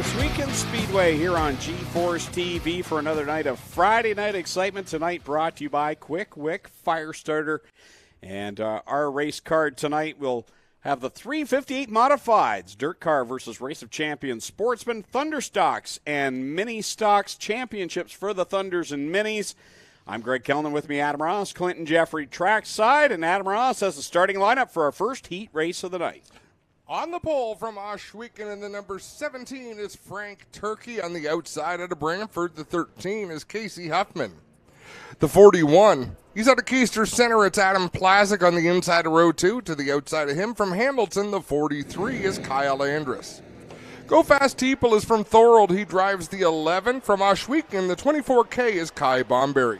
Ohsweken Speedway here on G-Force TV for another night of Friday night excitement. Tonight brought to you by Quick Wick Fire Starter. And our race card tonight will have the 358 Modifieds, Dirt Car versus Race of Champions, Sportsman, Thunderstocks, and Mini Stocks Championships for the Thunders and Minis. I'm Greg Kellman, with me Adam Ross, Clinton Jeffrey trackside, and Adam Ross has the starting lineup for our first heat race of the night. On the pole from Ohsweken in the number 17 is Frank Turkey. On the outside out of Brantford, the 13 is Casey Huffman. The 41, he's out of Keister Center, it's Adam Plazik on the inside of row 2. To the outside of him from Hamilton, the 43 is Kyle Andrus. Go Fast Teeple is from Thorold, he drives the 11. From Ohsweken, the 24K is Kai Bomberry.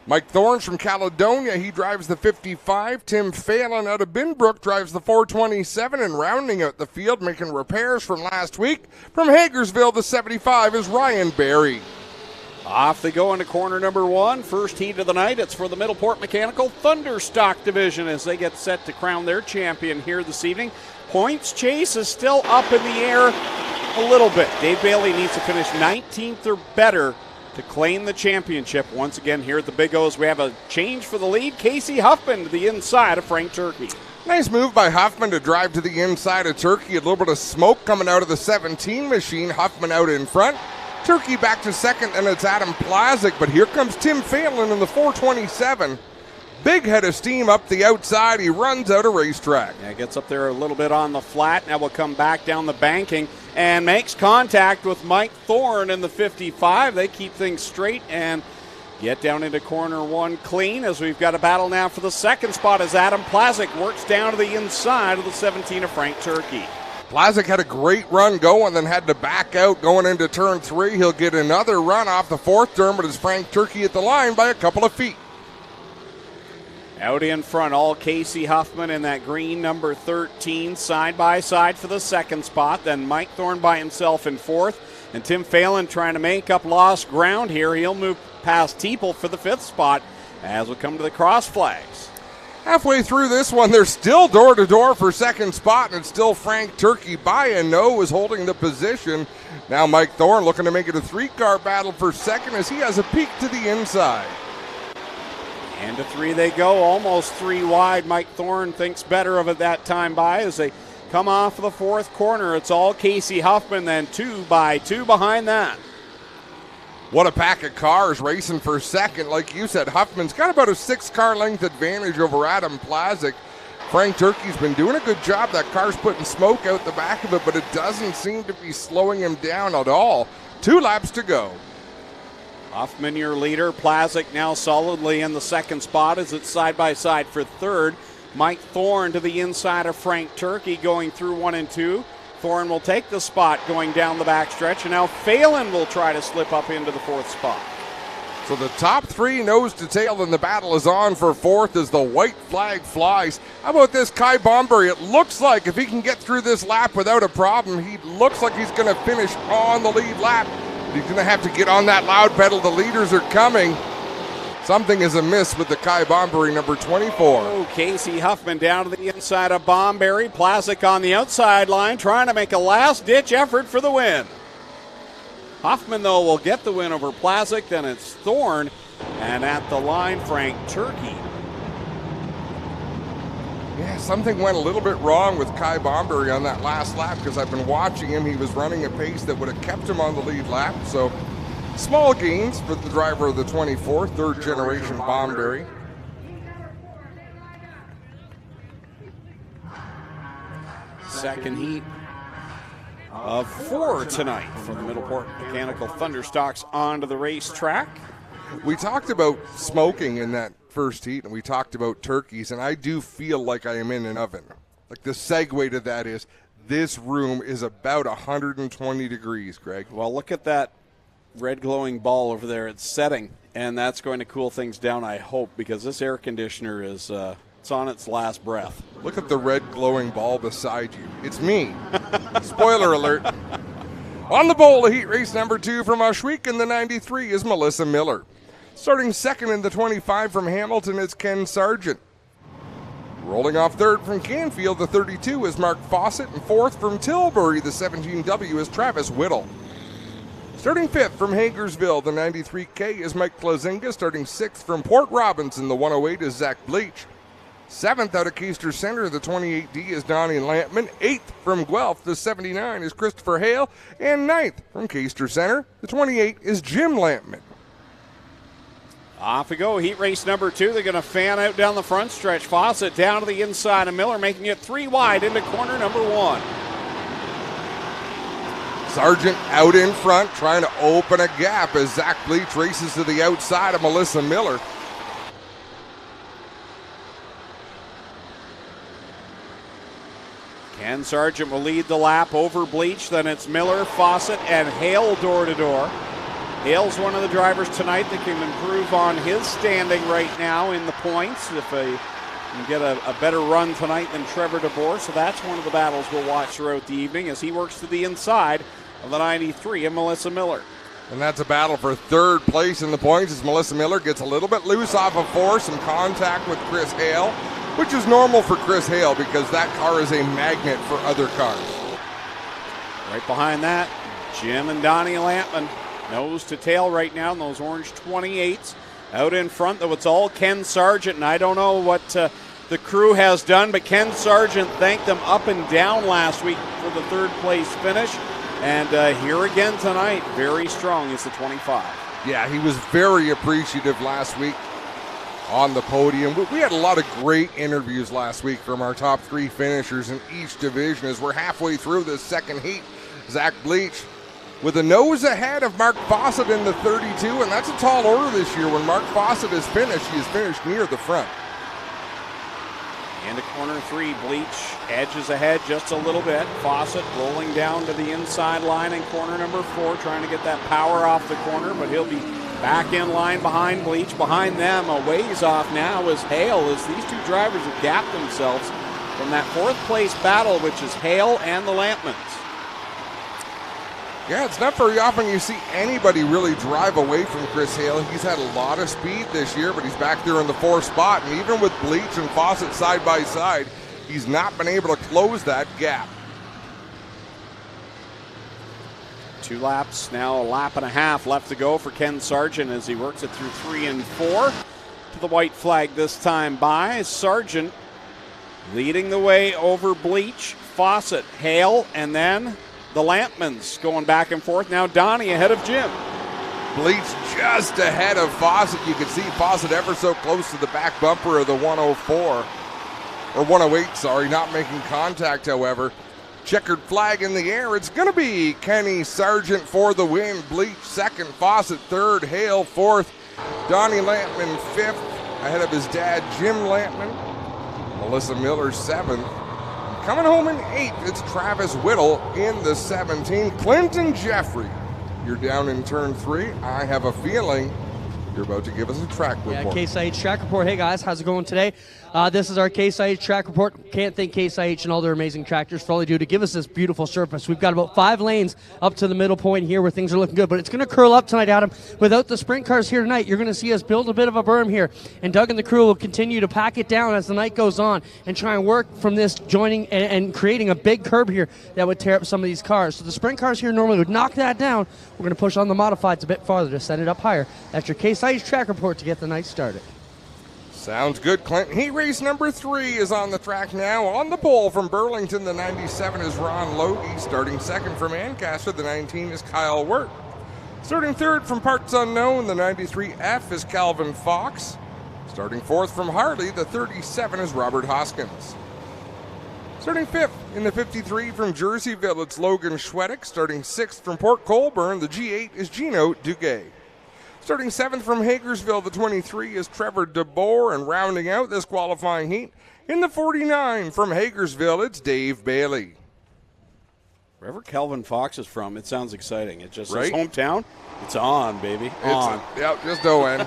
Mike Thorns from Caledonia, he drives the 55. Tim Phelan out of Binbrook drives the 427, and rounding out the field, making repairs from last week, from Hagersville, the 75 is Ryan Barry. Off they go into corner number 1. First heat of the night. It's for the Middleport Mechanical Thunderstock division as they get set to crown their champion here this evening. Points chase is still up in the air a little bit. Dave Bailey needs to finish 19th or better to claim the championship. Once again here at the Big O's, we have a change for the lead. Casey Huffman to the inside of Frank Turkey. Nice move by Huffman to drive to the inside of Turkey. A little bit of smoke coming out of the 17 machine. Huffman out in front. Turkey back to second, and it's Adam Plazik. But here comes Tim Phelan in the 427. Big head of steam up the outside. He runs out of racetrack. Yeah, gets up there a little bit on the flat. Now we'll come back down the banking and makes contact with Mike Thorne in the 55. They keep things straight and get down into corner 1 clean as we've got a battle now for the second spot as Adam Plazik works down to the inside of the 17 of Frank Turkey. Plazik had a great run going, then had to back out going into turn 3. He'll get another run off the 4th turn, but it's Frank Turkey at the line by a couple of feet. Out in front, all Casey Huffman in that green number 13, side by side for the second spot. Then Mike Thorne by himself in 4th. And Tim Phelan trying to make up lost ground here. He'll move past Teeple for the 5th spot as we come to the cross flags. Halfway through this one, they're still door-to-door for second spot, and it's still Frank Turkey by a no is holding the position. Now Mike Thorne looking to make it a 3-car battle for second as he has a peek to the inside. And to 3 they go, almost 3 wide. Mike Thorne thinks better of it that time by as they come off of the 4th corner. It's all Casey Huffman, then 2 by 2 behind that. What a pack of cars racing for second. Like you said, Huffman's got about a 6-car length advantage over Adam Plazik. Frank Turkey's been doing a good job. That car's putting smoke out the back of it, but it doesn't seem to be slowing him down at all. 2 laps to go. Huffman, your leader. Plazik now solidly in the second spot as it's side by side for 3rd. Mike Thorne to the inside of Frank Turkey going through 1 and 2. Thorne will take the spot going down the backstretch, and now Phelan will try to slip up into the 4th spot. So the top 3 nose to tail, and the battle is on for 4th as the white flag flies. How about this Kai Bomberry? It looks like if he can get through this lap without a problem, he looks like he's going to finish on the lead lap. He's going to have to get on that loud pedal. The leaders are coming. Something is amiss with the Kai Bomberry, number 24. Oh, Casey Huffman down to the inside of Bomberry. Plazik on the outside line trying to make a last-ditch effort for the win. Huffman, though, will get the win over Plazik. Then it's Thorne. And at the line, Frank Turkey. Yeah, something went a little bit wrong with Kai Bomberry on that last lap because I've been watching him. He was running a pace that would have kept him on the lead lap. So small gains for the driver of the 24, 3rd generation Bomberry. Second heat of 4 tonight for the Middleport Mechanical Thunderstocks onto the racetrack. We talked about smoking in that first heat, and we talked about turkeys, and I do feel like I am in an oven. Like the segue to that is this room is about 120 degrees, Greg. Well, look at that red glowing ball over there. It's setting, and that's going to cool things down, I hope, because this air conditioner is it's on its last breath. Look at the red glowing ball beside you. It's me. Spoiler alert. On the bowl, heat race number 2 from Ohsweken, the 93 is Melissa Miller. Starting second in the 25 from Hamilton is Ken Sargent. Rolling off third from Canfield, the 32 is Mark Fawcett, and fourth from Tilbury, the 17W is Travis Whittle. Starting fifth from Hagersville, the 93K is Mike Plazinga. Starting sixth from Port Robinson, the 108 is Zach Bleach. Seventh out of Keister Center, the 28D is Donnie Lampman. Eighth from Guelph, the 79 is Christopher Hale. And ninth from Keister Center, the 28 is Jim Lampman. Off we go, heat race number 2. They're going to fan out down the front stretch. Fawcett down to the inside of Miller, making it 3 wide into corner number 1. Sargent out in front, trying to open a gap as Zach Bleach races to the outside of Melissa Miller. Ken Sargent will lead the lap over Bleach. Then it's Miller, Fawcett, and Hale door to door. Hale's one of the drivers tonight that can improve on his standing right now in the points if he can get a better run tonight than Trevor DeBoer. So that's one of the battles we'll watch throughout the evening as he works to the inside of the 93 and Melissa Miller. And that's a battle for third place in the points as Melissa Miller gets a little bit loose off of 4, some contact with Chris Hale, which is normal for Chris Hale because that car is a magnet for other cars. Right behind that, Jim and Donnie Lampman. Nose to tail right now in those orange 28s. Out in front, though, it's all Ken Sargent, and I don't know what the crew has done, but Ken Sargent thanked them up and down last week for the third place finish. And here again tonight, very strong is the 25. Yeah, he was very appreciative last week on the podium. We had a lot of great interviews last week from our top 3 finishers in each division as we're halfway through the second heat. Zach Bleach with a nose ahead of Mark Fawcett in the 32, and that's a tall order this year. When Mark Fawcett is finished, he is finished near the front. Into corner 3, Bleach edges ahead just a little bit. Fawcett rolling down to the inside line in corner number 4, trying to get that power off the corner, but he'll be back in line behind Bleach. Behind them, a ways off now is Hale, as these two drivers have gapped themselves from that 4th place battle, which is Hale and the Lampmans. Yeah, it's not very often you see anybody really drive away from Chris Hale. He's had a lot of speed this year, but he's back there in the 4th spot. And even with Bleach and Fawcett side by side, he's not been able to close that gap. 2 laps, now a lap and a half left to go for Ken Sargent as he works it through 3 and 4. To the white flag this time by Sargent leading the way over Bleach, Fawcett, Hale, and then the Lampmans going back and forth. Now Donnie ahead of Jim. Bleach just ahead of Fawcett. You can see Fawcett ever so close to the back bumper of the 104. Or 108, sorry, not making contact, however. Checkered flag in the air. It's going to be Kenny Sargent for the win. Bleach second, Fawcett third, Hale fourth, Donnie Lampman fifth, ahead of his dad, Jim Lampman. Melissa Miller seventh. Coming home in 8th, it's Travis Whittle in the 17. Clinton Jeffrey, you're down in turn 3. I have a feeling you're about to give us a track report. Yeah, Case IH track report. Hey guys, how's it going today? This is our Case IH track report. Can't thank Case IH and all their amazing tractors for all they do to give us this beautiful surface. We've got about 5 lanes up to the middle point here where things are looking good, but it's going to curl up tonight, Adam. Without the sprint cars here tonight, you're going to see us build a bit of a berm here, and Doug and the crew will continue to pack it down as the night goes on and try and work from this joining and creating a big curb here that would tear up some of these cars. So the sprint cars here normally would knock that down. We're going to push on the modifieds a bit farther to set it up higher. That's your Case IH track report to get the night started. Sounds good, Clinton. Heat race number 3 is on the track now. On the pole from Burlington, the 97 is Ron Logie. Starting second from Ancaster, the 19 is Kyle Wirt. Starting third from Parts Unknown, the 93F is Calvin Fox. Starting fourth from Harley, the 37 is Robert Hoskins. Starting fifth in the 53 from Jerseyville, it's Logan Schwedick. Starting sixth from Port Colborne, the G8 is Gino Duguay. Starting 7th from Hagersville, the 23 is Trevor DeBoer, and rounding out this qualifying heat, in the 49 from Hagersville, it's Dave Bailey. Wherever Calvin Fox is from, it sounds exciting. It just right? His hometown, it's on, baby. On. Yep, just O-N.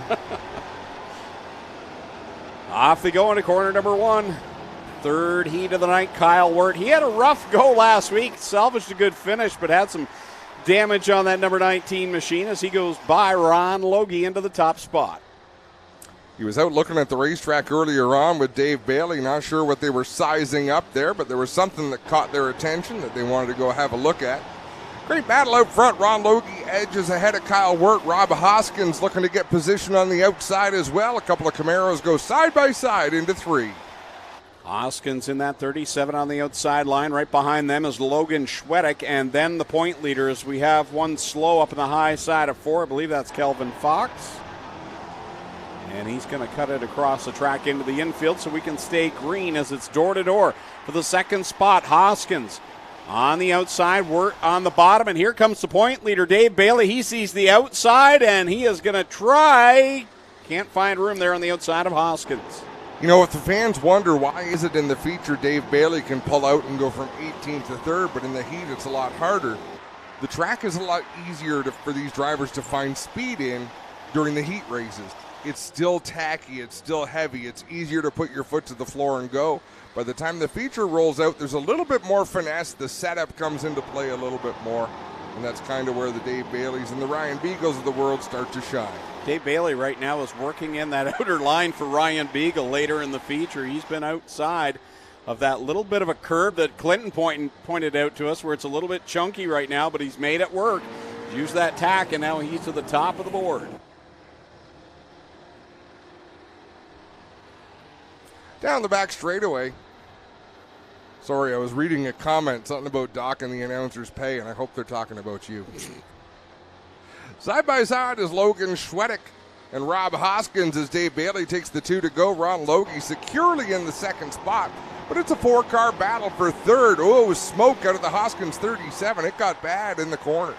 Off they go into corner number 1. Third heat of the night, Kyle Wirt. He had a rough go last week, salvaged a good finish, but had some damage on that number 19 machine as he goes by Ron Logie into the top spot. He was out looking at the racetrack earlier on with Dave Bailey. Not sure what they were sizing up there, but there was something that caught their attention that they wanted to go have a look at. Great battle out front. Ron Logie edges ahead of Kyle Wirt. Rob Hoskins looking to get position on the outside as well. A couple of Camaros go side by side into 3. Hoskins in that 37 on the outside line. Right behind them is Logan Schwedek, and then the point leaders. We have one slow up in the high side of 4. I believe that's Kelvin Fox. And he's going to cut it across the track into the infield so we can stay green as it's door-to-door for the second spot. Hoskins on the outside, Wirt on the bottom, and here comes the point leader, Dave Bailey. He sees the outside, and he is going to try. Can't find room there on the outside of Hoskins. You know, if the fans wonder why is it in the feature Dave Bailey can pull out and go from 18th to 3rd, but in the heat it's a lot harder. The track is a lot easier for these drivers to find speed in during the heat races. It's still tacky, it's still heavy, it's easier to put your foot to the floor and go. By the time the feature rolls out, there's a little bit more finesse. The setup comes into play a little bit more, and that's kind of where the Dave Baileys and the Ryan Beagles of the world start to shine. Dave Bailey right now is working in that outer line for Ryan Beagle later in the feature. He's been outside of that little bit of a curve that Clinton pointed out to us where it's a little bit chunky right now, but he's made it work. Used that tack, and now he's to the top of the board. Down the back straightaway. Sorry, I was reading a comment, something about Doc and the announcer's pay, and I hope they're talking about you. Side by side is Logan Schwedek and Rob Hoskins as Dave Bailey takes the 2 to go. Ron Logie securely in the second spot, but it's a 4-car battle for 3rd. Oh, it was smoke out of the Hoskins 37. It got bad in the corner.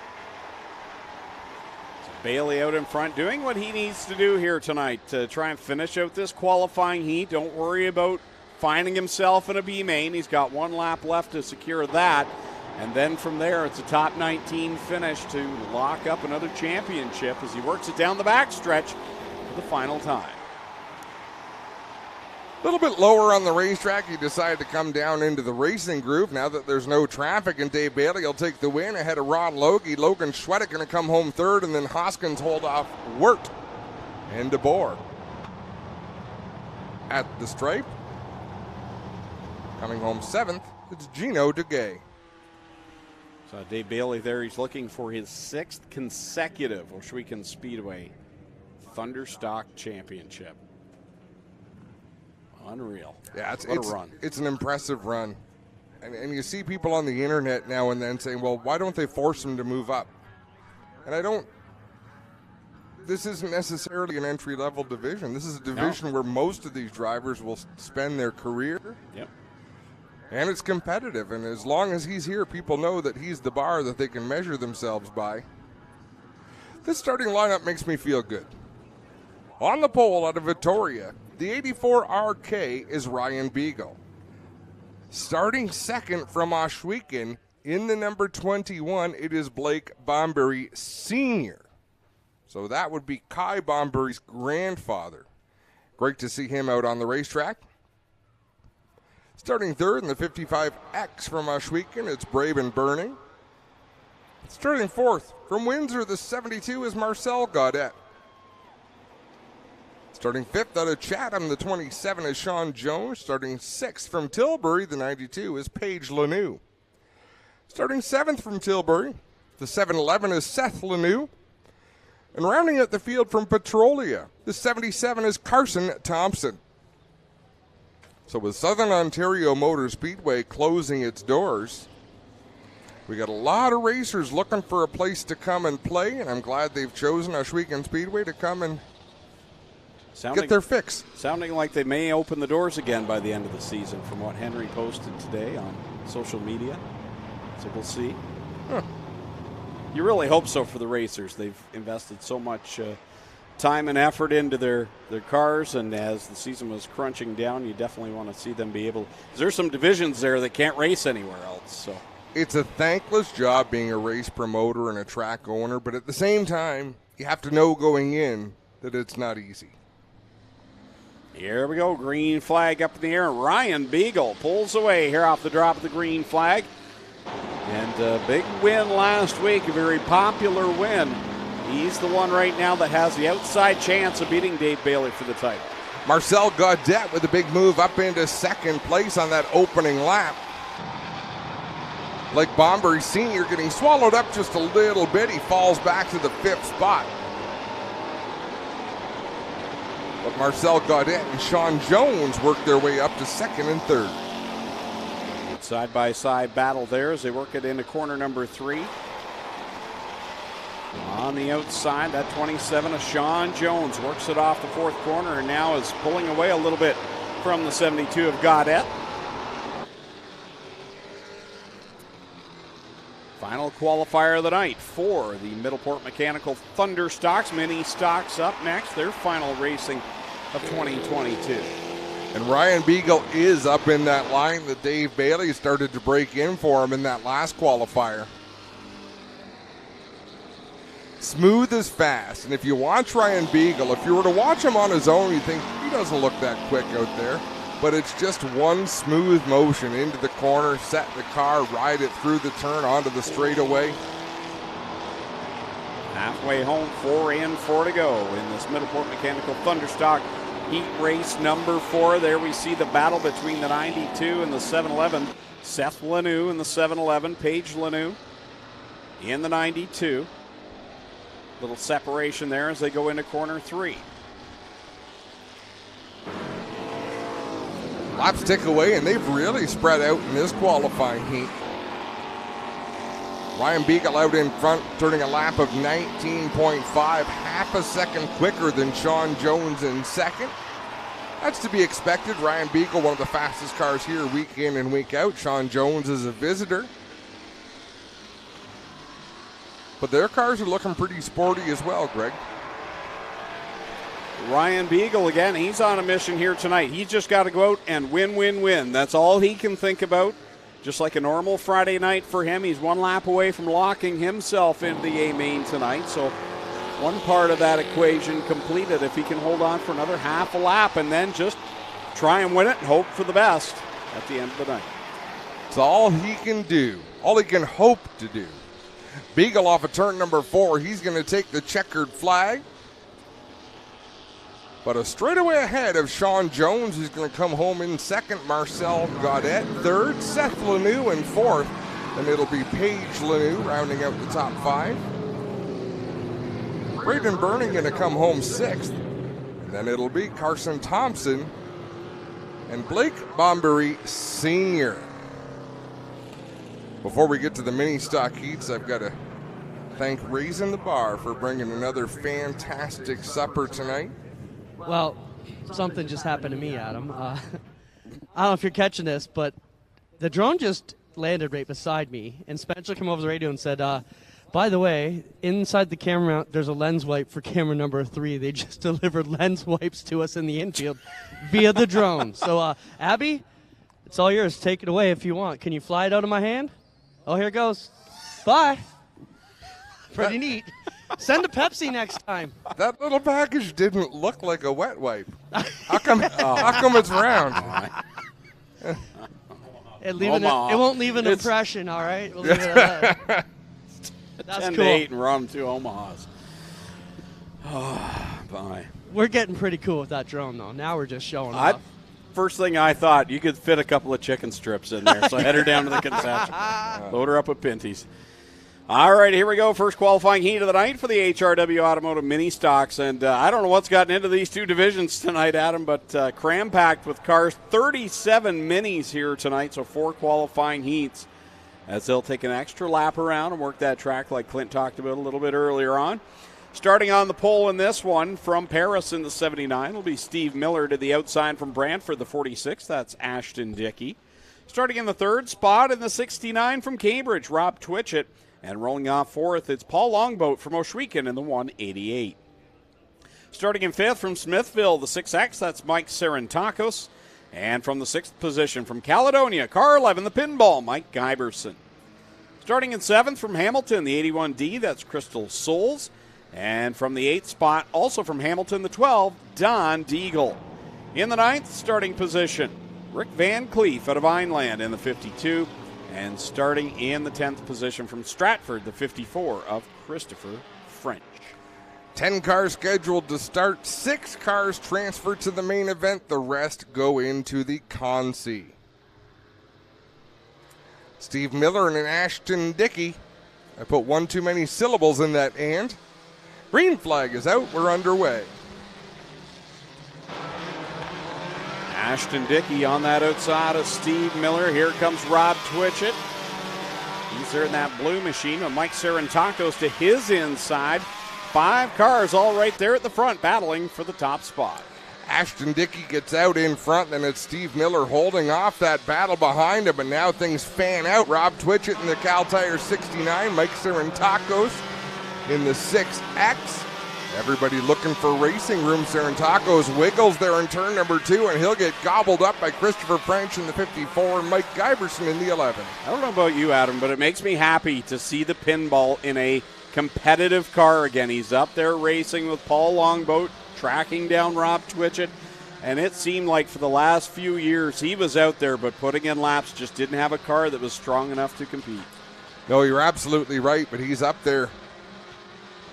Bailey out in front doing what he needs to do here tonight to try and finish out this qualifying heat. Don't worry about finding himself in a B-main. He's got 1 lap left to secure that. And then from there, it's a top 19 finish to lock up another championship as he works it down the backstretch for the final time. A little bit lower on the racetrack, he decided to come down into the racing groove now that there's no traffic, and Dave Bailey will take the win ahead of Ron Logie. Logan Schwedek going to come home 3rd, and then Hoskins hold off Wirt and DeBoer. At the stripe, coming home 7th, it's Gino Duguay. So Dave Bailey there, he's looking for his 6th consecutive Ohsweken Speedway Thunderstock Championship. Unreal. Yeah, what a run. It's an impressive run. And you see people on the internet now and then saying, well, why don't they force him to move up? And this isn't necessarily an entry-level division. This is a division where most of these drivers will spend their career. Yep. And it's competitive. And as long as he's here, people know that he's the bar that they can measure themselves by. This starting lineup makes me feel good. On the pole out of Victoria, the 84 RK is Ryan Beagle. Starting second from Ohsweken in the number 21, it is Blake Bombury Sr. So that would be Kai Bombury's grandfather. Great to see him out on the racetrack. Starting third in the 55X from Ohsweken, it's Brave and Burning. Starting fourth from Windsor, the 72 is Marcel Gaudet. Starting fifth out of Chatham, the 27 is Sean Jones. Starting sixth from Tilbury, the 92 is Paige Lanou. Starting seventh from Tilbury, the 711 is Seth Lanou. And rounding out the field from Petrolia, the 77 is Carson Thompson. So with Southern Ontario Motor Speedway closing its doors, we got a lot of racers looking for a place to come and play, and I'm glad they've chosen Ohsweken Speedway to come and get their fix. Sounding like they may open the doors again by the end of the season from what Henry posted today on social media. So we'll see. Huh. You really hope so for the racers. They've invested so much time and effort into their cars, and as the season was crunching down, you definitely want to see them be able. There's some divisions there that can't race anywhere else. So it's a thankless job being a race promoter and a track owner, but at the same time, you have to know going in that it's not easy. Here we go, green flag up in the air. Ryan Beagle pulls away here off the drop of the green flag. And a big win last week, a very popular win He's the one right now that has the outside chance of beating Dave Bailey for the title. Marcel Gaudette with a big move up into second place on that opening lap. Blake Bomberry Sr. getting swallowed up just a little bit. He falls back to the 5th spot. But Marcel Gaudette and Sean Jones work their way up to 2nd and 3rd. Side-by-side battle there as they work it into corner number 3. On the outside, that 27 of Sean Jones works it off the 4th corner and now is pulling away a little bit from the 72 of Gaudette. Final qualifier of the night for the Middleport Mechanical Thunderstocks. Mini Stocks up next, their final racing of 2022. And Ryan Beagle is up in that line that Dave Bailey started to break in for him in that last qualifier. Smooth as fast. And if you watch Ryan Beagle, if you were to watch him on his own, you think he doesn't look that quick out there. But it's just one smooth motion into the corner, set the car, ride it through the turn onto the straightaway. Halfway home, 4 in, 4 to go in this Middleport Mechanical Thunderstock Heat Race number 4. There we see the battle between the 92 and the 711. Seth Lanou in the 711, Paige Lanou in the 92. Little separation there as they go into corner 3. Laps tick away, and they've really spread out in this qualifying heat. Ryan Beagle out in front, turning a lap of 19.5, half a second quicker than Sean Jones in second. That's to be expected. Ryan Beagle, one of the fastest cars here week in and week out. Sean Jones is a visitor. But their cars are looking pretty sporty as well, Greg. Ryan Beagle, again, he's on a mission here tonight. He's just got to go out and win. That's all he can think about. Just like a normal Friday night for him, he's one lap away from locking himself into the A-main tonight. So one part of that equation completed if he can hold on for another half a lap and then just try and win it and hope for the best at the end of the night. It's all he can do, all he can hope to do. Beagle off of turn number 4. He's going to take the checkered flag. But a straightaway ahead of Sean Jones, who's going to come home in second. Marcel Gaudette third. Seth Lanou in fourth. And it'll be Paige Lanou rounding out the top 5. Braden Burning going to come home sixth. And then it'll be Carson Thompson and Blake Bomberry Sr. Before we get to the mini stock heats, I've got to thank Raisin the Bar for bringing another fantastic supper tonight. Well, something just happened to me, Adam. I don't know if you're catching this, but the drone just landed right beside me, and Spencer came over the radio and said, by the way, inside the camera mount, there's a lens wipe for camera number 3. They just delivered lens wipes to us in the infield via the drone. So, Abby, it's all yours. Take it away if you want. Can you fly it out of my hand? Oh, here it goes. Bye. Pretty neat. Send a Pepsi next time. That little package didn't look like a wet wipe. How come it's round? It won't leave an impression, all right? We'll leave it at that. That's 10 cool. to 8 and we're on to Omahas. Oh, bye. We're getting pretty cool with that drone, though. Now we're just showing off. First thing I thought, you could fit a couple of chicken strips in there. So I head her down to the concession. Load her up with pinties. All right, here we go. First qualifying heat of the night for the HRW Automotive Mini Stocks. And I don't know what's gotten into these two divisions tonight, Adam, but cram-packed with cars. 37 minis here tonight, so 4 qualifying heats as they'll take an extra lap around and work that track like Clint talked about a little bit earlier on. Starting on the pole in this one from Paris in the 79 will be Steve Miller to the outside from Brantford, the 46. That's Ashton Dickey. Starting in the 3rd spot in the 69 from Cambridge, Rob Twitchett. And rolling off 4th, it's Paul Longboat from Ohsweken in the 188. Starting in 5th from Smithville, the 6X, that's Mike Sarantakos. And from the 6th position from Caledonia, car 11, the pinball, Mike Giberson. Starting in 7th from Hamilton, the 81D, that's Crystal Souls. And from the 8th spot, also from Hamilton, the 12, Don Deagle. In the 9th starting position, Rick Van Cleef out of Vineland in the 52. And starting in the 10th position from Stratford, the 54 of Christopher French. 10 cars scheduled to start, 6 cars transferred to the main event. The rest go into the Consi. Steve Miller and an Ashton Dickey. I put one too many syllables in that and. Green flag is out. We're underway. Ashton Dickey on that outside of Steve Miller. Here comes Rob Twitchett. He's there in that blue machine with Mike Sarantakos to his inside. 5 cars all right there at the front battling for the top spot. Ashton Dickey gets out in front, then it's Steve Miller holding off that battle behind him, and now things fan out. Rob Twitchett in the Cal Tire 69, Mike Sarantakos in the 6X. Everybody looking for racing room. Sarantakos wiggles there in turn number 2, and he'll get gobbled up by Christopher French in the 54 and Mike Giberson in the 11. I don't know about you, Adam, but it makes me happy to see the pinball in a competitive car again. He's up there racing with Paul Longboat, tracking down Rob Twitchett, and it seemed like for the last few years he was out there, but putting in laps, just didn't have a car that was strong enough to compete. No, you're absolutely right, but he's up there.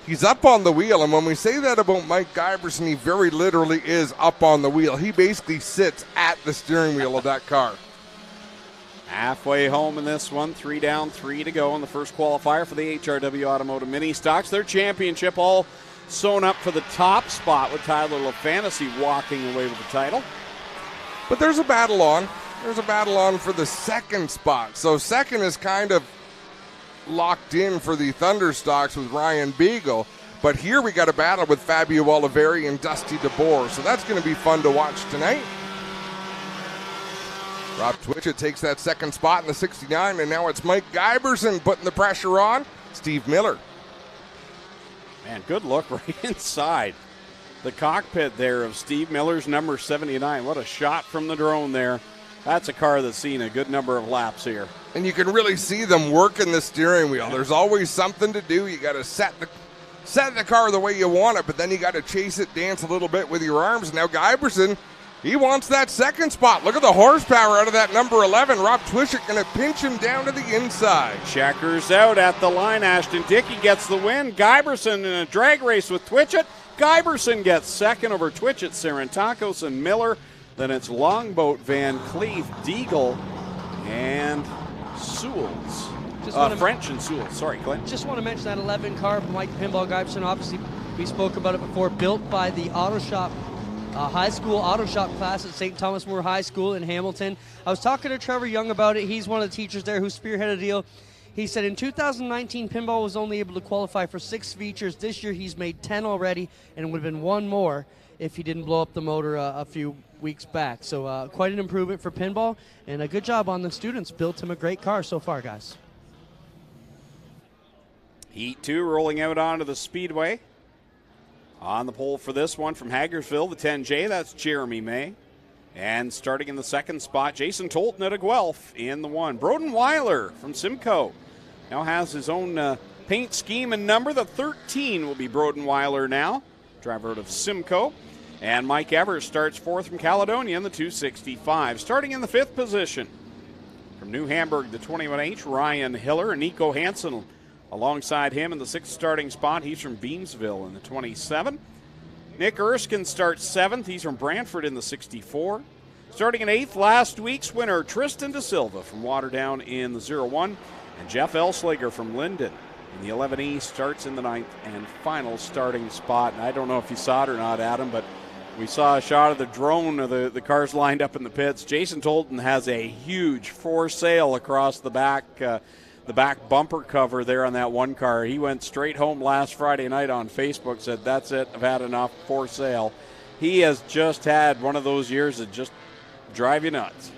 He's up on the wheel, and when we say that about Mike Giberson, he very literally is up on the wheel. He basically sits at the steering wheel of that car. Halfway home in this one, 3 down, 3 to go in the first qualifier for the HRW Automotive Mini Stocks. Their championship all sewn up for the top spot with Tyler LaFantasy walking away with the title. But there's a battle on. There's a battle on for the second spot. So second is kind of locked in for the Thunderstocks with Ryan Beagle. But here we got a battle with Fabio Oliveri and Dusty DeBoer. So that's going to be fun to watch tonight. Rob Twitchett takes that second spot in the 69, and now it's Mike Giberson putting the pressure on Steve Miller. Man, good look right inside the cockpit there of Steve Miller's number 79. What a shot from the drone there. That's a car that's seen a good number of laps here. And you can really see them working the steering wheel. There's always something to do. You got to set the car the way you want it, but then you got to chase it, dance a little bit with your arms. Now Giberson, he wants that second spot. Look at the horsepower out of that number 11. Rob Twitchett going to pinch him down to the inside. Checkers out at the line. Ashton Dickey gets the win. Giberson in a drag race with Twitchett. Giberson gets second over Twitchett, Sarantakos, and Miller. Then it's Longboat, Van Cleef, Deagle, and Sewells. French and Sewells. Sorry, Glenn. Just want to mention that 11 car from Mike Pinball Giberson. Obviously, we spoke about it before. Built by the Auto Shop high school auto shop class at St. Thomas More High School in Hamilton. I was talking to Trevor Young about it. He's one of the teachers there who spearheaded a deal. He said in 2019, Pinball was only able to qualify for 6 features. This year, he's made 10 already, and it would have been 1 more if he didn't blow up the motor a few weeks back. So quite an improvement for Pinball, and a good job on the students. Built him a great car so far, guys. Heat 2 rolling out onto the Speedway. On the pole for this one from Hagersville, the 10J, that's Jeremy May. And starting in the second spot, Jason Tolton at a Guelph in the 1. Broden Weiler from Simcoe now has his own paint scheme and number. The 13 will be Broden Weiler now, driver out of Simcoe. And Mike Evers starts 4th from Caledonia in the 265. Starting in the 5th position from New Hamburg, the 21H, Ryan Hiller and Nico Hansen alongside him in the 6th starting spot. He's from Beamsville in the 27. Nick Erskine starts 7th. He's from Brantford in the 64. Starting in 8th, last week's winner, Tristan De Silva from Waterdown in the 01. And Jeff Elslager from Linden in the 11E starts in the 9th and final starting spot. And I don't know if you saw it or not, Adam, but we saw a shot of the drone of the cars lined up in the pits. Jason Tolton has a huge for sale across the back bumper cover there on that one car. He went straight home last Friday night on Facebook, said, that's it, I've had enough, for sale. He has just had one of those years that just drive you nuts.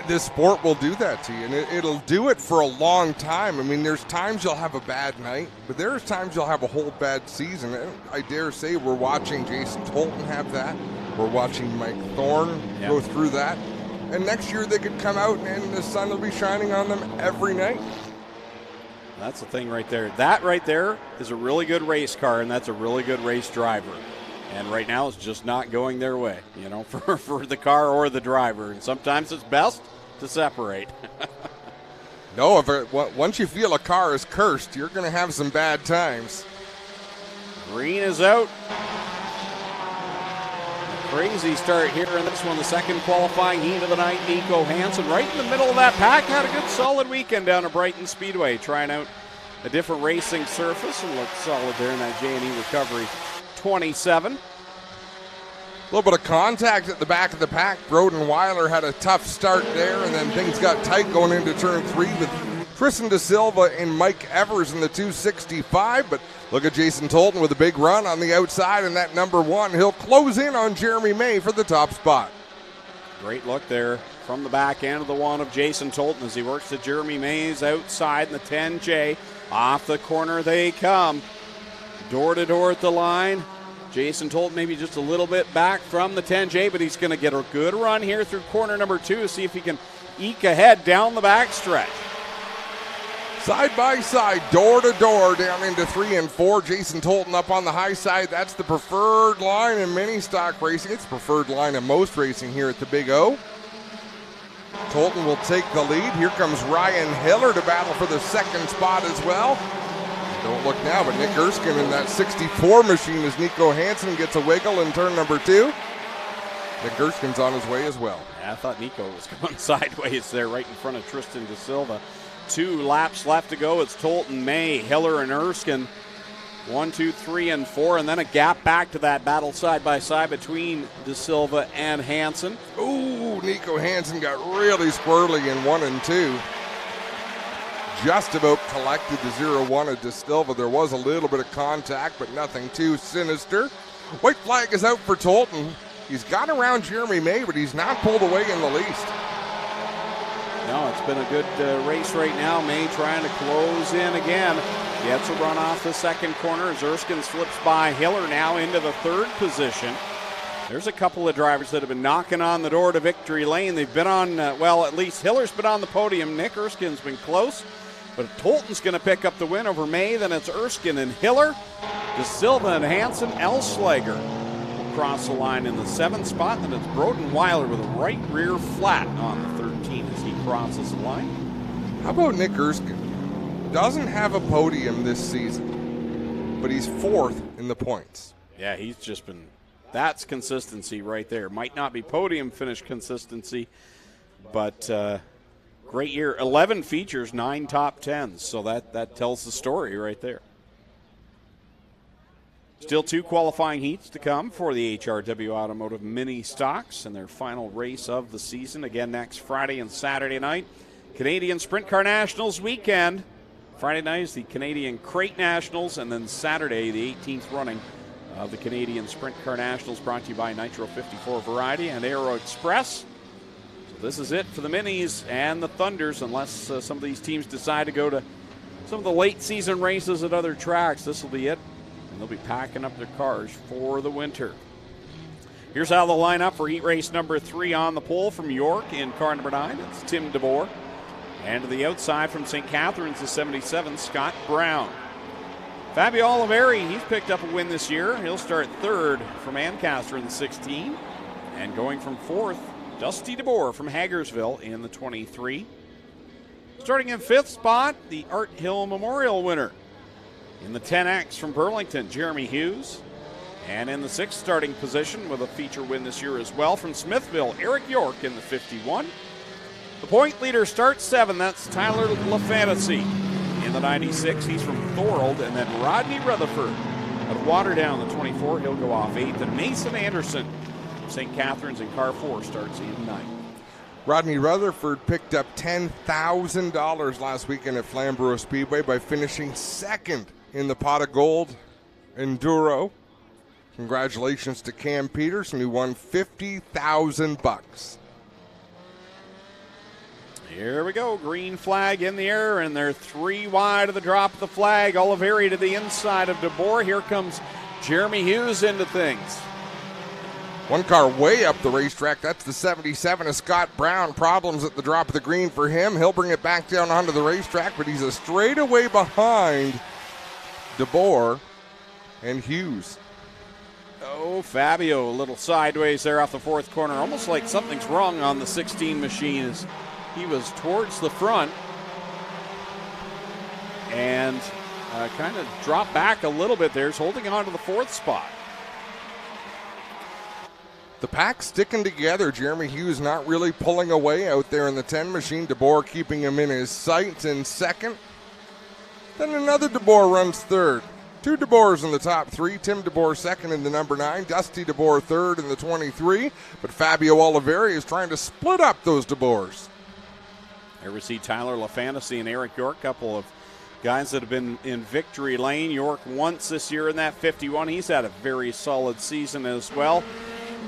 This sport will do that to you, and it'll do it for a long time. I mean, there's times you'll have a bad night, but there's times you'll have a whole bad season. I dare say we're watching Jason Tolton have that. We're watching Mike Thorne go through that. And next year they could come out and the sun will be shining on them every night. That's the thing right there. That right there is a really good race car, and that's a really good race driver. And right now it's just not going their way, you know, for the car or the driver. And sometimes it's best to separate. No, once you feel a car is cursed, you're going to have some bad times. Green is out. Crazy start here in this one, the second qualifying heat of the night. Nico Hansen right in the middle of that pack. Had a good solid weekend down at Ohsweken Speedway, trying out a different racing surface and looked solid there in that J&E Recovery 27. A little bit of contact at the back of the pack. Broden Weiler had a tough start there, and then things got tight going into turn 3 with Tristan De Silva and Mike Evers in the 265. But look at Jason Tolton with a big run on the outside in that number 1. He'll close in on Jeremy May for the top spot. Great look there from the back end of the one of Jason Tolton as he works to Jeremy Mays outside in the 10J. Off the corner they come. Door to door at the line. Jason Tolton maybe just a little bit back from the 10J, but he's going to get a good run here through corner number 2. See if he can eke ahead down the backstretch. Side by side, door to door, down into 3 and 4. Jason Tolton up on the high side. That's the preferred line in mini stock racing. It's the preferred line in most racing here at the Big O. Tolton will take the lead. Here comes Ryan Hiller to battle for the second spot as well. Don't look now, but Nick Erskine in that 64 machine as Nico Hansen gets a wiggle in turn number 2. Nick Erskine's on his way as well. Yeah, I thought Nico was going sideways there right in front of Tristan De Silva. 2 laps left to go. It's Tolton, May, Hiller, and Erskine. 1, 2, 3, and 4, and then a gap back to that battle side by side between De Silva and Hansen. Ooh, Nico Hansen got really squirrely in 1 and 2. Just about collected the 0-1 of De Silva. There was a little bit of contact, but nothing too sinister. White flag is out for Tolton. He's got around Jeremy May, but he's not pulled away in the least. No, it's been a good race right now. May trying to close in again. Gets a run off the second corner as Erskine slips by Hiller now into the 3rd position. There's a couple of drivers that have been knocking on the door to victory lane. They've been on, well, at least Hiller's been on the podium. Nick Erskine's been close. But if Tolton's going to pick up the win over May, then it's Erskine and Hiller. De Silva and Hansen. Elslager across the line in the 7th spot. Then it's Broden Weiler with a right rear flat on the 13 as he crosses the line. How about Nick Erskine? Doesn't have a podium this season, but he's 4th in the points. Yeah, he's just been, that's consistency right there. Might not be podium finish consistency, but great year. 11 features, 9 top 10s, so that tells the story right there. Still 2 qualifying heats to come for the HRW Automotive Mini Stocks and their final race of the season. Again, next Friday and Saturday night. Canadian Sprint Car Nationals weekend. Friday night is the Canadian Crate Nationals, and then Saturday, the 18th running of the Canadian Sprint Car Nationals, brought to you by Nitro 54 Variety and Aero Express. So this is it for the Minis and the Thunders, unless some of these teams decide to go to some of the late season races at other tracks. This will be it, and they'll be packing up their cars for the winter. Here's how they'll line up for heat race number 3 on the pole from York in car number 9. It's Tim DeBoer. And to the outside from St. Catharines, the 77, Scott Brown. Fabio Oliveri, he's picked up a win this year. He'll start 3rd from Ancaster in the 16. And going from 4th, Dusty DeBoer from Hagersville in the 23. Starting in 5th spot, the Art Hill Memorial winner. In the 10X from Burlington, Jeremy Hughes. And in the 6th starting position with a feature win this year as well from Smithville, Eric York in the 51. The point leader starts 7. That's Tyler LaFantasy. In the 96, he's from Thorold. And then Rodney Rutherford of Waterdown, the 24. He'll go off 8th. And Mason Anderson from St. Catharines in car 4 starts in 9th. Rodney Rutherford picked up $10,000 last weekend at Flamborough Speedway by finishing 2nd in the Pot of Gold Enduro. Congratulations to Cam Peterson, who won $50,000. Here we go. Green flag in the air, and they're 3 wide of the drop of the flag. Oliveri to the inside of DeBoer. Here comes Jeremy Hughes into things. One car way up the racetrack. That's the 77 of Scott Brown. Problems at the drop of the green for him. He'll bring it back down onto the racetrack, but he's a straightaway behind DeBoer and Hughes. Oh, Fabio a little sideways there off the 4th corner. Almost like something's wrong on the 16 machine. He was towards the front, and kind of dropped back a little bit there. He's holding on to the 4th spot. The pack sticking together. Jeremy Hughes not really pulling away out there in the 10 machine. DeBoer keeping him in his sights in 2nd. Then another DeBoer runs 3rd. 2 DeBoers in the top 3. Tim DeBoer 2nd in the number 9. Dusty DeBoer 3rd in the 23. But Fabio Oliveri is trying to split up those DeBoers. There we see Tyler LaFantasy and Eric York, couple of guys that have been in victory lane. York once this year in that 51. He's had a very solid season as well,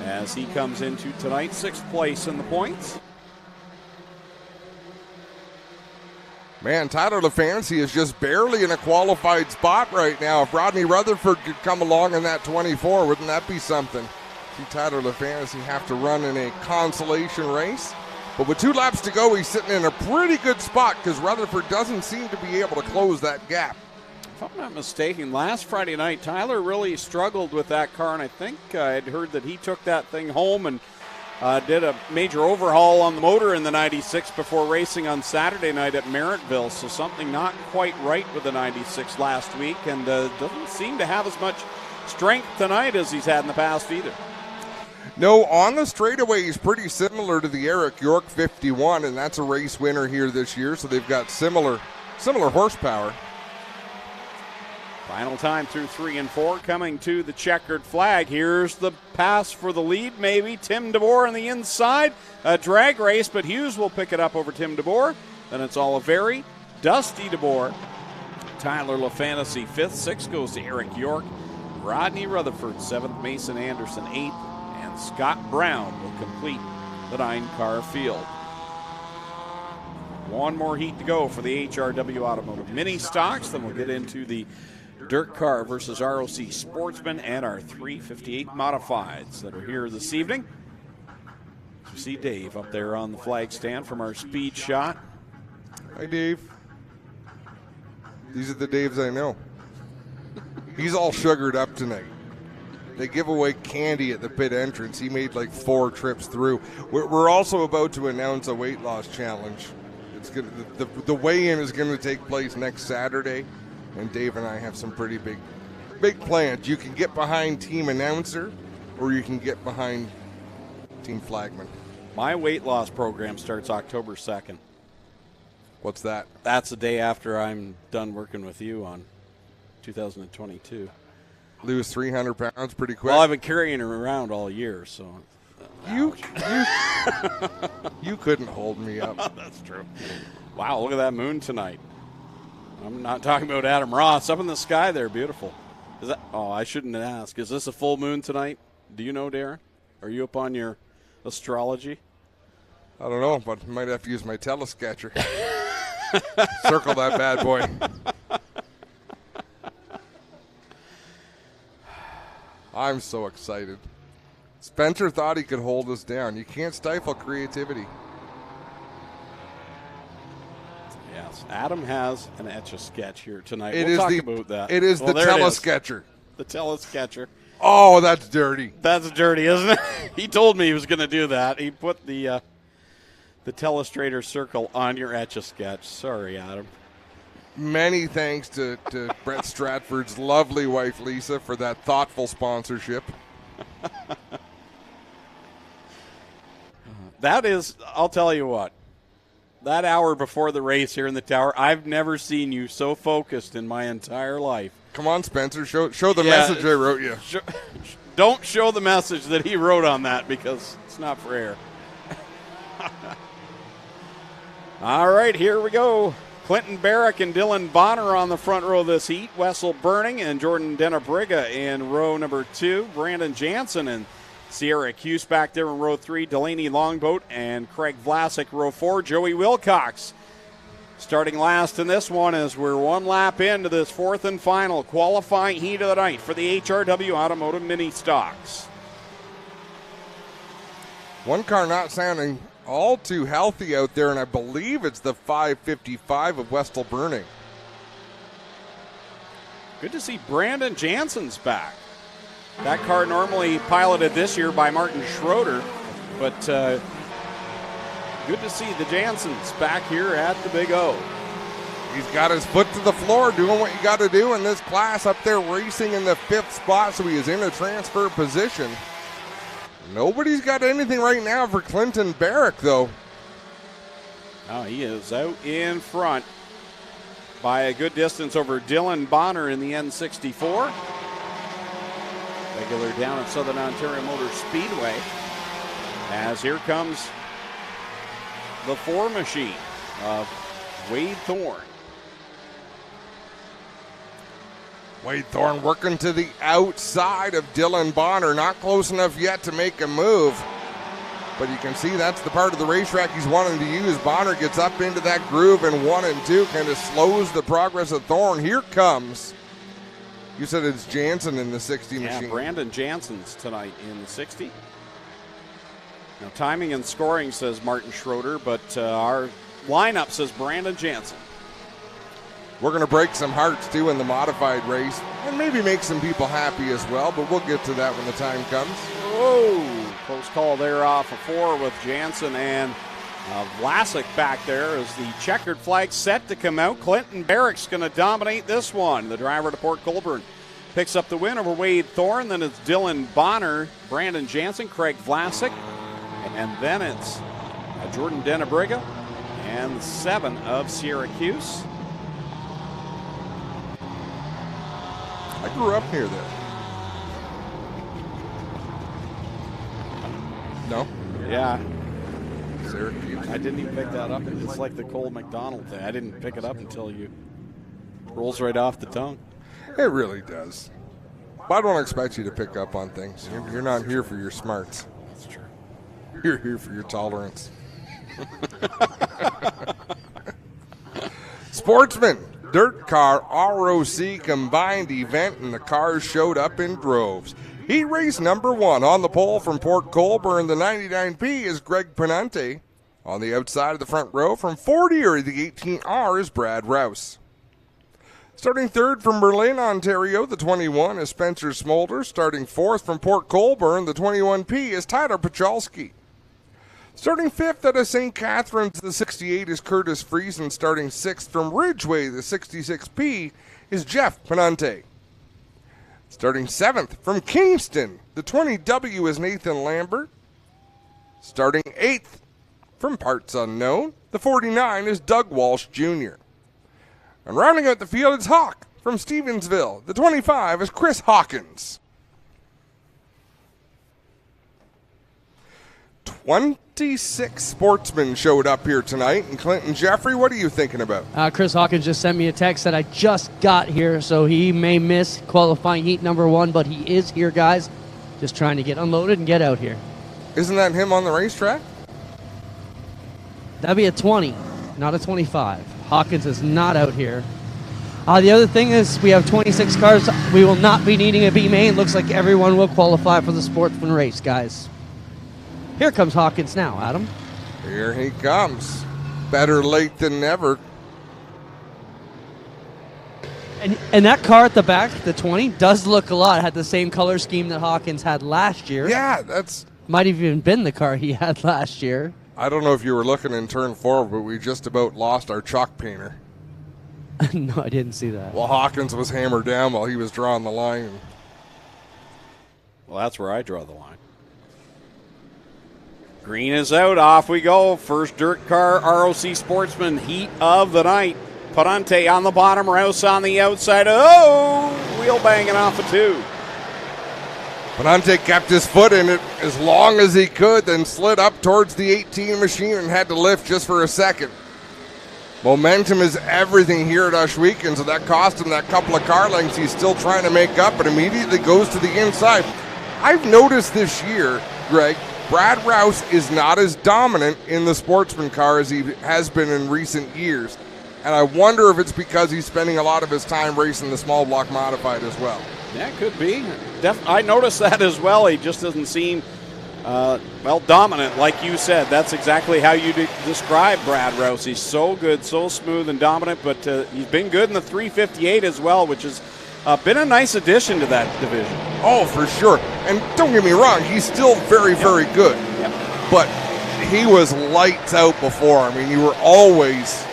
as he comes into tonight, 6th place in the points. Man, Tyler LaFantasy is just barely in a qualified spot right now. If Rodney Rutherford could come along in that 24, wouldn't that be something? See Tyler LaFantasy have to run in a consolation race. But with 2 laps to go, he's sitting in a pretty good spot because Rutherford doesn't seem to be able to close that gap. If I'm not mistaken, last Friday night, Tyler really struggled with that car, and I think I'd heard that he took that thing home and did a major overhaul on the motor in the 96 before racing on Saturday night at Merrittville, so something not quite right with the 96 last week, and doesn't seem to have as much strength tonight as he's had in the past either. No, on the straightaway, he's pretty similar to the Eric York 51, and that's a race winner here this year, so they've got similar horsepower. Final time through 3 and 4, coming to the checkered flag. Here's the pass for the lead, maybe. Tim DeBoer on the inside. A drag race, but Hughes will pick it up over Tim DeBoer. Then it's Oliveri, Dusty DeBoer, Tyler LaFantasy 5th. 6th goes to Eric York. Rodney Rutherford 7th, Mason Anderson 8th, and Scott Brown will complete the 9-car field. One more heat to go for the HRW Automotive Mini Stocks. Then we'll get into the Dirt Car versus ROC Sportsman and our 358 Modifieds that are here this evening. You see Dave up there on the flag stand from our speed shot. Hi, Dave. These are the Daves I know. He's all sugared up tonight. They give away candy at the pit entrance. He made like 4 trips through. We're also about to announce a weight loss challenge. It's gonna, the weigh-in is going to take place next Saturday, and Dave and I have some pretty big plans. You can get behind team announcer, or you can get behind team flagman. My weight loss program starts October 2nd. What's that? That's the day after I'm done working with you on 2022. Lose 300 pounds pretty quick. Well, I've been carrying her around all year, so. You couldn't hold me up. That's true. Wow, look at that moon tonight. I'm not talking about Adam Ross. Up in the sky there, beautiful. Is that? Oh, I shouldn't ask. Is this a full moon tonight? Do you know, Darren? Are you up on your astrology? I don't know, but I might have to use my telesketcher. Circle that bad boy. I'm so excited. Spencer thought he could hold us down. You can't stifle creativity. Yes, Adam has an Etch-a-Sketch here tonight. We'll talk about that. It is the telesketcher. The telesketcher. Oh, that's dirty. That's dirty, isn't it? He told me he was going to do that. He put the telestrator circle on your Etch-a-Sketch. Sorry, Adam. Many thanks to Brett Stratford's lovely wife, Lisa, for that thoughtful sponsorship. That is, I'll tell you what, that hour before the race here in the tower, I've never seen you so focused in my entire life. Come on, Spencer, show the message I wrote you. Don't show the message that he wrote on that because it's not for air. All right, here we go. Clinton Barrick and Dylan Bonner on the front row of this heat. Wessel Burning and Jordan Denabriga in row number 2. Brandon Jansen and Sierra Hughes back there in row 3. Delaney Longboat and Craig Vlasic row 4. Joey Wilcox starting last in this one as we're 1 lap into this 4th and final qualifying heat of the night for the HRW Automotive Mini Stocks. One car not sounding all too healthy out there, and I believe it's the 555 of Wessel Burning. Good to see Brandon Jansen's back. That car normally piloted this year by Martin Schroeder, but good to see the Jansens back here at the Big O. He's got his foot to the floor, doing what you got to do in this class, up there racing in the 5th spot, so he is in a transfer position. Nobody's got anything right now for Clinton Barrick, though. Oh, he is out in front by a good distance over Dylan Bonner in the N64. Regular down at Southern Ontario Motor Speedway. As here comes the 4 machine of Wade Thorne. Wade Thorne working to the outside of Dylan Bonner. Not close enough yet to make a move. But you can see that's the part of the racetrack he's wanting to use. Bonner gets up into that groove in 1 and 2, kind of slows the progress of Thorne. Here comes, you said it's Jansen in the 60 machine. Yeah, Brandon Jansen's tonight in the 60. Now, timing and scoring says Martin Schroeder, but our lineup says Brandon Jansen. We're going to break some hearts, too, in the modified race, and maybe make some people happy as well, but we'll get to that when the time comes. Whoa, close call there off of 4 with Jansen and Vlasic back there as the checkered flag set to come out. Clinton Barrick's going to dominate this one. The driver to Port Colborne picks up the win over Wade Thorne. Then it's Dylan Bonner, Brandon Jansen, Craig Vlasic, and then it's Jordan Denabriga and 7 of Syracuse. I grew up near there. No? Yeah. Syracuse. I didn't even pick that up. It's like the Cole McDonald thing. I didn't pick it up until you rolls right off the tongue. It really does. But I don't expect you to pick up on things. You're not here for your smarts. That's true. You're here for your tolerance. Sportsman, dirt car, ROC combined event, and the cars showed up in droves. Heat race number 1 on the pole from Port Colborne. The 99P is Greg Penante. On the outside of the front row from 40 or the 18R is Brad Rouse. Starting 3rd from Berlin, Ontario, the 21 is Spencer Smolder. Starting 4th from Port Colborne, the 21P is Tyler Pachalski. Starting 5th out of St. Catharines, the 68 is Curtis Friesen. Starting 6th from Ridgeway, the 66P is Jeff Penante. Starting 7th from Kingston, the 20W is Nathan Lambert. Starting 8th from Parts Unknown, the 49 is Doug Walsh Jr. And rounding out the field is Hawk from Stevensville. The 25 is Chris Hawkins. 26 sportsmen showed up here tonight. And Clinton Jeffrey, what are you thinking about? Chris Hawkins just sent me a text that I just got here, so he may miss qualifying heat number 1, but he is here, guys. Just trying to get unloaded and get out here. Isn't that him on the racetrack? That'd be a 20, not a 25. Hawkins is not out here. The other thing is we have 26 cars. We will not be needing a B-main. Looks like everyone will qualify for the Sportsman race, guys. Here comes Hawkins now, Adam. Here he comes. Better late than never. And that car at the back, the 20, does look a lot. It had the same color scheme that Hawkins had last year. Yeah, that's... Might have even been the car he had last year. I don't know if you were looking in turn 4, but we just about lost our chalk painter. No, I didn't see that. Well, Hawkins was hammered down while he was drawing the line. Well, that's where I draw the line. Green is out. Off we go. First dirt car, ROC Sportsman heat of the night. Parante on the bottom, Rouse on the outside. Oh, wheel banging off a 2. Penante kept his foot in it as long as he could, then slid up towards the 18 machine and had to lift just for a second. Momentum is everything here at Ohsweken, so that cost him that couple of car lengths he's still trying to make up, but immediately goes to the inside. I've noticed this year, Greg, Brad Rouse is not as dominant in the Sportsman car as he has been in recent years. And I wonder if it's because he's spending a lot of his time racing the small block modified as well. Yeah, could be. I noticed that as well. He just doesn't seem, dominant, like you said. That's exactly how you describe Brad Rouse. He's so good, so smooth and dominant, but he's been good in the 358 as well, which has been a nice addition to that division. Oh, for sure. And don't get me wrong, he's still very, very good. Yep. But he was lights out before. I mean, you were always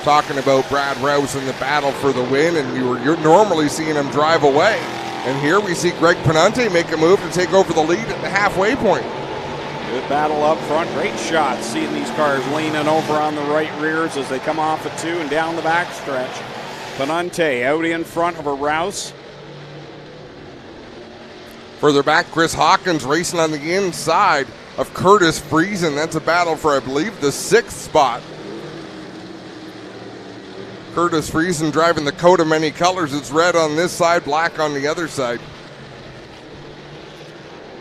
talking about Brad Rouse in the battle for the win, and you're normally seeing him drive away. And here we see Greg Penante make a move to take over the lead at the halfway point. Good battle up front. Great shots. Seeing these cars leaning over on the right rears as they come off a 2 and down the backstretch. Penante out in front of a Rouse. Further back, Chris Hawkins racing on the inside of Curtis Friesen. That's a battle for, I believe, the 6th spot. Curtis Friesen driving the coat of many colors. It's red on this side, black on the other side.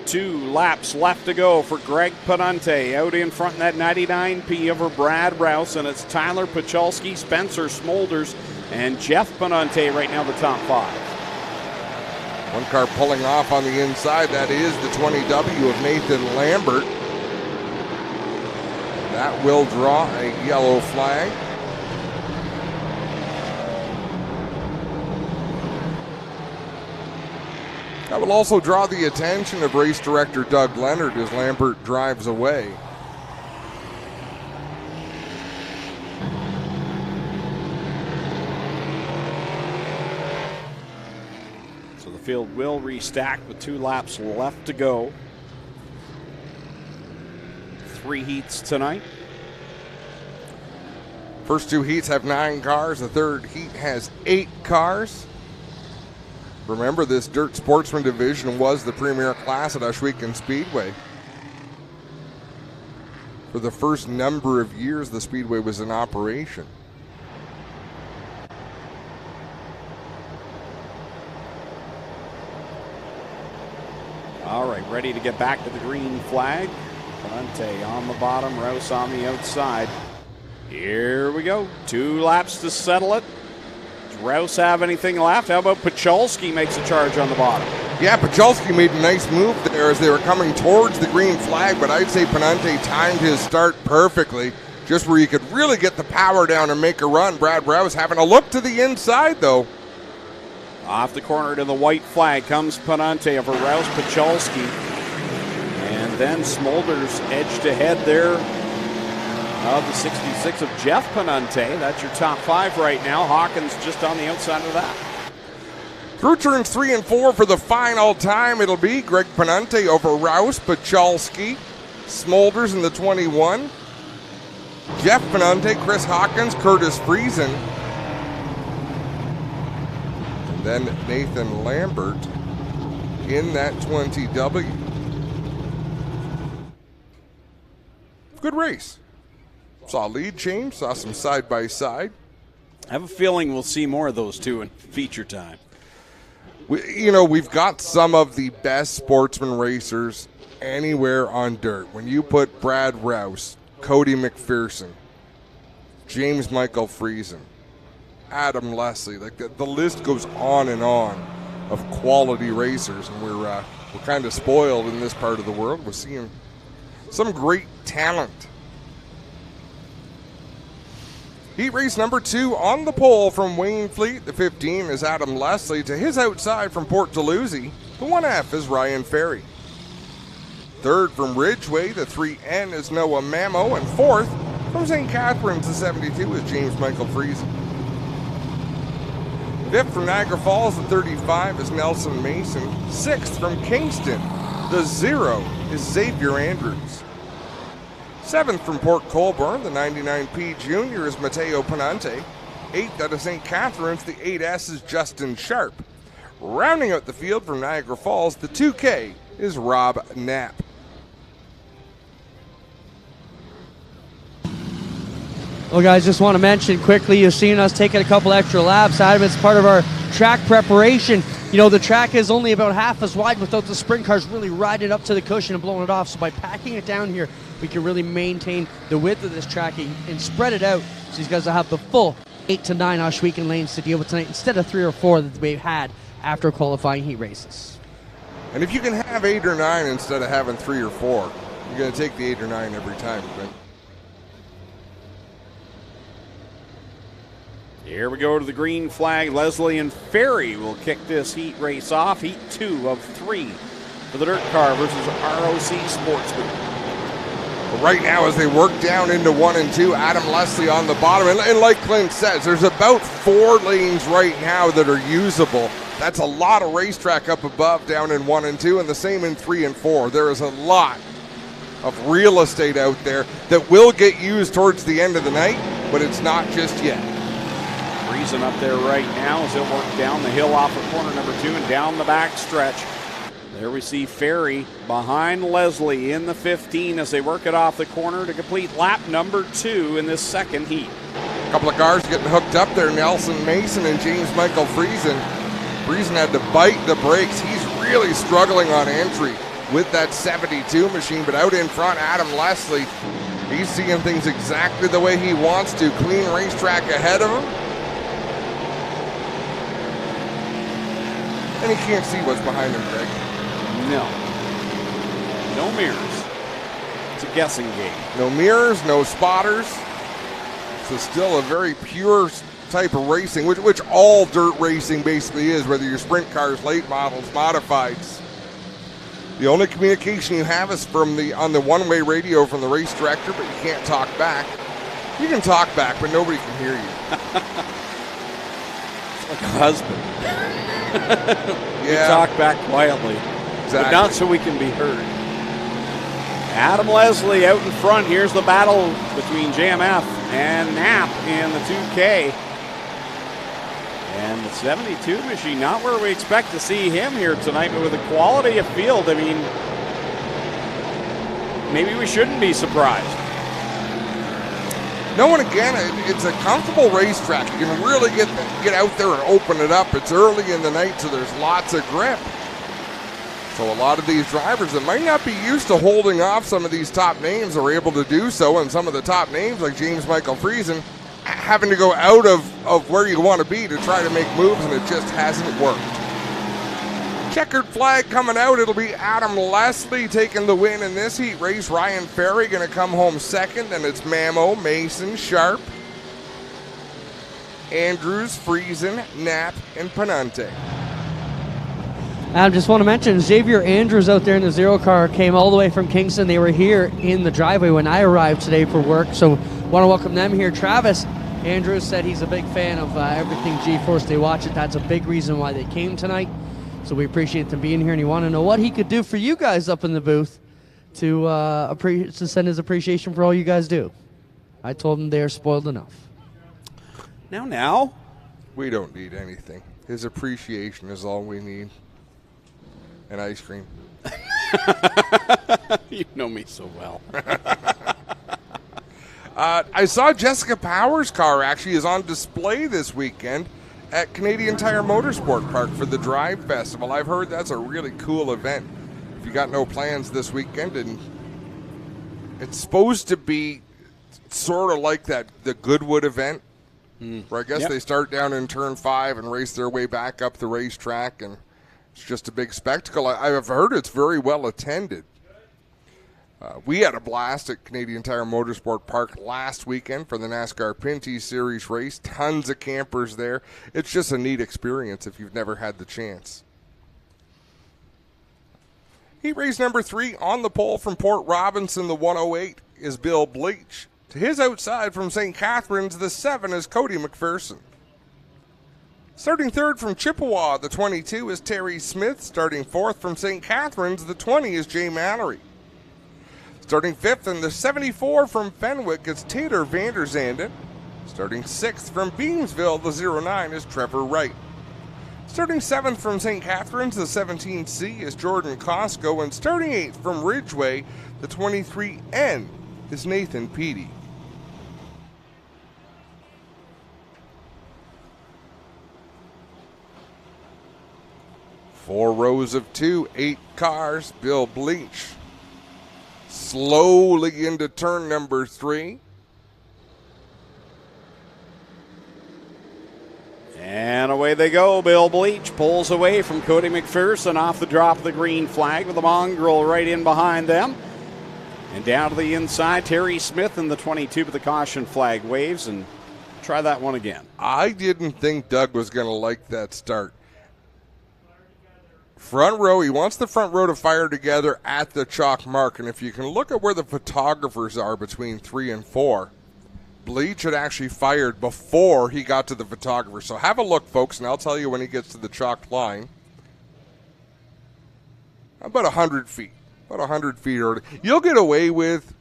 2 laps left to go for Greg Penante. Out in front in that 99P over Brad Rouse, and it's Tyler Pacholski, Spencer Smolders, and Jeff Penante right now the top 5. One car pulling off on the inside. That is the 20W of Nathan Lambert. That will draw a yellow flag. That will also draw the attention of race director Doug Leonard as Lambert drives away. So the field will restack with 2 laps left to go. 3 heats tonight. First 2 heats have 9 cars. The third heat has 8 cars. Remember, this Dirt Sportsman division was the premier class at Ohsweken Speedway. For the first number of years the Speedway was in operation. All right, ready to get back to the green flag. Penante on the bottom, Rouse on the outside. Here we go. 2 laps to settle it. Does Rouse have anything left? How about Pacholski makes a charge on the bottom? Yeah, Pacholski made a nice move there as they were coming towards the green flag, but I'd say Penante timed his start perfectly, just where you could really get the power down and make a run. Brad Rouse having a look to the inside, though. Off the corner to the white flag comes Penante over Rouse, Pacholski. And then Smolders edged ahead there of the 66 of Jeff Penante. That's your top 5 right now. Hawkins just on the outside of that. Through turns 3 and 4 for the final time, it'll be Greg Penante over Rouse, Pacholski, Smolders in the 21, Jeff Penante, Chris Hawkins, Curtis Friesen, and then Nathan Lambert in that 20W. Good race. Saw lead change, saw some side-by-side. I have a feeling we'll see more of those 2 in feature time. We've got some of the best sportsman racers anywhere on dirt. When you put Brad Rouse, Cody McPherson, James Michael Friesen, Adam Leslie, like the list goes on and on of quality racers, and we're kind of spoiled in this part of the world. We're seeing some great talent. Heat race number 2 on the pole from Wayne Fleet. The 15 is Adam Leslie. To his outside from Port Dalhousie, the 1F is Ryan Ferry. Third from Ridgeway, the 3N is Noah Mamo. And fourth from St. Catharines, the 72 is James Michael Friesen. Fifth from Niagara Falls, the 35 is Nelson Mason. Sixth from Kingston, the 0 is Xavier Andrews. 7th from Port Colborne, the 99P Junior is Mateo Penante. 8th out of St. Catharines, the 8S is Justin Sharp. Rounding out the field from Niagara Falls, the 2K is Rob Knapp. Well, guys, just want to mention quickly, you've seen us taking a couple extra laps out of it. It's part of our track preparation. You know, the track is only about half as wide without the sprint cars really riding up to the cushion and blowing it off. So by packing it down here, we can really maintain the width of this track and spread it out so these guys will have the full 8 to 9 Ohsweken lanes to deal with tonight instead of 3 or 4 that we've had after qualifying heat races. And if you can have 8 or 9 instead of having 3 or 4, you're going to take the 8 or 9 every time. But Here we go to the green flag. Leslie and Ferry will kick this heat race off. Heat 2 of 3 for the dirt car versus ROC Sportsman. Right now, as they work down into 1 and 2, Adam Leslie on the bottom. And like Clint says, there's about 4 lanes right now that are usable. That's a lot of racetrack up above down in 1 and 2, and the same in 3 and 4. There is a lot of real estate out there that will get used towards the end of the night, but it's not just yet. Friesen up there right now as he'll work down the hill off of corner number 2 and down the back stretch. There we see Ferry behind Leslie in the 15 as they work it off the corner to complete lap number 2 in this second heat. A couple of cars getting hooked up there, Nelson Mason and James Michael Friesen. Friesen had to bite the brakes. He's really struggling on entry with that 72 machine, but out in front, Adam Leslie, he's seeing things exactly the way he wants to. Clean racetrack ahead of him. And he can't see what's behind him, Greg. No mirrors. It's a guessing game. No mirrors, no spotters. So still a very pure type of racing, which all dirt racing basically is, whether you're sprint cars, late models, modifieds. The only communication you have is on the one-way radio from the race director, but you can't talk back. You can talk back, but nobody can hear you. It's like a husband. Yeah. We talk back quietly. Exactly. But not so we can be heard. Adam Leslie out in front. Here's the battle between JMF and Knapp in the 2K. And the 72 machine, not where we expect to see him here tonight, but with the quality of field, I mean, maybe we shouldn't be surprised. No, and again, it's a comfortable racetrack. You can really get out there and open it up. It's early in the night, so there's lots of grip. So a lot of these drivers that might not be used to holding off some of these top names are able to do so, and some of the top names like James Michael Friesen having to go out of where you want to be to try to make moves, and it just hasn't worked. Checkered flag coming out. It'll be Adam Leslie taking the win in this heat race. Ryan Ferry going to come home second. Then it's Mamo, Mason, Sharp, Andrews, Friesen, Knapp, and Panante. I just want to mention Xavier Andrews out there in the 0 car came all the way from Kingston. They were here in the driveway when I arrived today for work, so want to welcome them here. Travis Andrews said he's a big fan of everything G-Force. They watch it. That's a big reason why they came tonight. So we appreciate them being here, and he wanted to know what he could do for you guys up in the booth to send his appreciation for all you guys do. I told him they're spoiled enough. Now. We don't need anything. His appreciation is all we need. And ice cream. You know me so well. I saw Jessica Powers' car actually is on display this weekend at Canadian Tire Motorsport Park for the Drive Festival. I've heard that's a really cool event. If you got no plans this weekend, and it's supposed to be sort of like the Goodwood event, where I guess they start down in turn 5 and race their way back up the racetrack, and it's just a big spectacle. I've heard it's very well attended. We had a blast at Canadian Tire Motorsport Park last weekend for the NASCAR Pinty Series race. Tons of campers there. It's just a neat experience if you've never had the chance. Heat race number 3 on the pole from Port Robinson, the 108, is Bill Bleach. To his outside from St. Catharines, the 7 is Cody McPherson. Starting third from Chippewa, the 22 is Terry Smith. Starting fourth from St. Catharines, the 20 is Jay Mallory. Starting fifth in the 74 from Fenwick is Tater Vanderzanden. Starting sixth from Beamsville, the 09 is Trevor Wright. Starting seventh from St. Catharines, the 17C is Jordan Costco. And starting eighth from Ridgeway, the 23N is Nathan Peaty. Four rows of 2, 8 cars. Bill Bleach slowly into turn number 3. And away they go. Bill Bleach pulls away from Cody McPherson off the drop of the green flag with a mongrel right in behind them. And down to the inside, Terry Smith in the 22, but the caution flag waves, and try that one again. I didn't think Doug was going to like that start. Front row, he wants the front row to fire together at the chalk mark. And if you can look at where the photographers are between 3 and 4, Bleach had actually fired before he got to the photographer. So have a look, folks, and I'll tell you when he gets to the chalk line. About 100 feet. About 100 feet early. You'll get away with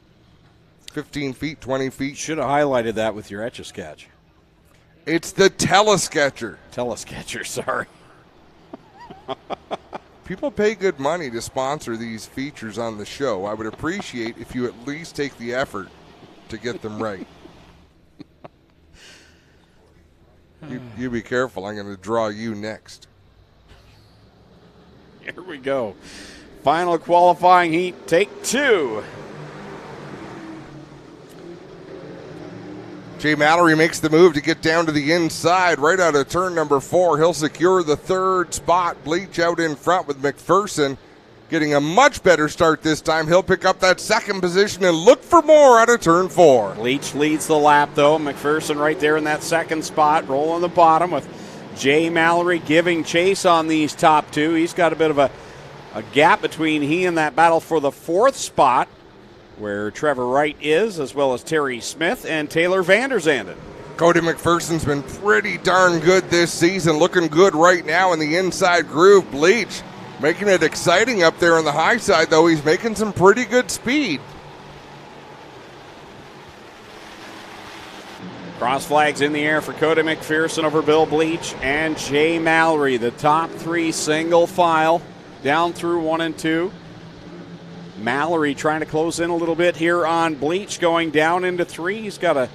15 feet, 20 feet. Should have highlighted that with your Etch-a-Sketch. It's the Telesketcher. Telesketcher, sorry. People pay good money to sponsor these features on the show. I would appreciate if you at least take the effort to get them right. You be careful. I'm going to draw you next. Here we go. Final qualifying heat, take 2. Jay Mallory makes the move to get down to the inside right out of turn number 4. He'll secure the 3rd spot. Bleach out in front with McPherson getting a much better start this time. He'll pick up that 2nd position and look for more out of turn 4. Bleach leads the lap, though. McPherson right there in that 2nd spot, rolling the bottom with Jay Mallory giving chase on these top 2. He's got a bit of a gap between he and that battle for the 4th spot, where Trevor Wright is, as well as Terry Smith and Taylor Vanderzanden. Cody McPherson's been pretty darn good this season, looking good right now in the inside groove. Bleach making it exciting up there on the high side, though. He's making some pretty good speed. Cross flags in the air for Cody McPherson over Bill Bleach and Jay Mallory. The top 3 single file down through 1 and 2. Mallory trying to close in a little bit here on Bleach, going down into 3. He's got a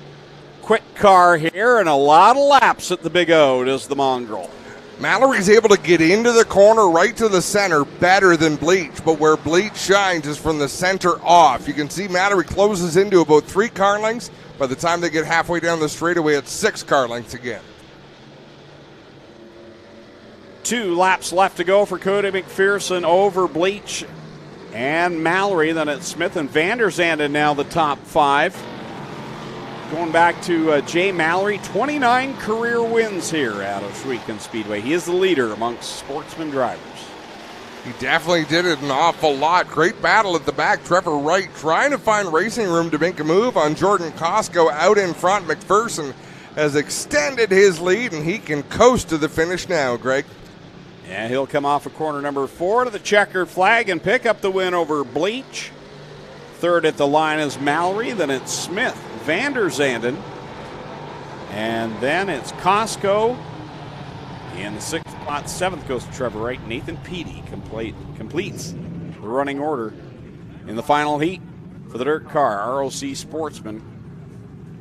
quick car here and a lot of laps at the Big O, does the Mongrel. Mallory's able to get into the corner right to the center better than Bleach, but where Bleach shines is from the center off. You can see Mallory closes into about 3 car lengths. By the time they get halfway down the straightaway, it's 6 car lengths again. 2 laps left to go for Cody McPherson over Bleach and Mallory. Then it's Smith and Vanderzanden now the top 5. Going back to Jay Mallory, 29 career wins here at Ohsweken Speedway. He is the leader amongst Sportsman drivers. He definitely did it an awful lot. Great battle at the back. Trevor Wright trying to find racing room to make a move on Jordan Costco out in front. McPherson has extended his lead, and he can coast to the finish now, Greg. And he'll come off of corner number 4 to the checkered flag and pick up the win over Bleach. 3rd at the line is Mallory. Then it's Smith, Vanderzanden. And then it's Costco. In the 6th spot, 7th goes to Trevor Wright. Nathan Peaty completes the running order in the final heat for the dirt car. ROC Sportsman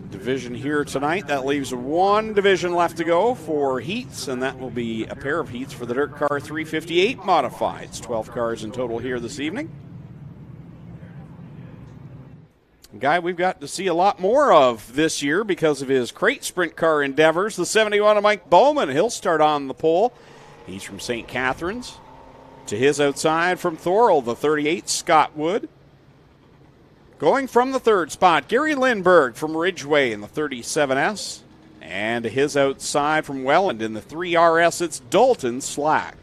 division here tonight. That leaves 1 division left to go for heats, and that will be a pair of heats for the dirt car 358 modifieds. 12 cars in total here this evening. A guy we've got to see a lot more of this year because of his crate sprint car endeavors. The 71 of Mike Bowman, he'll start on the pole. He's from St. Catharines. To his outside from Thorell, the 38 Scott Wood. Going from the 3rd spot, Gary Lindberg from Ridgeway in the 37S. And to his outside from Welland in the 3RS, it's Dalton Slack.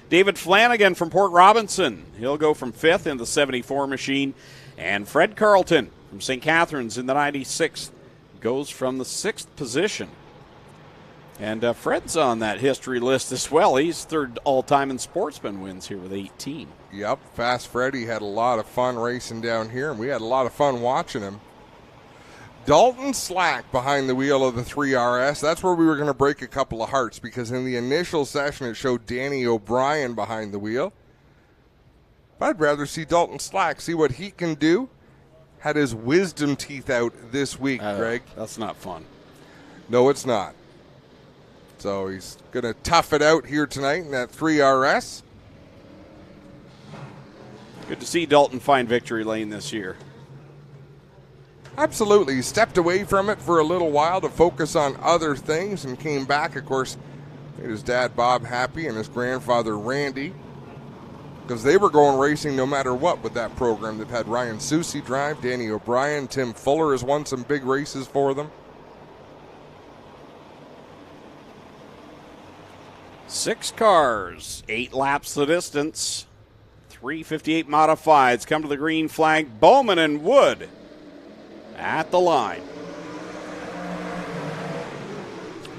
David Flanagan from Port Robinson. He'll go from 5th in the 74 machine. And Fred Carlton from St. Catharines in the 96th goes from the 6th position. And Fred's on that history list as well. He's 3rd all-time in Sportsman wins here with 18. Yep, Fast Freddy had a lot of fun racing down here, and we had a lot of fun watching him. Dalton Slack behind the wheel of the 3RS. That's where we were going to break a couple of hearts, because in the initial session it showed Danny O'Brien behind the wheel. But I'd rather see Dalton Slack, see what he can do. Had his wisdom teeth out this week, Greg. That's not fun. No, it's not. So he's going to tough it out here tonight in that 3RS. Good to see Dalton find victory lane this year. Absolutely. He stepped away from it for a little while to focus on other things and came back. Of course, made his dad Bob happy and his grandfather Randy, because they were going racing no matter what with that program. They've had Ryan Susie drive, Danny O'Brien, Tim Fuller has won some big races for them. 6 cars, 8 laps the distance. 3:58 modifieds come to the green flag. Bowman and Wood at the line.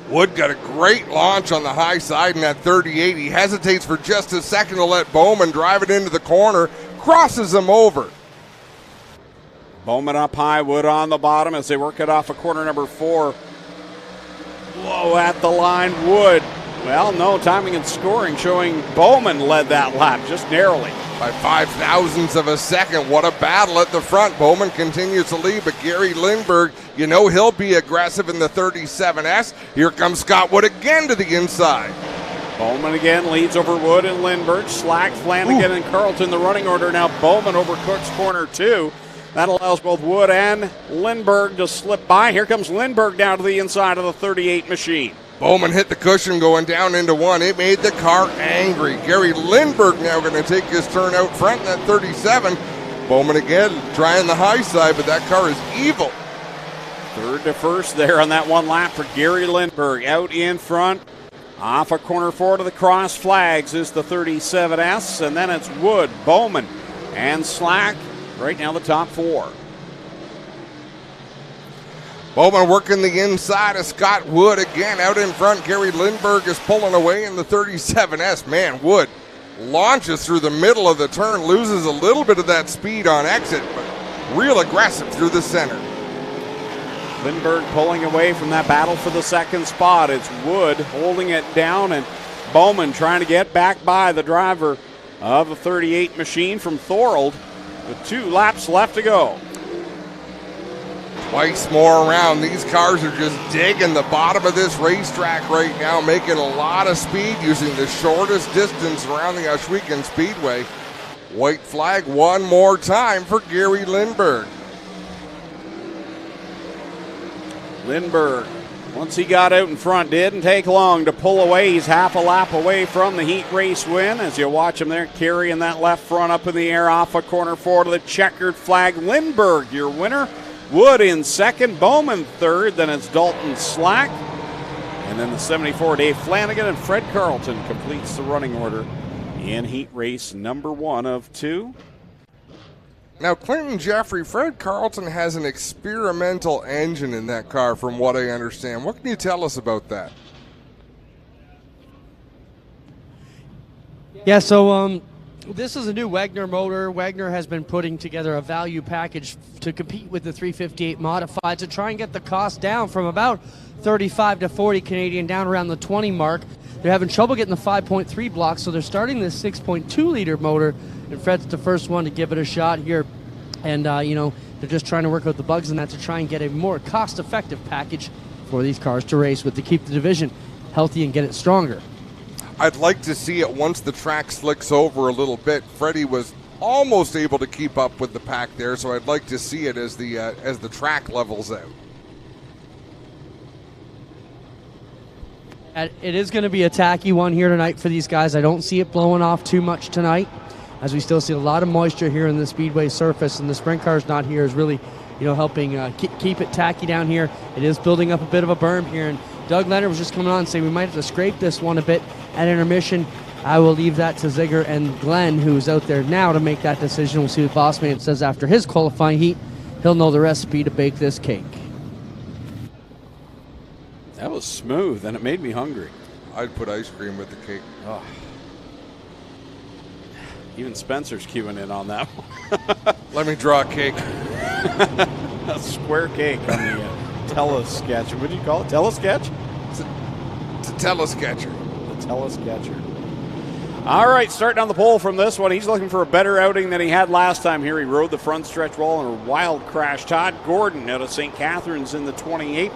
Wood got a great launch on the high side in that 38. He hesitates for just a second to let Bowman drive it into the corner, crosses him over. Bowman up high, Wood on the bottom as they work it off of corner number 4. Whoa, at the line, Wood. Well, no timing and scoring showing Bowman led that lap just narrowly. By 5,000ths of a second. What a battle at the front. Bowman continues to lead, but Gary Lindberg, you know he'll be aggressive in the 37S. Here comes Scott Wood again to the inside. Bowman again leads over Wood and Lindberg. Slack, Flanagan, and Carlton the running order. Now Bowman over Cook's corner 2. That allows both Wood and Lindberg to slip by. Here comes Lindberg down to the inside of the 38 machine. Bowman hit the cushion going down into 1. It made the car angry. Gary Lindberg now going to take his turn out front in that 37. Bowman again trying the high side, but that car is evil. Third to first there on that one lap for Gary Lindberg. Out in front, off of corner 4 to the cross flags is the 37S, and then it's Wood, Bowman, and Slack. Right now the top 4. Bowman working the inside of Scott Wood again out in front. Gary Lindberg is pulling away in the 37S. Man, Wood launches through the middle of the turn, loses a little bit of that speed on exit, but real aggressive through the center. Lindberg pulling away from that battle for the second spot. It's Wood holding it down, and Bowman trying to get back by the driver of the 38 machine from Thorold with 2 laps left to go. Twice more around. These cars are just digging the bottom of this racetrack right now, making a lot of speed using the shortest distance around the Ohsweken Speedway. White flag one more time for Gary Lindberg. Lindberg, once he got out in front, didn't take long to pull away. He's half a lap away from the heat race win as you watch him there carrying that left front up in the air off of corner 4 to the checkered flag. Lindberg, your winner. Wood in second, Bowman third, then it's Dalton Slack. And then the 74, Dave Flanagan, and Fred Carlton completes the running order in heat race number 1 of 2. Now, Clinton Jeffrey, Fred Carlton has an experimental engine in that car from what I understand. What can you tell us about that? Yeah, so this is a new Wagner motor. Wagner has been putting together a value package to compete with the 358 modified to try and get the cost down from about 35 to 40 Canadian down around the 20 mark. They're having trouble getting the 5.3 block, so they're starting this 6.2 liter motor, and Fred's the first one to give it a shot here. And, they're just trying to work out the bugs in that to try and get a more cost-effective package for these cars to race with to keep the division healthy and get it stronger. I'd like to see it once the track slicks over a little bit. Freddie was almost able to keep up with the pack there, so I'd like to see it as the track levels out. It is going to be a tacky one here tonight for these guys. I don't see it blowing off too much tonight, as we still see a lot of moisture here in the Speedway surface, and the sprint cars not here is really, helping keep it tacky down here. It is building up a bit of a berm here, and Doug Leonard was just coming on saying we might have to scrape this one a bit at intermission. I will leave that to Ziegler and Glenn, who's out there now, to make that decision. We'll see what Bossman says after his qualifying heat. He'll know the recipe to bake this cake. That was smooth, and it made me hungry. I'd put ice cream with the cake. Oh. Even Spencer's queuing in on that one. Let me draw a cake. A square cake on the telesketch. What do you call it? Telesketch? It's a telesketcher. The telesketcher. All right, starting on the pole from this one. He's looking for a better outing than he had last time here. He rode the front stretch wall in a wild crash. Todd Gordon out of St. Catharines in the 28.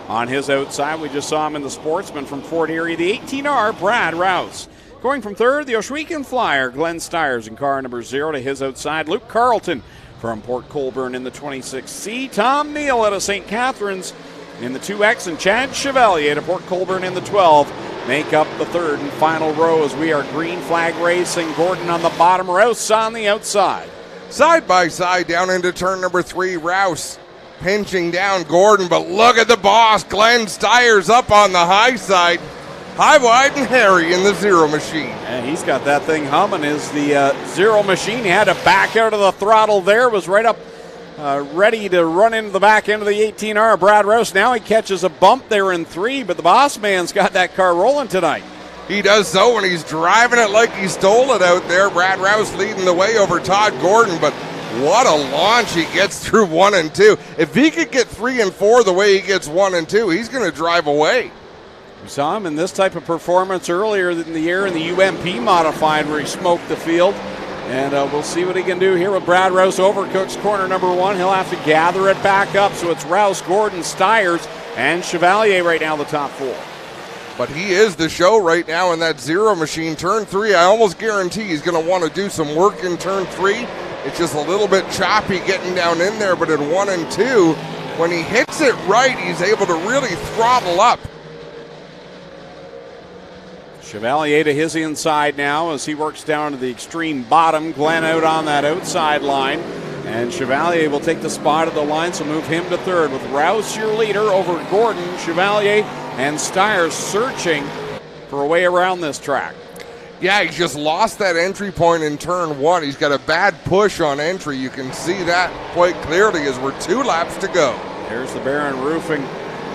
On his outside, we just saw him in the Sportsman from Fort Erie. The 18R, Brad Rouse. Going from third, the Ohsweken Flyer, Glenn Stiers in car number 0 to his outside. Luke Carlton from Port Colborne in the 26C. Tom Neal out of St. Catharines in the 2X, and Chad Chevalier to Port Colborne in the 12 make up the third and final row as we are green flag racing. Gordon on the bottom, Rouse on the outside. Side by side down into turn number 3, Rouse pinching down Gordon, but look at the boss, Glenn Stiers up on the high side. High, wide, and hairy in the Zero Machine. And he's got that thing humming. Is the Zero Machine. He had to back out of the throttle there. Was right up ready to run into the back end of the 18R. Brad Rouse. Now he catches a bump there in 3, but the boss man's got that car rolling tonight. He does so, and he's driving it like he stole it out there. Brad Rouse leading the way over Todd Gordon, but what a launch he gets through 1 and 2. If he could get 3 and 4 the way he gets 1 and 2, he's going to drive away. We saw him in this type of performance earlier in the year in the UMP Modified where he smoked the field. And we'll see what he can do here with Brad Rouse over Cook's corner number 1. He'll have to gather it back up. So it's Rouse, Gordon, Stiers, and Chevalier right now the top 4. But he is the show right now in that Zero Machine. Turn 3, I almost guarantee he's going to want to do some work in turn 3. It's just a little bit choppy getting down in there, but in 1 and 2, when he hits it right, he's able to really throttle up. Chevalier to his inside now as he works down to the extreme bottom. Glenn out on that outside line. And Chevalier will take the spot at the line, so move him to 3rd with Rouse, your leader, over Gordon, Chevalier, and Stiers searching for a way around this track. Yeah, he just lost that entry point in turn 1. He's got a bad push on entry. You can see that quite clearly as we're 2 laps to go. There's the Baron Roofing,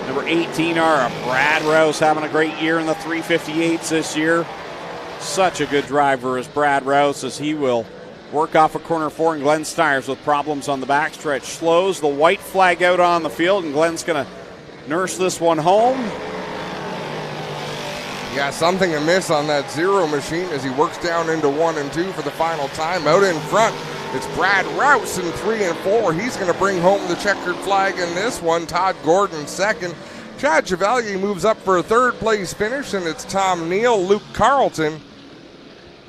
number 18R. Brad Rouse having a great year in the 358s this year. Such a good driver as Brad Rouse as he will work off of corner 4, and Glenn Stiers with problems on the backstretch. Slows the white flag out on the field, and Glenn's going to nurse this one home. Yeah, something amiss on that Zero Machine as he works down into 1 and 2 for the final time. Out in front, it's Brad Rouse in 3 and 4. He's going to bring home the checkered flag in this one. Todd Gordon 2nd. Chad Chevalier moves up for a 3rd place finish, and it's Tom Neal, Luke Carlton,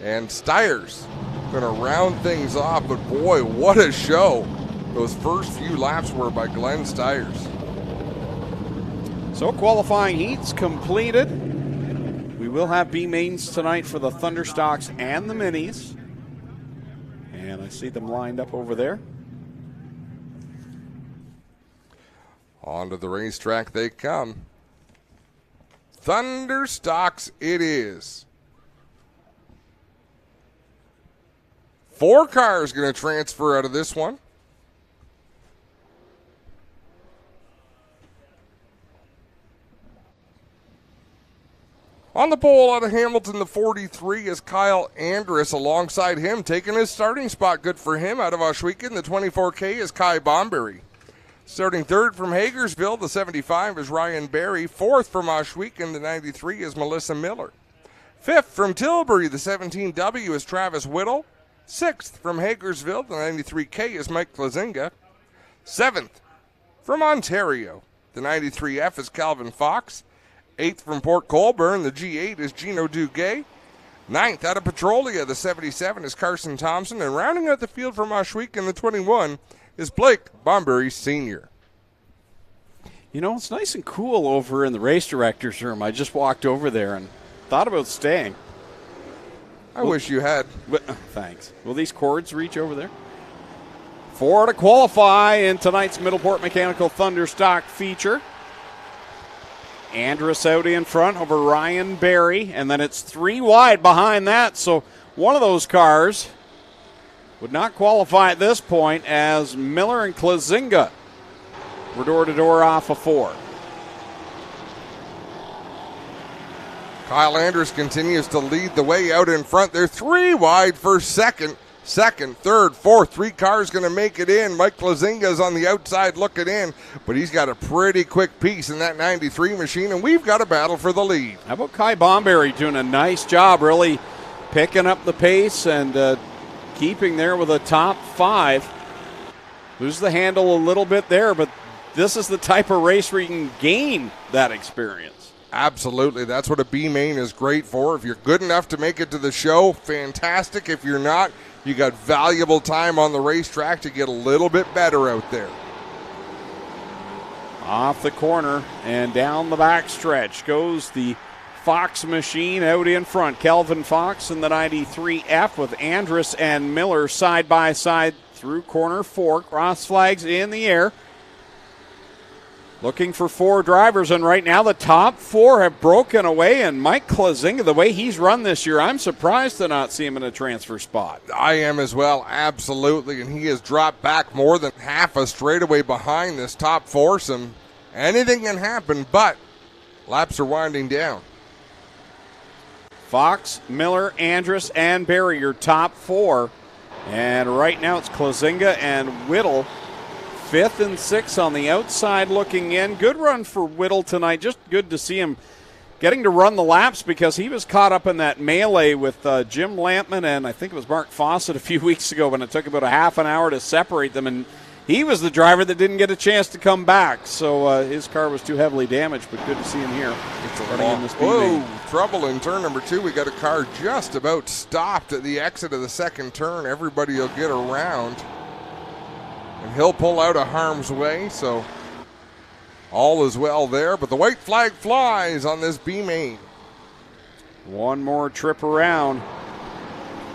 and Stiers going to round things off. But boy, what a show those first few laps were by Glenn Stiers. So qualifying heats completed. We will have B-mains tonight for the Thunderstocks and the Minis. And I see them lined up over there. Onto the racetrack they come. Thunderstocks it is. 4 cars going to transfer out of this one. On the pole out of Hamilton, the 43 is Kyle Andrus. Alongside him, taking his starting spot. Good for him. Out of Ohsweken, the 24K is Kai Bomberry. Starting 3rd from Hagersville, the 75 is Ryan Berry. 4th from Ohsweken, the 93 is Melissa Miller. 5th from Tilbury, the 17W is Travis Whittle. 6th from Hagersville, the 93K is Mike Klazinga. 7th from Ontario, the 93F is Calvin Fox. 8th from Port Colborne, the G8 is Gino Duguay. 9th out of Petrolia, the 77 is Carson Thompson. And rounding out the field from Ohsweken, the 21 is Blake Bomberry Sr. You know, it's nice and cool over in the race director's room. I just walked over there and thought about staying. I wish you had. Thanks. Will these cords reach over there? 4 to qualify in tonight's Middleport Mechanical Thunderstock feature. Andrus out in front over Ryan Berry, and then it's 3 wide behind that. So one of those cars would not qualify at this point as Miller and Klazinga were door-to-door off of 4. Kyle Andrus continues to lead the way out in front. They're 3 wide for second, 3rd, 4th. 3 cars going to make it in. Mike Klazinga's on the outside looking in, but he's got a pretty quick piece in that 93 machine, and we've got a battle for the lead. How about Kai Bomberry doing a nice job really picking up the pace and keeping there with a top 5. Lose the handle a little bit there, but this is the type of race where you can gain that experience. Absolutely. That's what a B-main is great for. If you're good enough to make it to the show, fantastic. If you're not, you got valuable time on the racetrack to get a little bit better out there. Off the corner and down the back stretch goes the Fox machine out in front. Kelvin Fox in the 93F with Andrus and Miller side by side through corner 4. Cross flags in the air. Looking for 4 drivers, and right now the top 4 have broken away, and Mike Klazinga, the way he's run this year, I'm surprised to not see him in a transfer spot. I am as well, absolutely, and he has dropped back more than half a straightaway behind this top foursome. Anything can happen, but laps are winding down. Fox, Miller, Andrus, and Barry, your top 4. And right now it's Klazinga and Whittle, 5th and 6th on the outside looking in. Good run for Whittle tonight. Just good to see him getting to run the laps because he was caught up in that melee with Jim Lampman and I think it was Mark Fawcett a few weeks ago when it took about a half an hour to separate them. And he was the driver that didn't get a chance to come back. So his car was too heavily damaged, but good to see him here. Whoa, trouble in turn number 2. We got a car just about stopped at the exit of the second turn. Everybody will get around. And he'll pull out of harm's way, so all is well there. But the white flag flies on this B-main. One more trip around.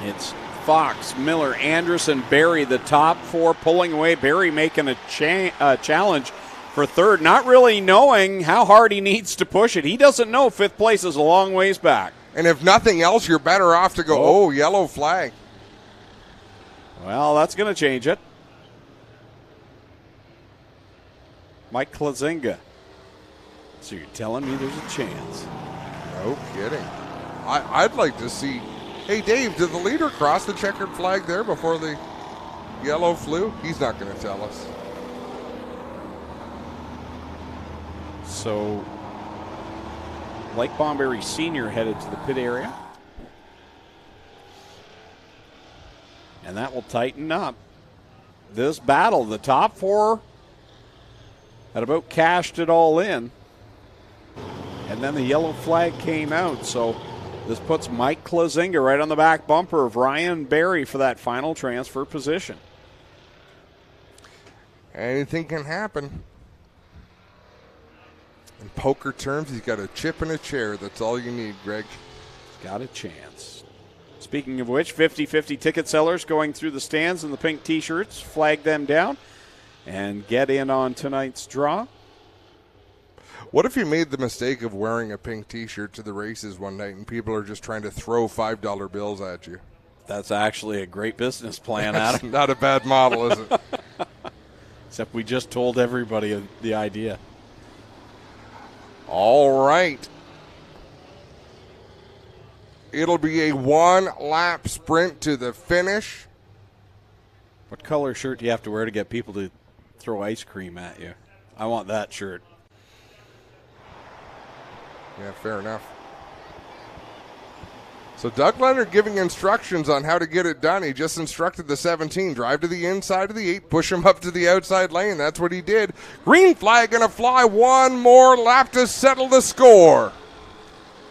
It's Fox, Miller, Andrus, and Barry, the top 4 pulling away. Barry making a challenge for 3rd, not really knowing how hard he needs to push it. He doesn't know 5th place is a long ways back. And if nothing else, you're better off to go, yellow flag. Well, that's going to change it. Mike Klazinga. So you're telling me there's a chance? No kidding. I'd like to see. Hey, Dave, did the leader cross the checkered flag there before the yellow flew? He's not going to tell us. So, Blake Bomberry Sr. headed to the pit area. And that will tighten up this battle. The top 4 had about cashed it all in. And then the yellow flag came out. So this puts Mike Klazinga right on the back bumper of Ryan Barry for that final transfer position. Anything can happen. In poker terms, he's got a chip and a chair. That's all you need, Greg. Got a chance. Speaking of which, 50-50 ticket sellers going through the stands in the pink T-shirts. Flag them down and get in on tonight's draw. What if you made the mistake of wearing a pink T-shirt to the races one night and people are just trying to throw $5 bills at you? That's actually a great business plan, That's Adam. not a bad model, is it? Except we just told everybody the idea. All right. It'll be a 1-lap sprint to the finish. What color shirt do you have to wear to get people to throw ice cream at you? I want that shirt. Yeah, fair enough. So Doug Leonard giving instructions on how to get it done. He just instructed the 17, drive to the inside of the 8, push him up to the outside lane. That's what he did. Green flag going to fly. One more lap to settle the score.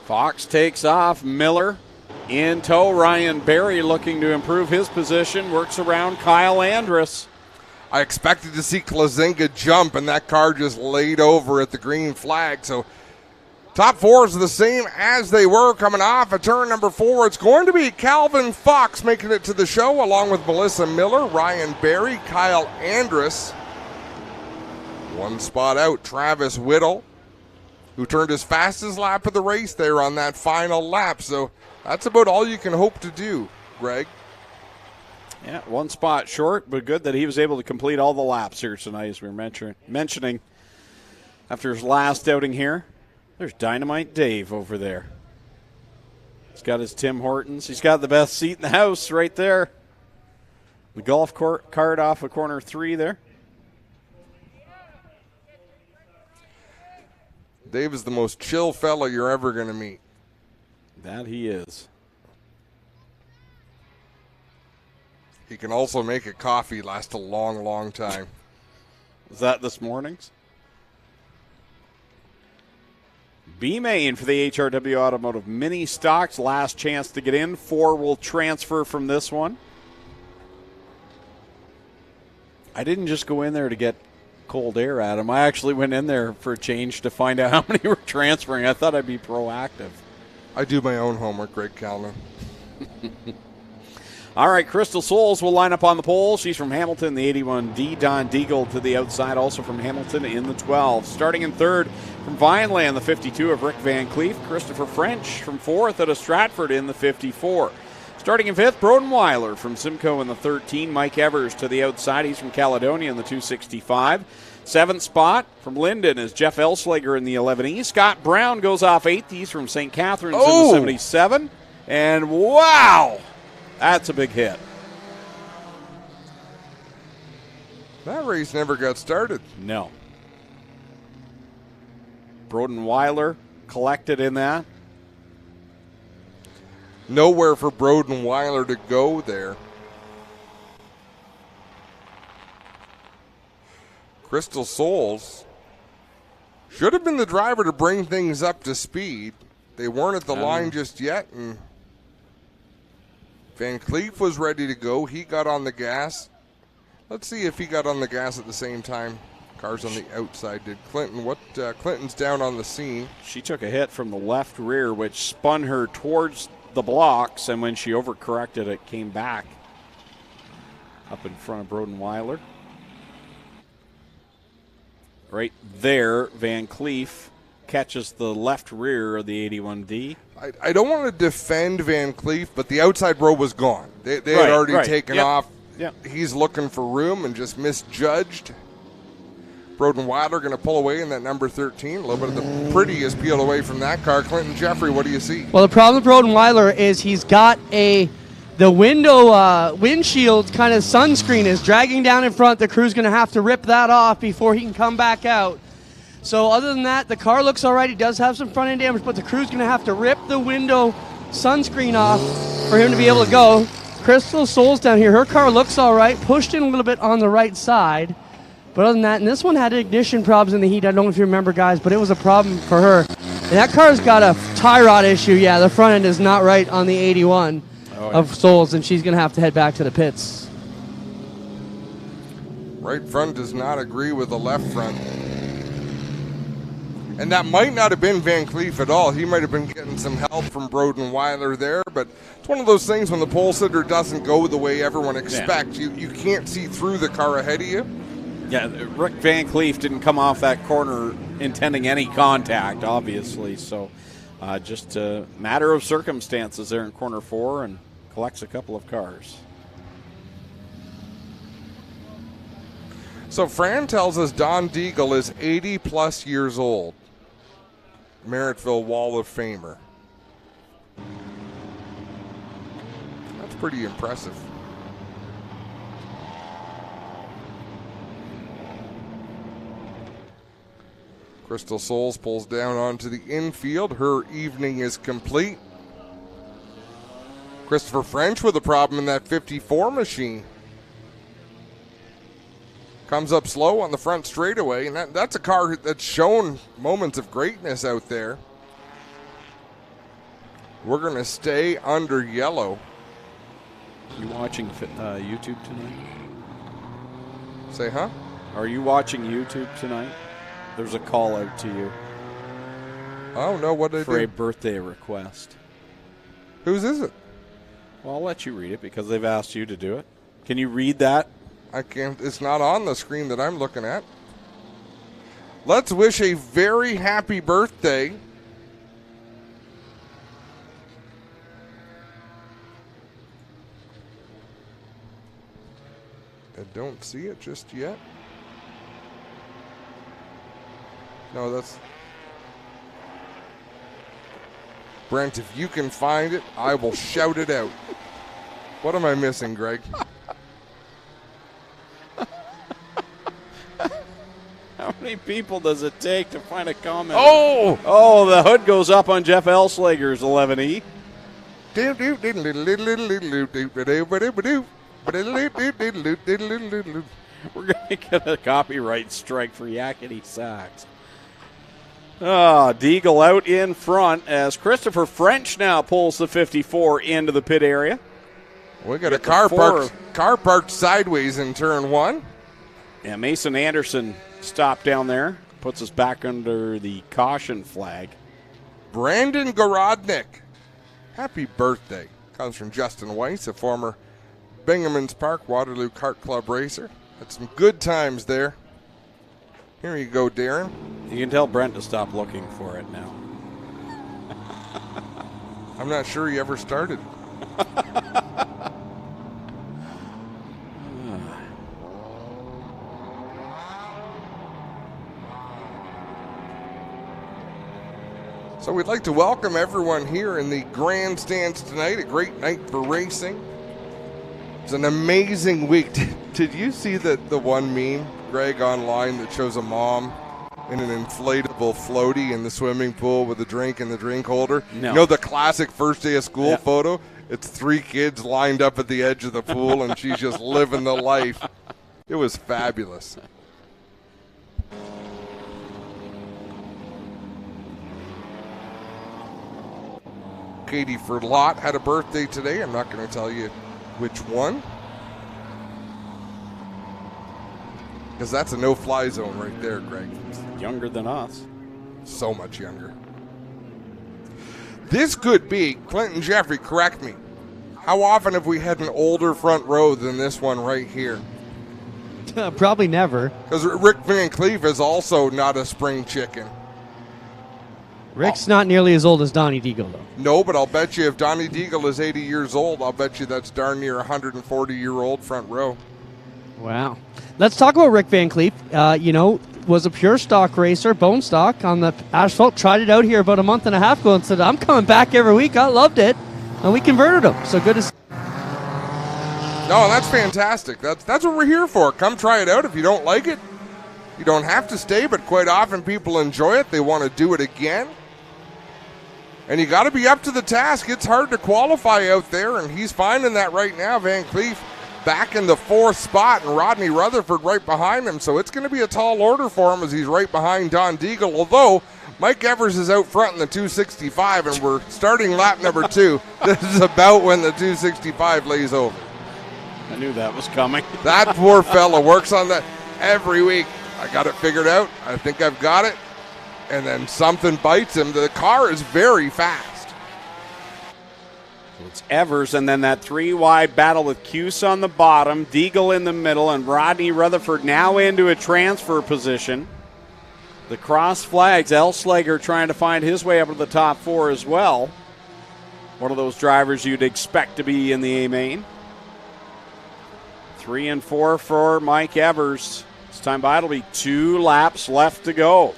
Fox takes off. Miller in tow. Ryan Barry looking to improve his position. Works around Kyle Andrus. I expected to see Klazinga jump, and that car just laid over at the green flag. So top 4 is the same as they were coming off at turn number 4. It's going to be Calvin Fox making it to the show along with Melissa Miller, Ryan Barry, Kyle Andrus. One spot out, Travis Whittle, who turned his fastest lap of the race there on that final lap. So that's about all you can hope to do, Greg. Yeah, one spot short, but good that he was able to complete all the laps here tonight, as we were mentioning after his last outing here. There's Dynamite Dave over there. He's got his Tim Hortons. He's got the best seat in the house right there. The golf cart off of corner 3 there. Dave is the most chill fella you're ever going to meet. That he is. He can also make a coffee last a long, long time. Was that this morning's? B-main for the HRW Automotive Mini Stocks. Last chance to get in. 4 will transfer from this one. I didn't just go in there to get cold air, Adam. I actually went in there for a change to find out how many were transferring. I thought I'd be proactive. I do my own homework, Greg Calman. All right, Crystal Souls will line up on the pole. She's from Hamilton, the 81D. Don Deagle to the outside, also from Hamilton in the 12. Starting in third from Vineland, the 52 of Rick Van Cleef. Christopher French from fourth out of Stratford in the 54. Starting in fifth, Broden Weiler from Simcoe in the 13. Mike Evers to the outside. He's from Caledonia in the 265. Seventh spot from Linden is Jeff Elslager in the 11E. Scott Brown goes off eighth. He's from St. Catharines in the 77. And wow, that's a big hit. That race never got started. No. Broden Weiler collected in that. Nowhere for Broden Weiler to go there. Crystal Souls should have been the driver to bring things up to speed. They weren't at the line just yet, and Van Cleef was ready to go. He got on the gas. Let's see if he got on the gas at the same time. Cars on the outside did. Clinton, Clinton's down on the scene. She took a hit from the left rear, which spun her towards the blocks, and when she overcorrected, it came back up in front of Broden Weiler. Right there, Van Cleef catches the left rear of the 81D. I don't want to defend Van Cleef, but the outside row was gone. They had already taken off. Yep. He's looking for room and just misjudged. Broden Weiler going to pull away in that number 13. A little bit of the pretty is peeled away from that car. Clinton Jeffrey, what do you see? Well, the problem with Broden Weiler is he's got the windshield kind of sunscreen is dragging down in front. The crew's going to have to rip that off before he can come back out. So other than that, the car looks all right. He does have some front end damage, but the crew's going to have to rip the window sunscreen off for him to be able to go. Crystal Souls down here, her car looks all right, pushed in a little bit on the right side. But other than that, and this one had ignition problems in the heat. I don't know if you remember, guys, but it was a problem for her. And that car's got a tie rod issue. Yeah, the front end is not right on the 81 of Souls, and she's going to have to head back to the pits. Right front does not agree with the left front. And that might not have been Van Cleef at all. He might have been getting some help from Broden Weiler there, but it's one of those things when the pole sitter doesn't go the way everyone expects. Yeah. You can't see through the car ahead of you. Yeah, Rick Van Cleef didn't come off that corner intending any contact, obviously. So just a matter of circumstances there in corner 4 and collects a couple of cars. So Fran tells us Don Deagle is 80-plus years old. Merrittville Wall of Famer. That's pretty impressive. Crystal Souls pulls down onto the infield. Her evening is complete. Christopher French with a problem in that 54 machine. Comes up slow on the front straightaway, and that's a car that's shown moments of greatness out there. We're going to stay under yellow. You watching YouTube tonight? Say, huh? Are you watching YouTube tonight? There's a call out to you. Oh, no, what did I do? For a birthday request. Whose is it? Well, I'll let you read it because they've asked you to do it. Can you read that? I can't. It's not on the screen that I'm looking at. Let's wish a very happy birthday I don't see it just yet. No, that's... Brent, if you can find it, I will shout it out. What am I missing, Greg? How many people does it take to find a comment? Oh, the hood goes up on Jeff Elslager's 11E. We're going to get a copyright strike for Yakety Sax. Deagle out in front as Christopher French now pulls the 54 into the pit area. We got a car parked sideways in turn 1. Yeah, Mason Anderson stopped down there, puts us back under the caution flag. Brandon Gorodnik, happy birthday. Comes from Justin Weiss, a former Binghamton's Park Waterloo Kart Club racer. Had some good times there. Here you go, Darren. You can tell Brent to stop looking for it now. I'm not sure he ever started. So we'd like to welcome everyone here in the grandstands tonight. A great night for racing. It's an amazing week. Did you see the one meme, Greg, online that shows a mom in an inflatable floaty in the swimming pool with a drink in the drink holder? No. You know the classic first day of school photo? It's 3 kids lined up at the edge of the pool, and she's just living the life. It was fabulous. Katie Ferlot had a birthday today. I'm not going to tell you which one, because that's a no-fly zone right there, Greg. Younger than us. So much younger. This could be, Clinton Jeffrey, correct me, how often have we had an older front row than this one right here? Probably never. Because Rick Van Cleef is also not a spring chicken. Rick's not nearly as old as Donnie Deagle, though. No, but I'll bet you if Donnie Deagle is 80 years old, I'll bet you that's darn near 140-year-old front row. Wow. Let's talk about Rick Van Cleef. Was a pure stock racer, bone stock on the asphalt. Tried it out here about a month and a half ago and said, I'm coming back every week. I loved it. And we converted him. So good to see. No, that's fantastic. That's what we're here for. Come try it out. If you don't like it, you don't have to stay, but quite often people enjoy it. They want to do it again. And you got to be up to the task. It's hard to qualify out there, and he's finding that right now. Van Cleef back in the 4th spot, and Rodney Rutherford right behind him. So it's going to be a tall order for him as he's right behind Don Deagle, although Mike Evers is out front in the 265, and we're starting lap number 2. This is about when the 265 lays over. I knew that was coming. That poor fella works on that every week. I got it figured out. I think I've got it. And then something bites him. The car is very fast. It's Evers, and then that 3-wide battle with Cuse on the bottom, Deagle in the middle, and Rodney Rutherford now into a transfer position. The cross flags, Elslager trying to find his way up to the top 4 as well. One of those drivers you'd expect to be in the A-main. 3 and 4 for Mike Evers. This time by, it'll be 2 laps left to go.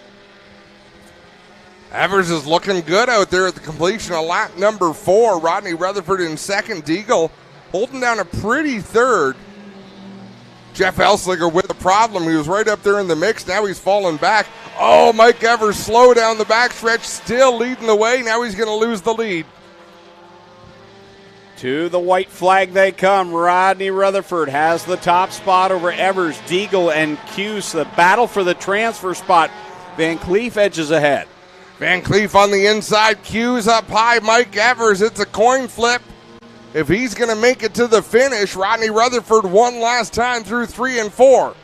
Evers is looking good out there at the completion of lap number 4. Rodney Rutherford in second. Deagle holding down a pretty third. Jeff Elslager with a problem. He was right up there in the mix. Now he's falling back. Oh, Mike Evers slow down the backstretch, still leading the way. Now he's going to lose the lead. To the white flag they come. Rodney Rutherford has the top spot over Evers, Deagle, and Cuse. The battle for the transfer spot. Van Cleef edges ahead. Van Cleef on the inside, Cuse up high, Mike Evers. It's a coin flip. If he's going to make it to the finish, Rodney Rutherford won last time through 3 and 4.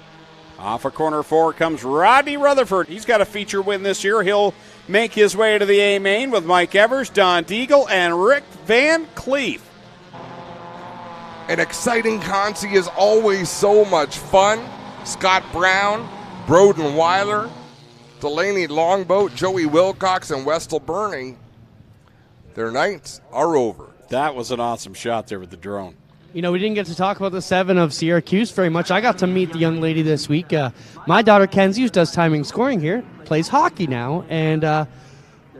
Off of corner 4 comes Rodney Rutherford. He's got a feature win this year. He'll make his way to the A-main with Mike Evers, Don Deagle, and Rick Van Cleef. An exciting Consi is always so much fun. Scott Brown, Broden Weiler, Delaney Longboat, Joey Wilcox, and Westel Burning. Their nights are over. That was an awesome shot there with the drone. We didn't get to talk about the 7 of Syracuse very much. I got to meet the young lady this week. My daughter Kenzie, who does timing scoring here, plays hockey now, and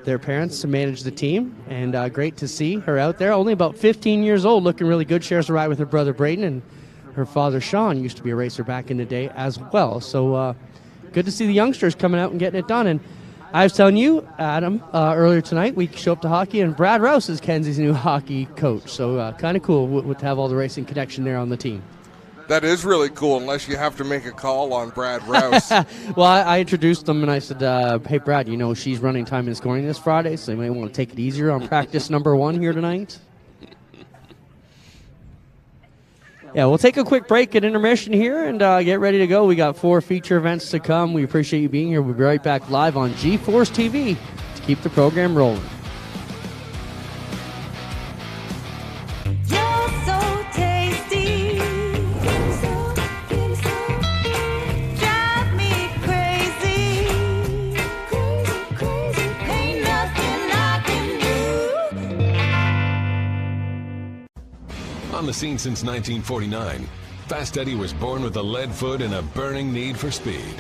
their parents manage the team, and great to see her out there. Only about 15 years old, looking really good. Shares a ride with her brother Braden, and her father Sean used to be a racer back in the day as well. So good to see the youngsters coming out and getting it done. And I was telling you, Adam, earlier tonight, we show up to hockey, and Brad Rouse is Kenzie's new hockey coach. So kind of cool to have all the racing connection there on the team. That is really cool, unless you have to make a call on Brad Rouse. Well, I introduced them, and I said, hey, Brad, she's running time and scoring this Friday, so you may want to take it easier on practice number 1 here tonight. Yeah, we'll take a quick break at intermission here and get ready to go. We got 4 feature events to come. We appreciate you being here. We'll be right back live on G-Force TV to keep the program rolling. You're so tasty. the scene since 1949, Fast Eddie was born with a lead foot and a burning need for speed.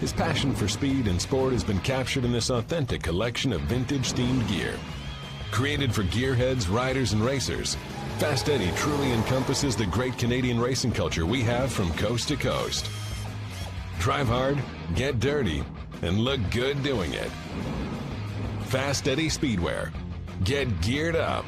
His passion for speed and sport has been captured in this authentic collection of vintage-themed gear. Created for gearheads, riders, and racers, Fast Eddie truly encompasses the great Canadian racing culture we have from coast to coast. Drive hard, get dirty, and look good doing it. Fast Eddie Speedwear. Get geared up.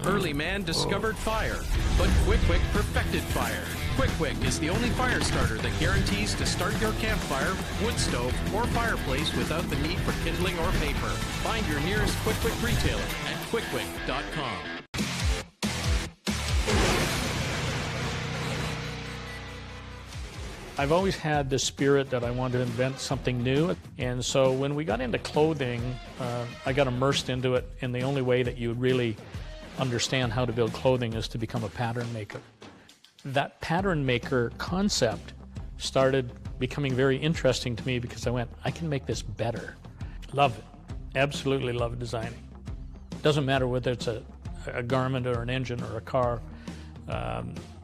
Early man discovered fire, but Quick perfected fire. Quick is the only fire starter that guarantees to start your campfire, wood stove, or fireplace without the need for kindling or paper. Find your nearest Quick retailer at quickquick.com. I've always had the spirit that I wanted to invent something new, and so when we got into clothing, I got immersed into it, and the only way that you would really understand how to build clothing is to become a pattern maker. That pattern maker concept started becoming very interesting to me because I went, I can make this better. Love it. Absolutely love designing. Doesn't matter whether it's a garment or an engine or a car,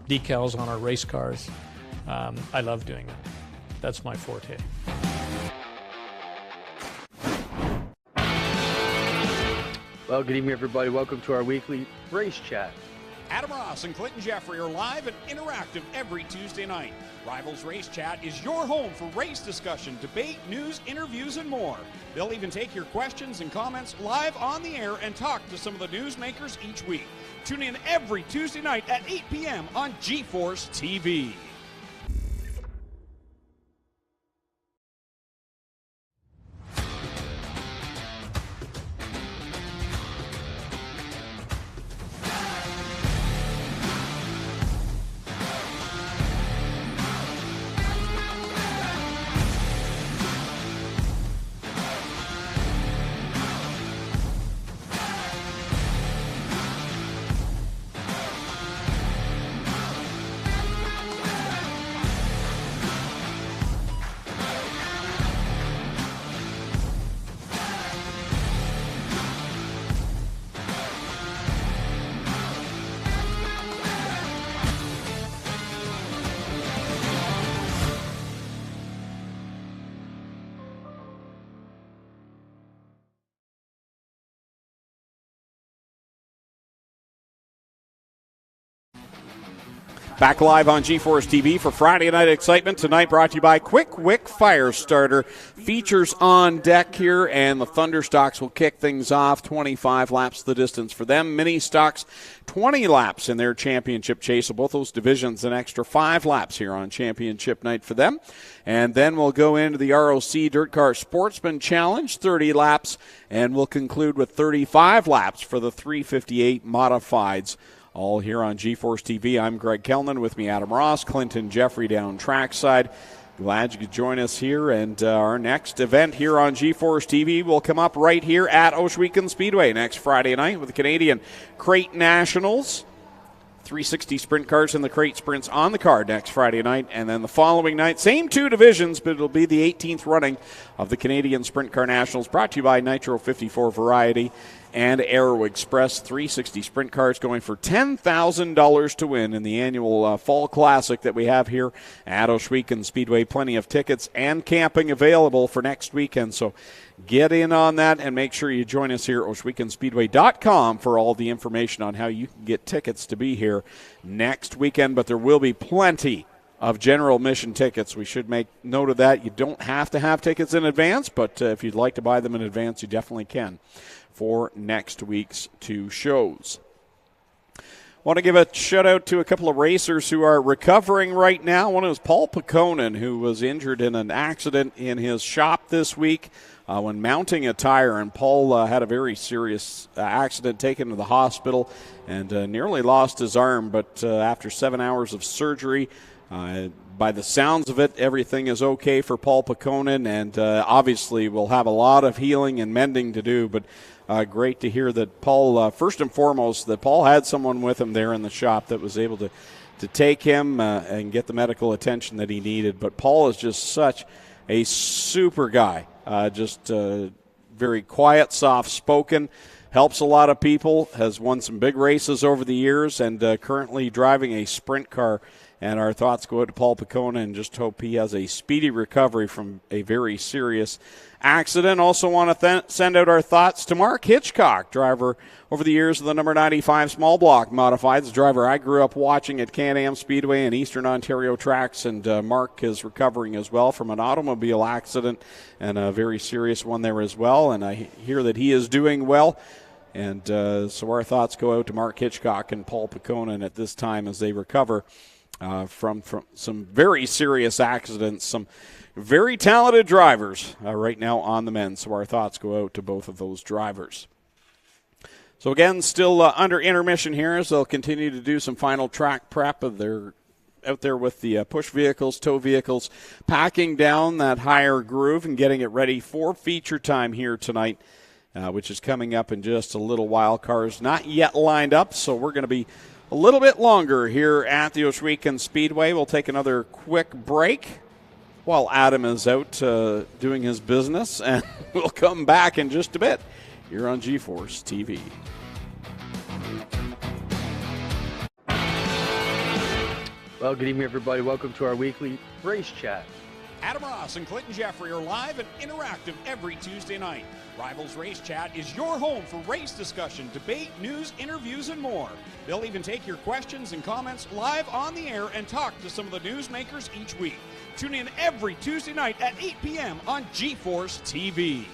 decals on our race cars. I love doing it. That's my forte. Well, good evening, everybody. Welcome to our weekly race chat. Adam Ross and Clinton Jeffrey are live and interactive every Tuesday night. Rivals Race Chat is your home for race discussion, debate, news, interviews, and more. They'll even take your questions and comments live on the air and talk to some of the newsmakers each week. Tune in every Tuesday night at 8 p.m. on G-Force TV. Back live on G-Force TV for Friday Night Excitement. Tonight brought to you by Quick Fire Starter. Features on deck here, and the Thunderstocks will kick things off. 25 laps the distance for them. Mini Stocks, 20 laps in their championship chase. So both those divisions, an extra 5 laps here on championship night for them. And then we'll go into the ROC Dirt Car Sportsman Challenge, 30 laps. And we'll conclude with 35 laps for the 358 Modifieds. All here on G-Force TV. I'm Greg Kellnan. With me, Adam Ross, Clinton Jeffrey down trackside. Glad you could join us here. And our next event here on G-Force TV will come up right here at Ohsweken Speedway next Friday night with the Canadian Crate Nationals. 360 sprint cars and the crate sprints on the card next Friday night. And then the following night, same 2 divisions, but it'll be the 18th running of the Canadian Sprint Car Nationals, brought to you by Nitro 54 Variety and Aero Express. 360 sprint cars going for $10,000 to win in the annual Fall Classic that we have here at Ohsweken Speedway. Plenty of tickets and camping available for next weekend. So get in on that and make sure you join us here at OhswekenSpeedway.com for all the information on how you can get tickets to be here next weekend. But there will be plenty of general admission tickets. We should make note of that. You don't have to have tickets in advance, but if you'd like to buy them in advance, you definitely can for next week's 2 shows. Want to give a shout out to a couple of racers who are recovering right now. One is Paul Pekonen, who was injured in an accident in his shop this week when mounting a tire, and Paul had a very serious accident, taken to the hospital, and nearly lost his arm, but after 7 hours of surgery, by the sounds of it, everything is okay for Paul Pekonen, and obviously will have a lot of healing and mending to do, but great to hear that Paul, first and foremost, that Paul had someone with him there in the shop that was able to take him and get the medical attention that he needed. But Paul is just such a super guy, just very quiet, soft-spoken, helps a lot of people, has won some big races over the years, and currently driving a sprint car. And our thoughts go out to Paul Picona and just hope he has a speedy recovery from a very serious accident. Also want to send out our thoughts to Mark Hitchcock, driver over the years of the number 95 small block modifieds, the driver I grew up watching at Can-Am Speedway and Eastern Ontario tracks. And Mark is recovering as well from an automobile accident, and a very serious one there as well. And I hear that he is doing well. And so our thoughts go out to Mark Hitchcock and Paul Picona at this time as they recover from some very serious accidents, some very talented drivers right now on the men. So our thoughts go out to both of those drivers. So again, still under intermission here as they'll continue to do some final track prep. They're out there with the push vehicles, tow vehicles, packing down that higher groove and getting it ready for feature time here tonight, which is coming up in just a little while. Cars not yet lined up, so we're going to be a little bit longer here at the Ohsweken Speedway. We'll take another quick break while Adam is out doing his business, and we'll come back in just a bit here on G-Force TV. Well, good evening, everybody. Welcome to our weekly race chat. Adam Ross and Clinton Jeffrey are live and interactive every Tuesday night. Rivals Race Chat is your home for race discussion, debate, news, interviews, and more. They'll even take your questions and comments live on the air and talk to some of the newsmakers each week. Tune in every Tuesday night at 8 p.m. on G-Force TV.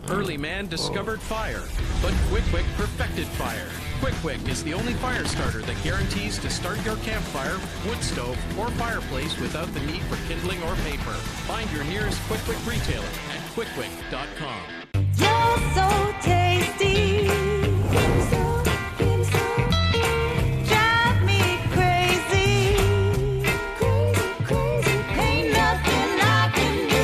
Early man discovered fire, but Quick Quick perfected fire. Quick Quick is the only fire starter that guarantees to start your campfire, wood stove, or fireplace without the need for kindling or paper. Find your nearest Quick Quick retailer at quickquick.com. You're so tasty. Drive me crazy. Crazy, crazy. Ain't nothing I can do.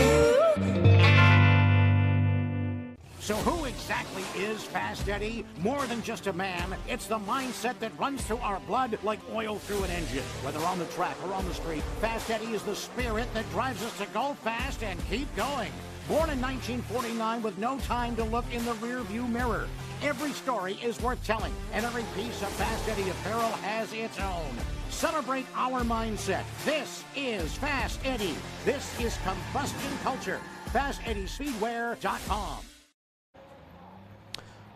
So who exactly is Fast Eddie? More than just a man, it's the mindset that runs through our blood like oil through an engine. Whether on the track or on the street, Fast Eddie is the spirit that drives us to go fast and keep going. Born in 1949 with no time to look in the rearview mirror. Every story is worth telling, and every piece of Fast Eddie apparel has its own. Celebrate our mindset. This is Fast Eddie. This is combustion culture. FastEddieSpeedwear.com.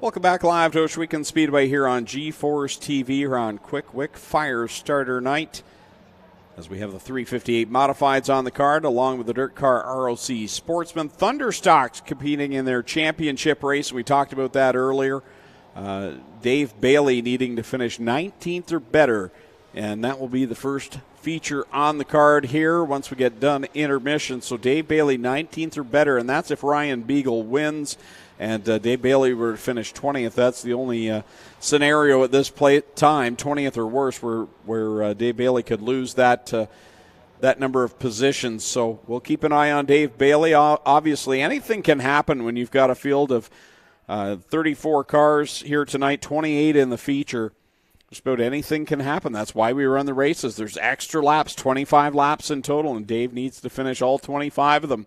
Welcome back live to Ohsweken Speedway here on G-Force TV here on Quick Wick Fire Starter Night. As we have the 358 modifieds on the card, along with the dirt car ROC Sportsman. Thunderstock's competing in their championship race. We talked about that earlier. Dave Bailey needing to finish 19th or better, and that will be the first feature on the card here once we get done intermission. So Dave Bailey 19th or better, and that's if Ryan Beagle wins. And Dave Bailey were to finish 20th. That's the only scenario at this time, 20th or worse, where Dave Bailey could lose that number of positions. So we'll keep an eye on Dave Bailey. Obviously, anything can happen when you've got a field of 34 cars here tonight, 28 in the feature. Just about anything can happen. That's why we run the races. There's extra laps, 25 laps in total, and Dave needs to finish all 25 of them.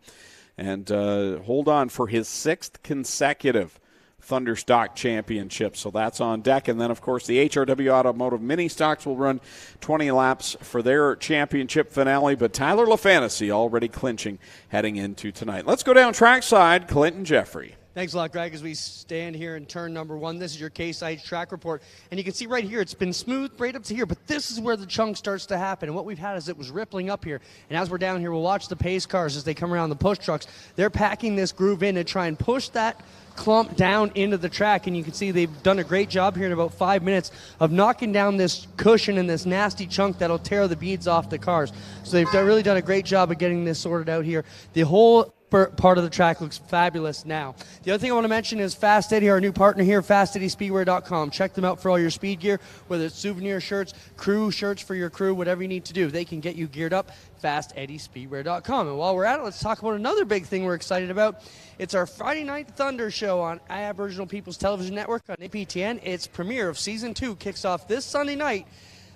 And hold on for his 6th consecutive Thunderstock Championship. So that's on deck. And then, of course, the HRW Automotive Mini Stocks will run 20 laps for their championship finale. But Tyler LaFantasy already clinching heading into tonight. Let's go down trackside. Clinton Jeffrey. Thanks a lot, Greg. As we stand here in turn number 1, this is your Case IH track report. And you can see right here, it's been smooth right up to here, but this is where the chunk starts to happen. And what we've had is it was rippling up here. And as we're down here, we'll watch the pace cars as they come around the push trucks. They're packing this groove in to try and push that clump down into the track, and you can see they've done a great job here in about 5 minutes of knocking down this cushion and this nasty chunk that'll tear the beads off the cars. So they've really done a great job of getting this sorted out here. The whole part of the track looks fabulous now. The other thing I want to mention is Fast Eddie, our new partner here, FastEddieSpeedway.com. Check them out for all your speed gear, whether it's souvenir shirts, crew shirts for your crew, whatever you need to do. They can get you geared up. FastEddieSpeedway.com. And while we're at it, let's talk about another big thing we're excited about. It's our Friday Night Thunder show on Aboriginal People's Television Network on APTN. Its premiere of Season 2 kicks off this Sunday night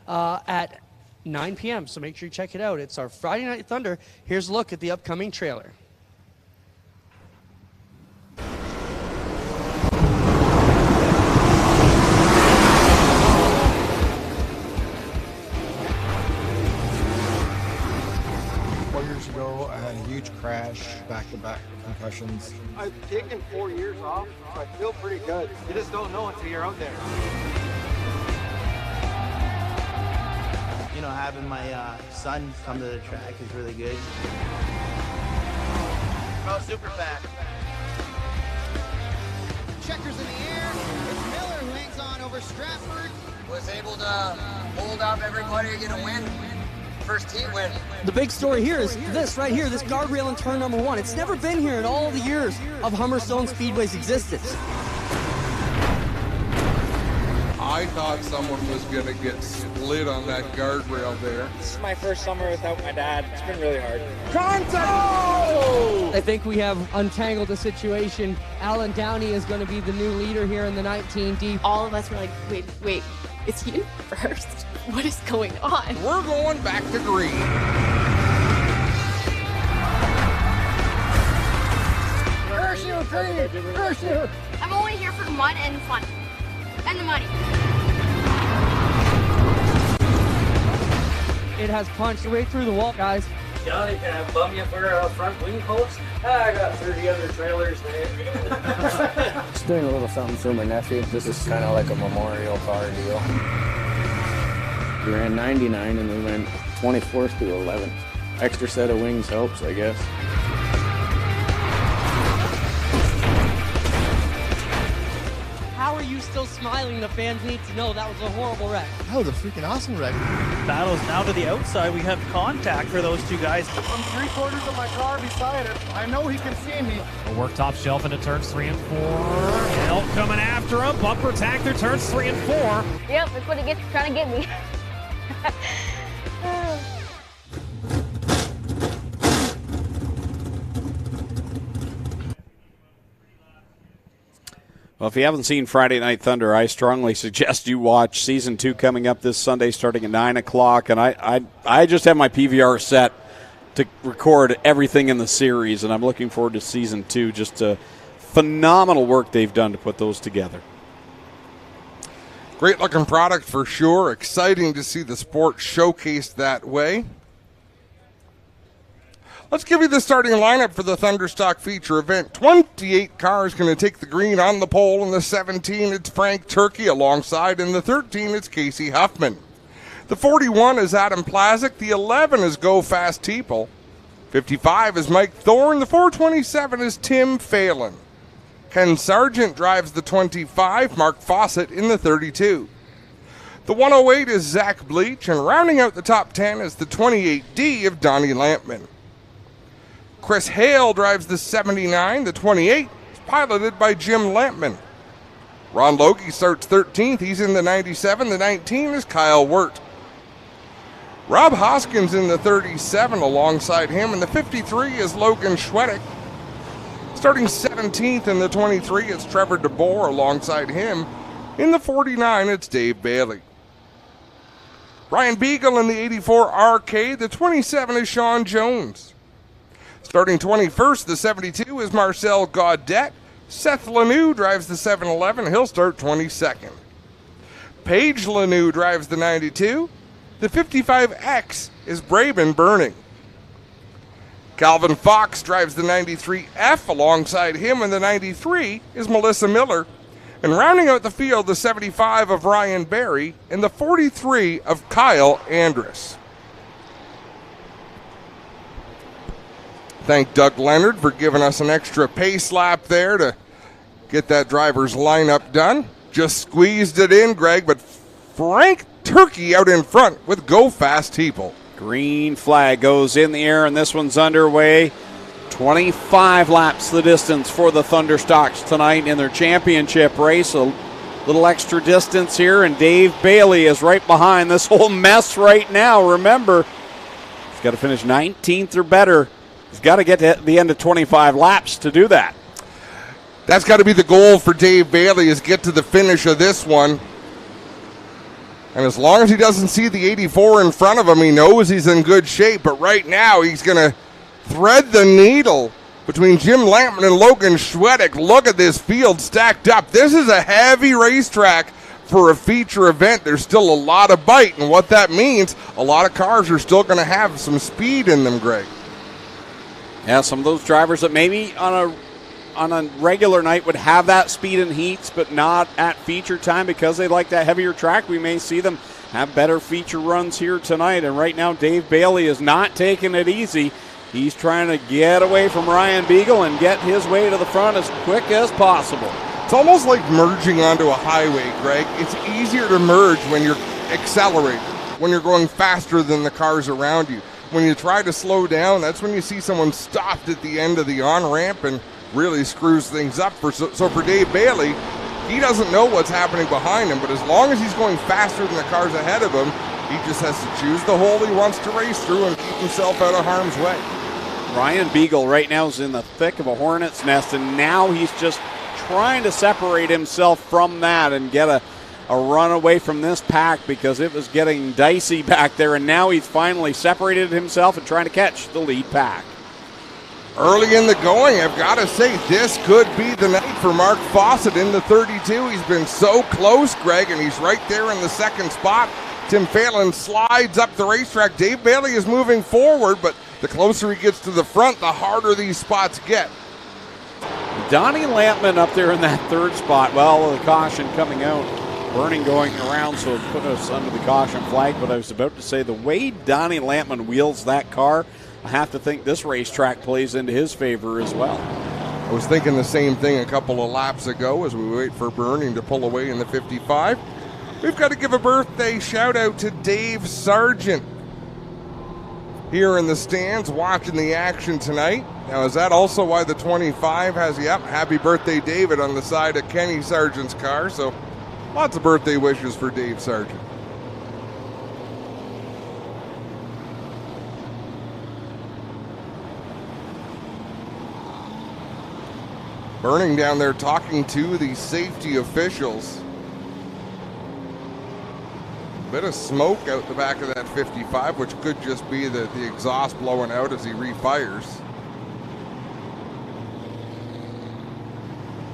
at 9 p.m., so make sure you check it out. It's our Friday Night Thunder. Here's a look at the upcoming trailer. I had a huge crash, back-to-back concussions. I've taken 4 years off, so I feel pretty good. You just don't know until you're out there. You know, having my son come to the track is really good. Oh, super fast. Checkers in the air. It's Miller who hangs on over Stratford. Was able to hold up everybody to get a win. First heat win. The big story here is this right here, this guardrail in turn number 1. It's never been here in all the years of Humberstone Speedway's existence. I thought someone was going to get split on that guardrail there. This is my first summer without my dad. It's been really hard. Contact! Oh! I think we have untangled the situation. Alan Downey is going to be the new leader here in the 19D. All of us were like, wait, is he in first? What is going on? We're going back to green. Parachute! I'm only here for the mud and the fun. And the money. It has punched right through the wall, guys. Johnny, can I bum you for a front wing post? I got 30 other trailers there. Just doing a little something for my nephew. This is kind of like a memorial car deal. We ran 99 and we went 24th to 11th. Extra set of wings helps, I guess. How are you still smiling? The fans need to know that was a horrible wreck. That was a freaking awesome wreck. Battles now to the outside. We have contact for those two guys. I'm 3/4 of my car beside it. I know he can see me. A work top shelf into turns 3 and 4. Help coming after him. Bumper attack through turns 3 and 4. Yep, that's what he gets trying to get me. Well, if you haven't seen Friday Night Thunder, I strongly suggest you watch Season 2 coming up this Sunday starting at 9 o'clock. And I just have my PVR set to record everything in the series, and I'm looking forward to Season 2. Just phenomenal work they've done to put those together. Great looking product for sure. Exciting to see the sport showcased that way. Let's give you the starting lineup for the Thunderstock feature event. 28 cars going to take the green on the pole. In the 17, it's Frank Turkey alongside. In the 13, it's Casey Huffman. The 41 is Adam Plazik. The 11 is Go Fast Teeple. 55 is Mike Thorne. The 427 is Tim Phelan. Ken Sargent drives the 25. Mark Fawcett in the 32. The 108 is Zach Bleach. And rounding out the top 10 is the 28D of Donnie Lampman. Chris Hale drives the 79. The 28 is piloted by Jim Lampman. Ron Logie starts 13th. He's in the 97. The 19 is Kyle Wirt. Rob Hoskins in the 37 alongside him. And the 53 is Logan Schwedick. Starting 17th in the 23, it's Trevor DeBoer alongside him. In the 49, it's Dave Bailey. Ryan Beagle in the 84 RK. The 27 is Sean Jones. Starting 21st, the 72 is Marcel Gaudet. Seth Lanou drives the 711. He'll start 22nd. Paige Lanou drives the 92. The 55X is Braben Burning. Calvin Fox drives the 93F. Alongside him in the 93 is Melissa Miller. And rounding out the field, the 75 of Ryan Barry and the 43 of Kyle Andrus. Thank Doug Leonard for giving us an extra pace lap there to get that driver's lineup done. Just squeezed it in, Greg, but Frank Turkey out in front with Go Fast Heeple. Green flag goes in the air, and this one's underway. 25 laps the distance for the Thunderstocks tonight in their championship race. A little extra distance here, and Dave Bailey is right behind this whole mess right now. Remember, he's got to finish 19th or better. He's got to get to the end of 25 laps to do that. That's got to be the goal for Dave Bailey, is get to the finish of this one. And as long as he doesn't see the 84 in front of him, he knows he's in good shape. But right now, he's going to thread the needle between Jim Lampman and Logan Schwedick. Look at this field stacked up. This is a heavy racetrack for a feature event. There's still a lot of bite, and what that means, a lot of cars are still going to have some speed in them, Greg. Yeah, some of those drivers that maybe on a regular night would have that speed in heats, but not at feature time because they like that heavier track. We may see them have better feature runs here tonight. And right now, Dave Bailey is not taking it easy. He's trying to get away from Ryan Beagle and get his way to the front as quick as possible. It's almost like merging onto a highway, Greg. It's easier to merge when you're accelerating, when you're going faster than the cars around you. When you try to slow down, that's when you see someone stopped at the end of the on-ramp and really screws things up. So for Dave Bailey, he doesn't know what's happening behind him, but as long as he's going faster than the cars ahead of him, he just has to choose the hole he wants to race through and keep himself out of harm's way. Ryan Beagle right now is in the thick of a hornet's nest, and now he's just trying to separate himself from that and get a run away from this pack because it was getting dicey back there, and now he's finally separated himself and trying to catch the lead pack. Early in the going, I've got to say, this could be the night for Mark Fawcett in the 32. He's been so close, Greg, and he's right there in the second spot. Tim Phelan slides up the racetrack. Dave Bailey is moving forward, but the closer he gets to the front, the harder these spots get. Donnie Lampman up there in that third spot. Well, the caution coming out. Burning going around, so it put us under the caution flag. But I was about to say, the way Donnie Lampman wheels that car, I have to think this racetrack plays into his favor as well. I was thinking the same thing a couple of laps ago as we wait for Burning to pull away in the 55. We've got to give a birthday shout out to Dave Sargent here in the stands watching the action tonight. Now, is that also why the 25 has, happy birthday, David, on the side of Kenny Sargent's car? So lots of birthday wishes for Dave Sargent. Burning down there talking to the safety officials. Bit of smoke out the back of that 55, which could just be the exhaust blowing out as he refires.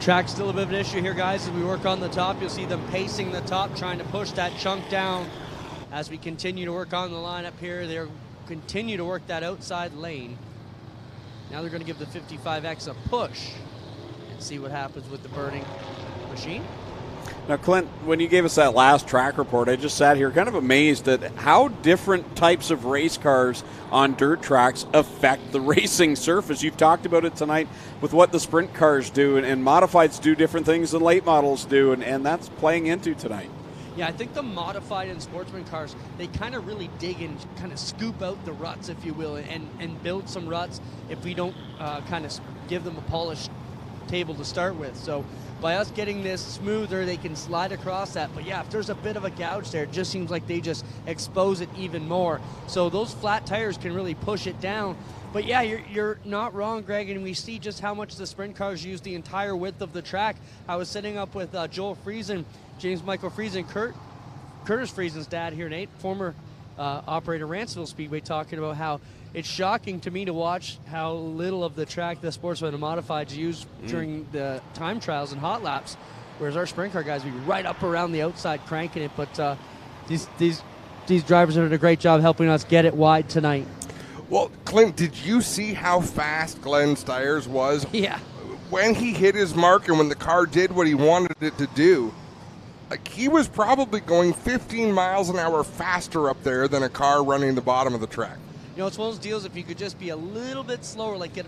Track's still a bit of an issue here, guys. As we work on the top, you'll see them pacing the top, trying to push that chunk down. As we continue to work on the lineup here, they'll continue to work that outside lane. Now they're going to give the 55X a push and see what happens with the Burning machine. Now, Clint, when you gave us that last track report, I just sat here kind of amazed at how different types of race cars on dirt tracks affect the racing surface. You've talked about it tonight with what the sprint cars do, and modifieds do different things than late models do, and that's playing into tonight. Yeah, I think the modified and sportsman cars, they kind of really dig and kind of scoop out the ruts, if you will, and build some ruts if we don't kind of give them a polished table to start with. So by us getting this smoother, they can slide across that. But yeah, if there's a bit of a gouge there, it just seems like they just expose it even more. So those flat tires can really push it down. But yeah, you're not wrong, Greg, and we see just how much the sprint cars use the entire width of the track. I was sitting up with Joel Friesen, James Michael Friesen, Curtis Friesen's dad here, Nate, former operator Ranceville Speedway, talking about how it's shocking to me to watch how little of the track the Sportsman and Modifieds use during the time trials and hot laps, whereas our sprint car guys be right up around the outside cranking it. But these drivers are doing a great job helping us get it wide tonight. Well, Clint, did you see how fast Glenn Stiers was? Yeah. When he hit his mark and when the car did what he wanted it to do, like he was probably going 15 miles an hour faster up there than a car running the bottom of the track. You know, it's one of those deals, if you could just be a little bit slower, like get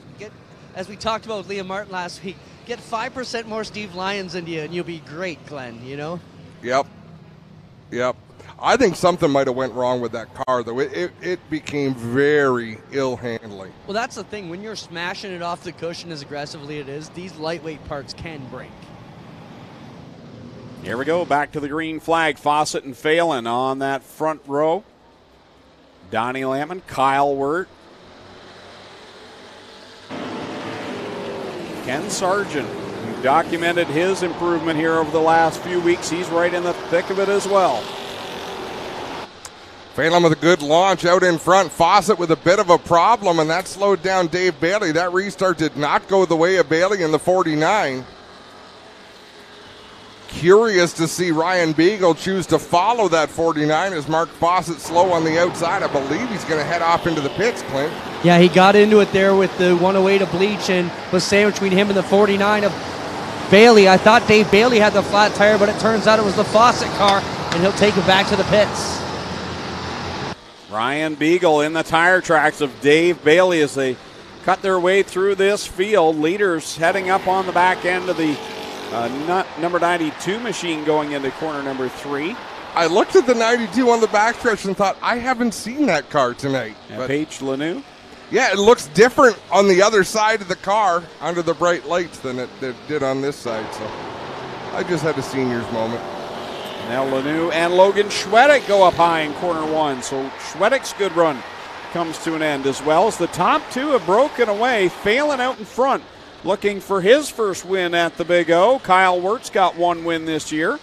as we talked about with Liam Martin last week, get 5% more Steve Lyons in you, and you'll be great, Glenn, you know? Yep. I think something might have went wrong with that car, though. It became very ill-handling. Well, that's the thing. When you're smashing it off the cushion as aggressively as it is, these lightweight parts can break. Here we go, back to the green flag. Fawcett and Phelan on that front row. Donnie Lampman, Kyle Wirt, Ken Sargent, who documented his improvement here over the last few weeks. He's right in the thick of it as well. Phelan with a good launch out in front. Fawcett with a bit of a problem, and that slowed down Dave Bailey. That restart did not go the way of Bailey in the 49. Curious to see Ryan Beagle choose to follow that 49 as Mark Fawcett slow on the outside. I believe he's going to head off into the pits, Clint. Yeah, he got into it there with the 108 of Bleach and was sandwiched between him and the 49 of Bailey. I thought Dave Bailey had the flat tire, but it turns out it was the Fawcett car, and he'll take it back to the pits. Ryan Beagle in the tire tracks of Dave Bailey as they cut their way through this field. Leaders heading up on the back end of the number 92 machine going into corner number 3. I looked at the 92 on the backstretch and thought, I haven't seen that car tonight. Paige Lanoux? Yeah, it looks different on the other side of the car under the bright lights than it did on this side. So I just had a senior's moment. Now Lanoux and Logan Schwedick go up high in corner 1. So Schwedick's good run comes to an end, as well as the top two have broken away. Phelan out in front, looking for his first win at the Big O. Kyle Wirt's got one win this year.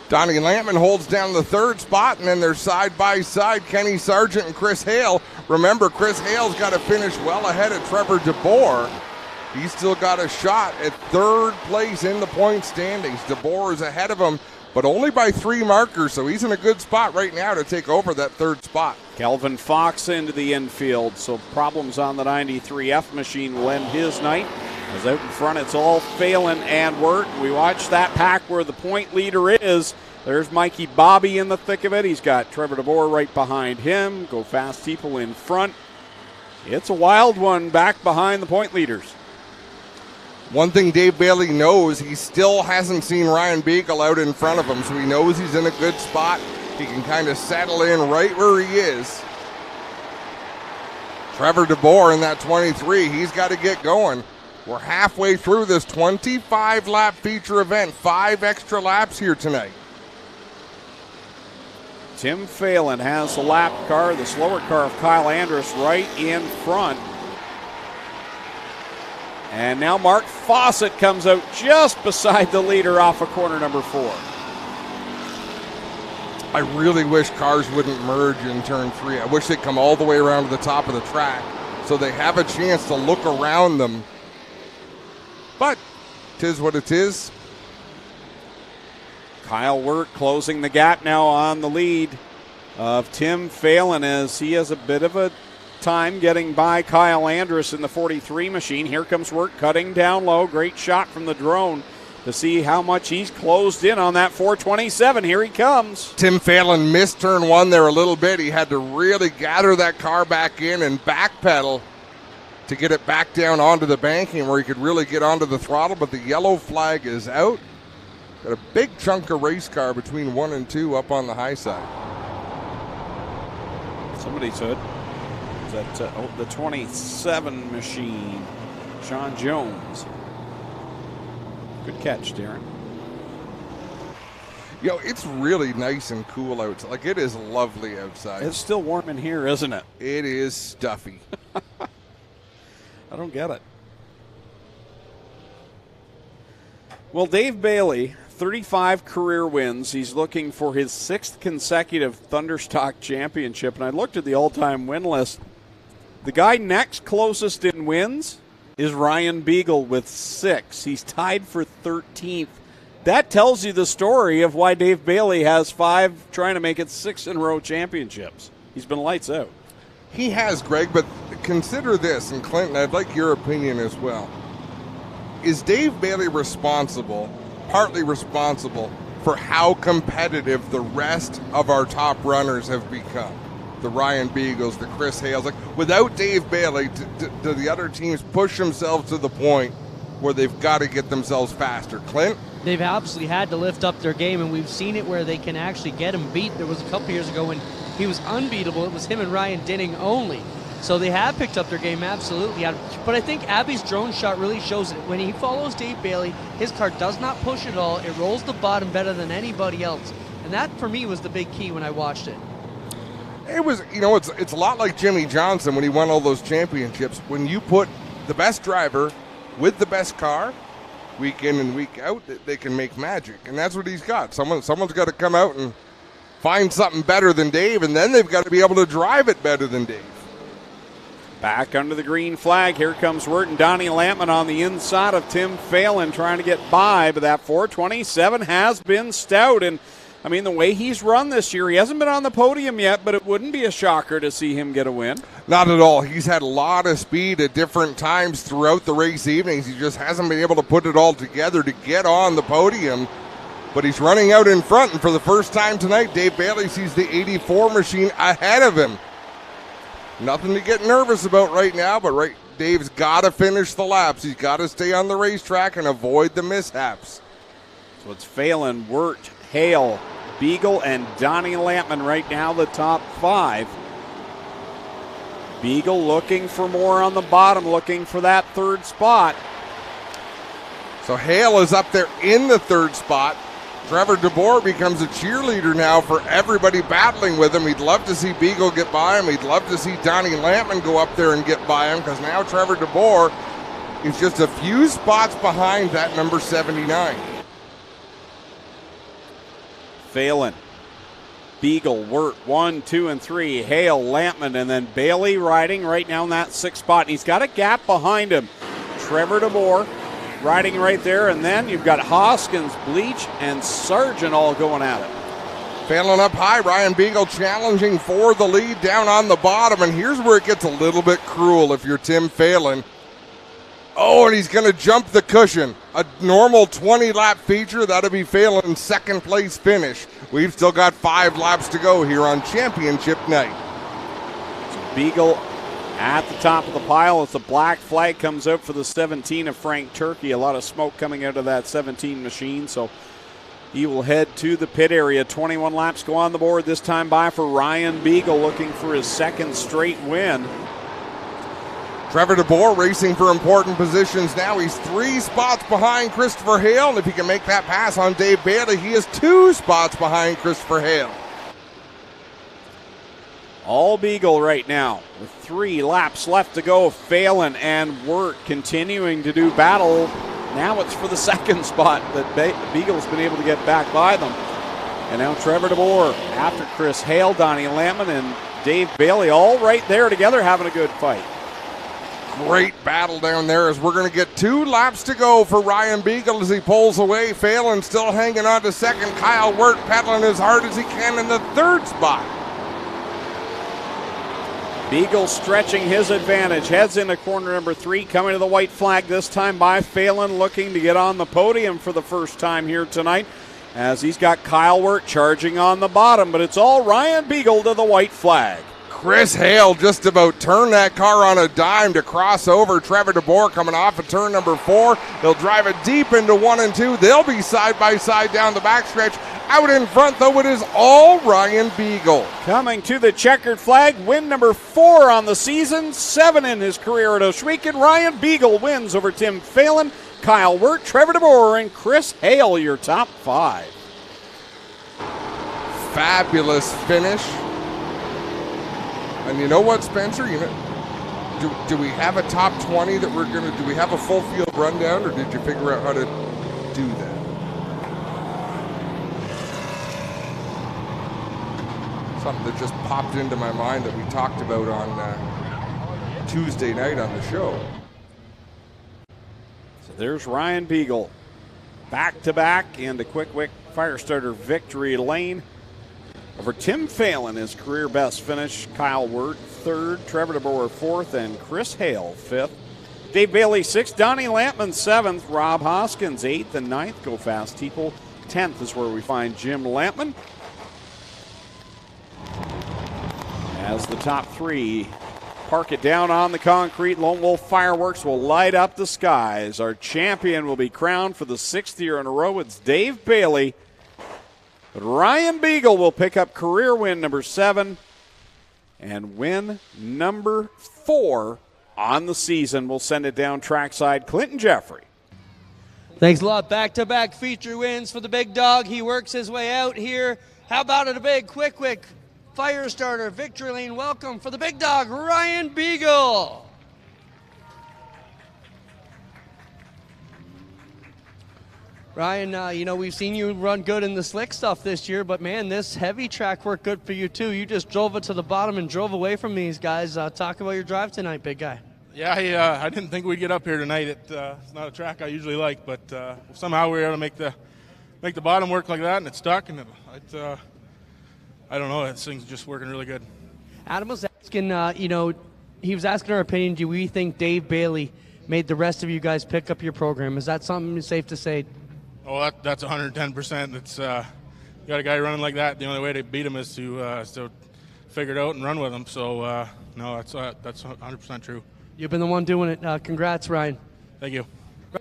Donnie Lampman holds down the third spot, and then they're side by side, Kenny Sargent and Chris Hale. Remember, Chris Hale's got to finish well ahead of Trevor DeBoer. He's still got a shot at third place in the point standings. DeBoer is ahead of him, but only by 3 markers, so he's in a good spot right now to take over that third spot. Kelvin Fox into the infield, so problems on the 93F machine will end his night. As out in front, it's all Phelan and Wirt. We watch that pack where the point leader is. There's Mikey Bobby in the thick of it. He's got Trevor DeBoer right behind him. Go Fast People in front. It's a wild one back behind the point leaders. One thing Dave Bailey knows, he still hasn't seen Ryan Beagle out in front of him, so he knows he's in a good spot. He can kind of settle in right where he is. Trevor DeBoer in that 23, he's got to get going. We're halfway through this 25-lap feature event, 5 extra laps here tonight. Tim Phelan has the lap car, the slower car of Kyle Andrus right in front. And now Mark Fawcett comes out just beside the leader off of corner number 4. I really wish cars wouldn't merge in turn 3. I wish they'd come all the way around to the top of the track so they have a chance to look around them. But 'tis what it is. Kyle Wirt closing the gap now on the lead of Tim Phelan as he has a bit of a time getting by Kyle Andrus in the 43 machine. Here comes Wirt cutting down low. Great shot from the drone to see how much he's closed in on that 427. Here he comes. Tim Phelan missed turn 1 there a little bit. He had to really gather that car back in and backpedal to get it back down onto the banking where he could really get onto the throttle, but the yellow flag is out. Got a big chunk of race car between 1 and 2 up on the high side. Somebody said that the 27 machine, Sean Jones. Good catch, Darren. You know, it's really nice and cool outside. Like, it is lovely outside. It's still warm in here, isn't it? It is stuffy. I don't get it. Well, Dave Bailey, 35 career wins. He's looking for his 6th consecutive Thunderstock championship. And I looked at the all-time win list. The guy next closest in wins is Ryan Beagle with 6. He's tied for 13th. That tells you the story of why Dave Bailey has 5, trying to make it 6 in a row championships. He's been lights out. He has, Greg, but consider this, and Clinton, I'd like your opinion as well. Is Dave Bailey partly responsible, for how competitive the rest of our top runners have become? The Ryan Beagles, the Chris Hales. Like, without Dave Bailey, do the other teams push themselves to the point where they've got to get themselves faster? Clint? They've absolutely had to lift up their game, and we've seen it where they can actually get him beat. There was a couple years ago when he was unbeatable. It was him and Ryan Dinning only. So they have picked up their game, absolutely. But I think Abby's drone shot really shows it. When he follows Dave Bailey, his car does not push at all. It rolls the bottom better than anybody else. And that, for me, was the big key when I watched it. It was, it's a lot like Jimmy Johnson when he won all those championships. When you put the best driver with the best car, week in and week out, they can make magic. And that's what he's got. Someone's got to come out and find something better than Dave, and then they've got to be able to drive it better than Dave. Back under the green flag. Here comes Wirt and Donnie Lampman on the inside of Tim Phelan trying to get by, but that 427 has been stout. And, I mean, the way he's run this year, he hasn't been on the podium yet, but it wouldn't be a shocker to see him get a win. Not at all. He's had a lot of speed at different times throughout the race evenings. He just hasn't been able to put it all together to get on the podium. But he's running out in front, and for the first time tonight, Dave Bailey sees the 84 machine ahead of him. Nothing to get nervous about right now, but Dave's got to finish the laps. He's got to stay on the racetrack and avoid the mishaps. So it's Phelan, Wirt, Hale, Beagle, and Donnie Lampman right now, the top five. Beagle looking for more on the bottom, looking for that third spot. So Hale is up there in the third spot. Trevor DeBoer becomes a cheerleader now for everybody battling with him. He'd love to see Beagle get by him. He'd love to see Donnie Lampman go up there and get by him, because now Trevor DeBoer is just a few spots behind that number 79. Phelan, Beagle, Wirt, 1, 2, and 3. Hale, Lampman, and then Bailey riding right now in that sixth spot. And he's got a gap behind him. Trevor DeBoer riding right there, and then you've got Hoskins, Bleach, and Sargent all going at it. Phelan up high, Ryan Beagle challenging for the lead down on the bottom, and here's where it gets a little bit cruel if you're Tim Phelan. Oh, and he's going to jump the cushion. A normal 20-lap feature, that'll be Phelan's second place finish. We've still got 5 laps to go here on championship night. So Beagle at the top of the pile as the black flag comes out for the 17 of Frank Turkey. A lot of smoke coming out of that 17 machine, so he will head to the pit area. 21 laps go on the board, this time by for Ryan Beagle, looking for his second straight win. Trevor DeBoer racing for important positions now. He's 3 spots behind Christopher Hale, and if he can make that pass on Dave Bailey, he is 2 spots behind Christopher Hale. All Beagle right now with 3 laps left to go. Phelan and Wirt continuing to do battle. Now it's for the second spot that Beagle's been able to get back by them. And now Trevor DeBoer after Chris Hale, Donnie Lampman, and Dave Bailey all right there together having a good fight. Great battle down there as we're going to get 2 laps to go for Ryan Beagle as he pulls away. Phelan still hanging on to second. Kyle Wirt pedaling as hard as he can in the third spot. Beagle stretching his advantage, heads into corner number 3, coming to the white flag this time by Phelan, looking to get on the podium for the first time here tonight, as he's got Kyle Wirt charging on the bottom, but it's all Ryan Beagle to the white flag. Chris Hale just about turned that car on a dime to cross over. Trevor DeBoer coming off of turn number 4. They'll drive it deep into 1 and 2. They'll be side by side down the backstretch. Out in front, though, it is all Ryan Beagle. Coming to the checkered flag, win number 4 on the season, 7 in his career at Ohsweken. Ryan Beagle wins over Tim Phelan, Kyle Wirt, Trevor DeBoer, and Chris Hale, your top 5. Fabulous finish. And you know what, Spencer? Do we have a top 20 that we're going to do? We have a full field rundown, or did you figure out how to do that? Something that just popped into my mind that we talked about on Tuesday night on the show. So there's Ryan Beagle back to back into Quick Fire Starter victory lane over Tim Phelan, his career best finish. Kyle Wirt third, Trevor DeBoer fourth, and Chris Hale fifth. Dave Bailey sixth, Donnie Lampman seventh, Rob Hoskins eighth and ninth. Go Fast Teeple 10th is where we find Jim Lampman. As the top three park it down on the concrete, Lone Wolf Fireworks will light up the skies. Our champion will be crowned for the 6th year in a row. It's Dave Bailey. But Ryan Beagle will pick up career win number 7 and win number 4 on the season. We'll send it down trackside. Clinton Jeffrey. Thanks a lot. Back-to-back feature wins for the big dog. He works his way out here. How about it, a big quick fire starter victory lane welcome for the big dog, Ryan Beagle. Ryan, we've seen you run good in the slick stuff this year, but man, this heavy track worked good for you too. You just drove it to the bottom and drove away from these guys. Talk about your drive tonight, big guy. Yeah, I didn't think we'd get up here tonight. It's not a track I usually like, but somehow we were able to make the bottom work like that, and it stuck. And I don't know, this thing's just working really good. Adam was asking, he was asking our opinion. Do we think Dave Bailey made the rest of you guys pick up your program? Is that something safe to say? Oh, that's 110%. It's you got a guy running like that. The only way to beat him is to figure it out and run with him. So no, that's 100% true. You've been the one doing it. Congrats, Ryan. Thank you.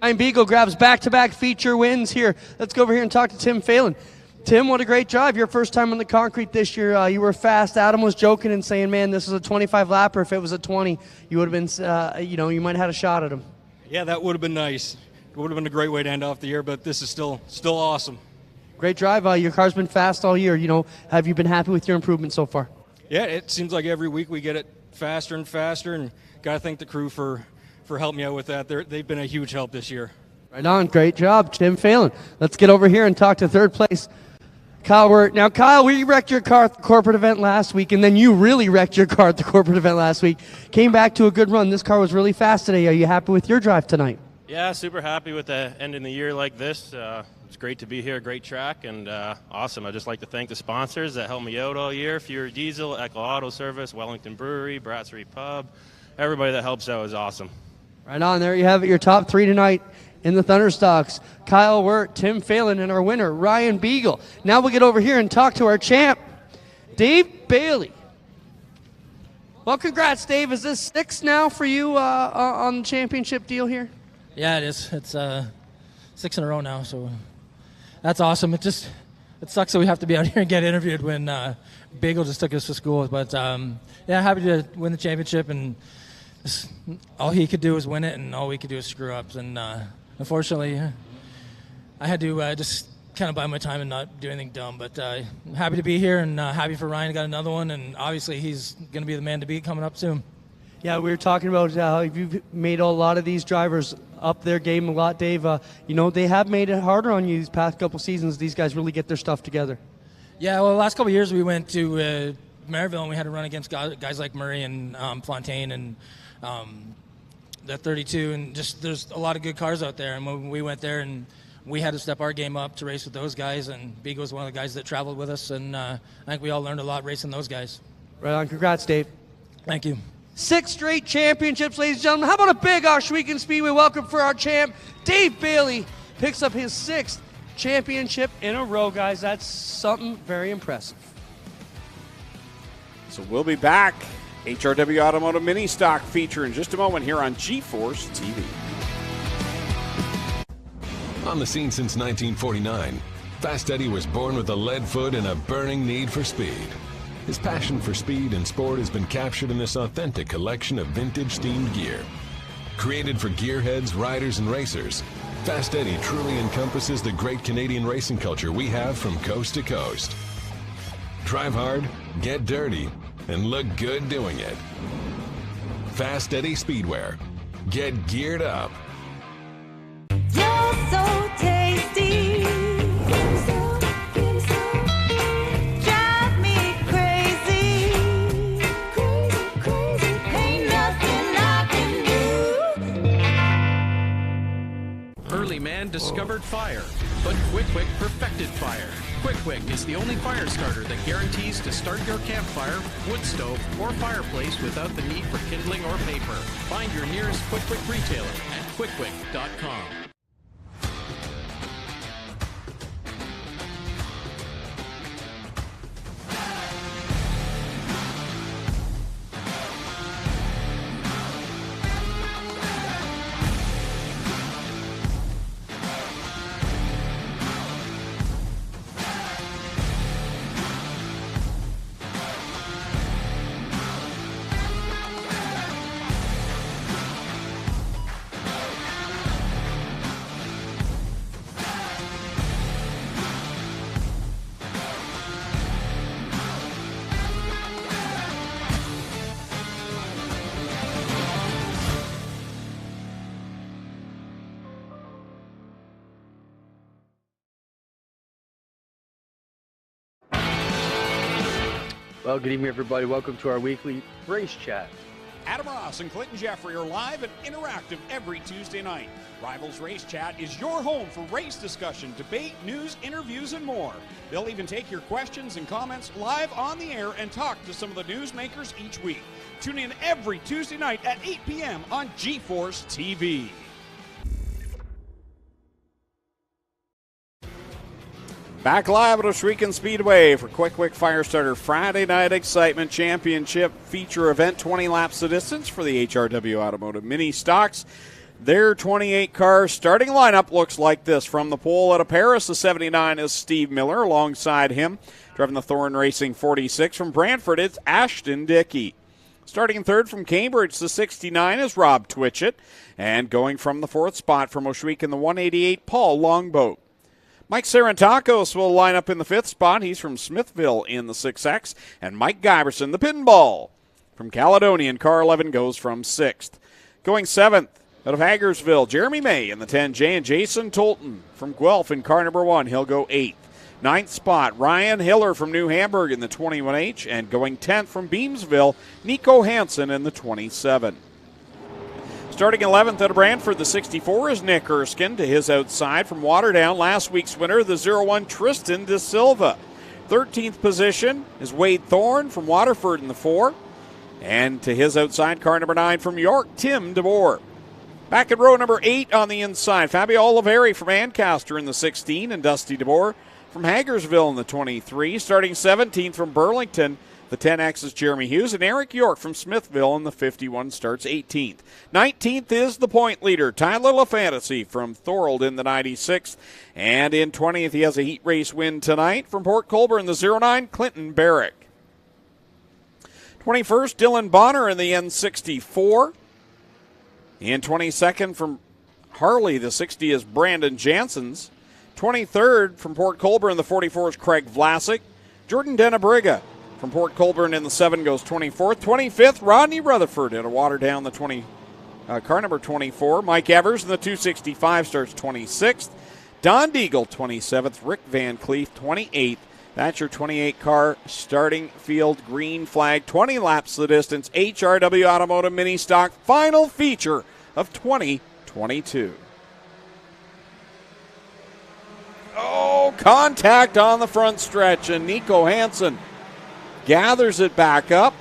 Ryan Beagle grabs back-to-back feature wins here. Let's go over here and talk to Tim Phelan. Tim, what a great drive. Your first time on the concrete this year. You were fast. Adam was joking and saying, man, this is a 25 lapper. If it was a 20, you would have been, you might have had a shot at him. Yeah, that would have been nice. It would have been a great way to end off the year, but this is still awesome. Great drive. Your car's been fast all year. Have you been happy with your improvement so far? Yeah, it seems like every week we get it faster and faster, and got to thank the crew for helping me out with that. They've been a huge help this year. Right on. Great job, Tim Phelan. Let's get over here and talk to third place, Kyle Wirt. Now, Kyle, we wrecked your car at the corporate event last week, and then you really wrecked your car at the corporate event last week. Came back to a good run. This car was really fast today. Are you happy with your drive tonight? Yeah, super happy with the end of the year like this. It's great to be here, great track, and awesome. I'd just like to thank the sponsors that helped me out all year, Fury Diesel, Echo Auto Service, Wellington Brewery, Brasserie Pub. Everybody that helps out is awesome. Right on. There you have it, your top three tonight in the Thunderstocks. Kyle Wirt, Tim Phelan, and our winner, Ryan Beagle. Now we'll get over here and talk to our champ, Dave Bailey. Well, congrats, Dave. Is this 6 now for you on the championship deal here? Yeah, it is. It's 6 in a row now, so that's awesome. It sucks that we have to be out here and get interviewed when Beagle just took us to school. But yeah, happy to win the championship, and all he could do was win it, and all we could do is screw ups. And unfortunately, I had to just kind of bide my time and not do anything dumb. But I'm happy to be here, and happy for Ryan to got another one, and obviously he's going to be the man to beat coming up soon. Yeah, we were talking about how you've made a lot of these drivers up their game a lot, Dave. They have made it harder on you these past couple seasons. These guys really get their stuff together. Yeah, well, the last couple of years we went to Maryville, and we had to run against guys like Murray and Fontaine and the 32, and just there's a lot of good cars out there. And when we went there, and we had to step our game up to race with those guys, and Beagle was one of the guys that traveled with us, and I think we all learned a lot racing those guys. Right on. Congrats, Dave. Thank you. 6 straight championships, ladies and gentlemen. How about a big Ohsweken Speedway welcome for our champ, Dave Bailey. Picks up his 6th championship in a row, guys. That's something very impressive. So we'll be back. HRW Automotive Mini Stock feature in just a moment here on G-Force TV. On the scene since 1949, Fast Eddie was born with a lead foot and a burning need for speed. His passion for speed and sport has been captured in this authentic collection of vintage themed gear. Created for gearheads, riders, and racers, Fast Eddie truly encompasses the great Canadian racing culture we have from coast to coast. Drive hard, get dirty, and look good doing it. Fast Eddie Speedwear. Get geared up. You're so tasty. Drive me crazy. Crazy, crazy. Ain't nothing I can do. Early man discovered fire, but Quick Quick perfected fire. Quick Quick is the only fire starter that guarantees to start your campfire, wood stove, or fireplace without the need for kindling or paper. Find your nearest Quick Quick retailer at quickquick.com. Well, good evening, everybody. Welcome to our weekly race chat. Adam Ross and Clinton Jeffrey are live and interactive every Tuesday night. Rivals Race Chat is your home for race discussion, debate, news, interviews, and more. They'll even take your questions and comments live on the air and talk to some of the newsmakers each week. Tune in every Tuesday night at 8 p.m. on G-Force TV. Back live at Ohsweken Speedway for Quick Firestarter Friday Night Excitement Championship feature event. 20 laps of distance for the HRW Automotive Mini Stocks. Their 28 car starting lineup looks like this. From the pole out of Paris, the 79 is Steve Miller. Alongside him, driving the Thorn Racing 46. From Brantford, it's Ashton Dickey. Starting third from Cambridge, the 69 is Rob Twitchett. And going from the fourth spot from Ohsweken, the 188, Paul Longboat. Mike Sarantakos will line up in the fifth spot. He's from Smithville in the 6X. And Mike Giberson, the pinball. From Caledonian, car 11 goes from sixth. Going seventh out of Hagersville, Jeremy May in the 10J. And Jason Tolton from Guelph in car number 1. He'll go eighth. Ninth spot, Ryan Hiller from New Hamburg in the 21H. And going 10th from Beamsville, Nico Hansen in the 27. Starting 11th out of Brantford, the 64 is Nick Erskine. To his outside from Waterdown, last week's winner, the 01 Tristan De Silva. 13th position is Wade Thorne from Waterford in the 4. And to his outside, car number 9 from York, Tim DeBoer. Back at row number 8 on the inside, Fabio Oliveri from Ancaster in the 16, and Dusty DeBoer from Hagersville in the 23. Starting 17th from Burlington, the 10X is Jeremy Hughes, and Eric York from Smithville in the 51 starts 18th. 19th is the point leader, Tyler LaFantasy from Thorold in the 96th. And in 20th, he has a heat race win tonight from Port Colborne, the 09, Clinton Barrick. 21st, Dylan Bonner in the N64. In 22nd from Harley, the 60 is Brandon Janssens. 23rd from Port Colborne, the 44 is Craig Vlasic. Jordan Denabriga from Port Colborne in the 7 goes 24th. 25th, Rodney Rutherford in a Waterdown, the car number 24. Mike Evers in the 265 starts 26th. Don Deagle, 27th. Rick Van Cleef, 28th. That's your 28 car starting field green flag. 20 laps the distance. HRW Automotive Mini Stock final feature of 2022. Oh, contact on the front stretch, and Nico Hansen gathers it back up.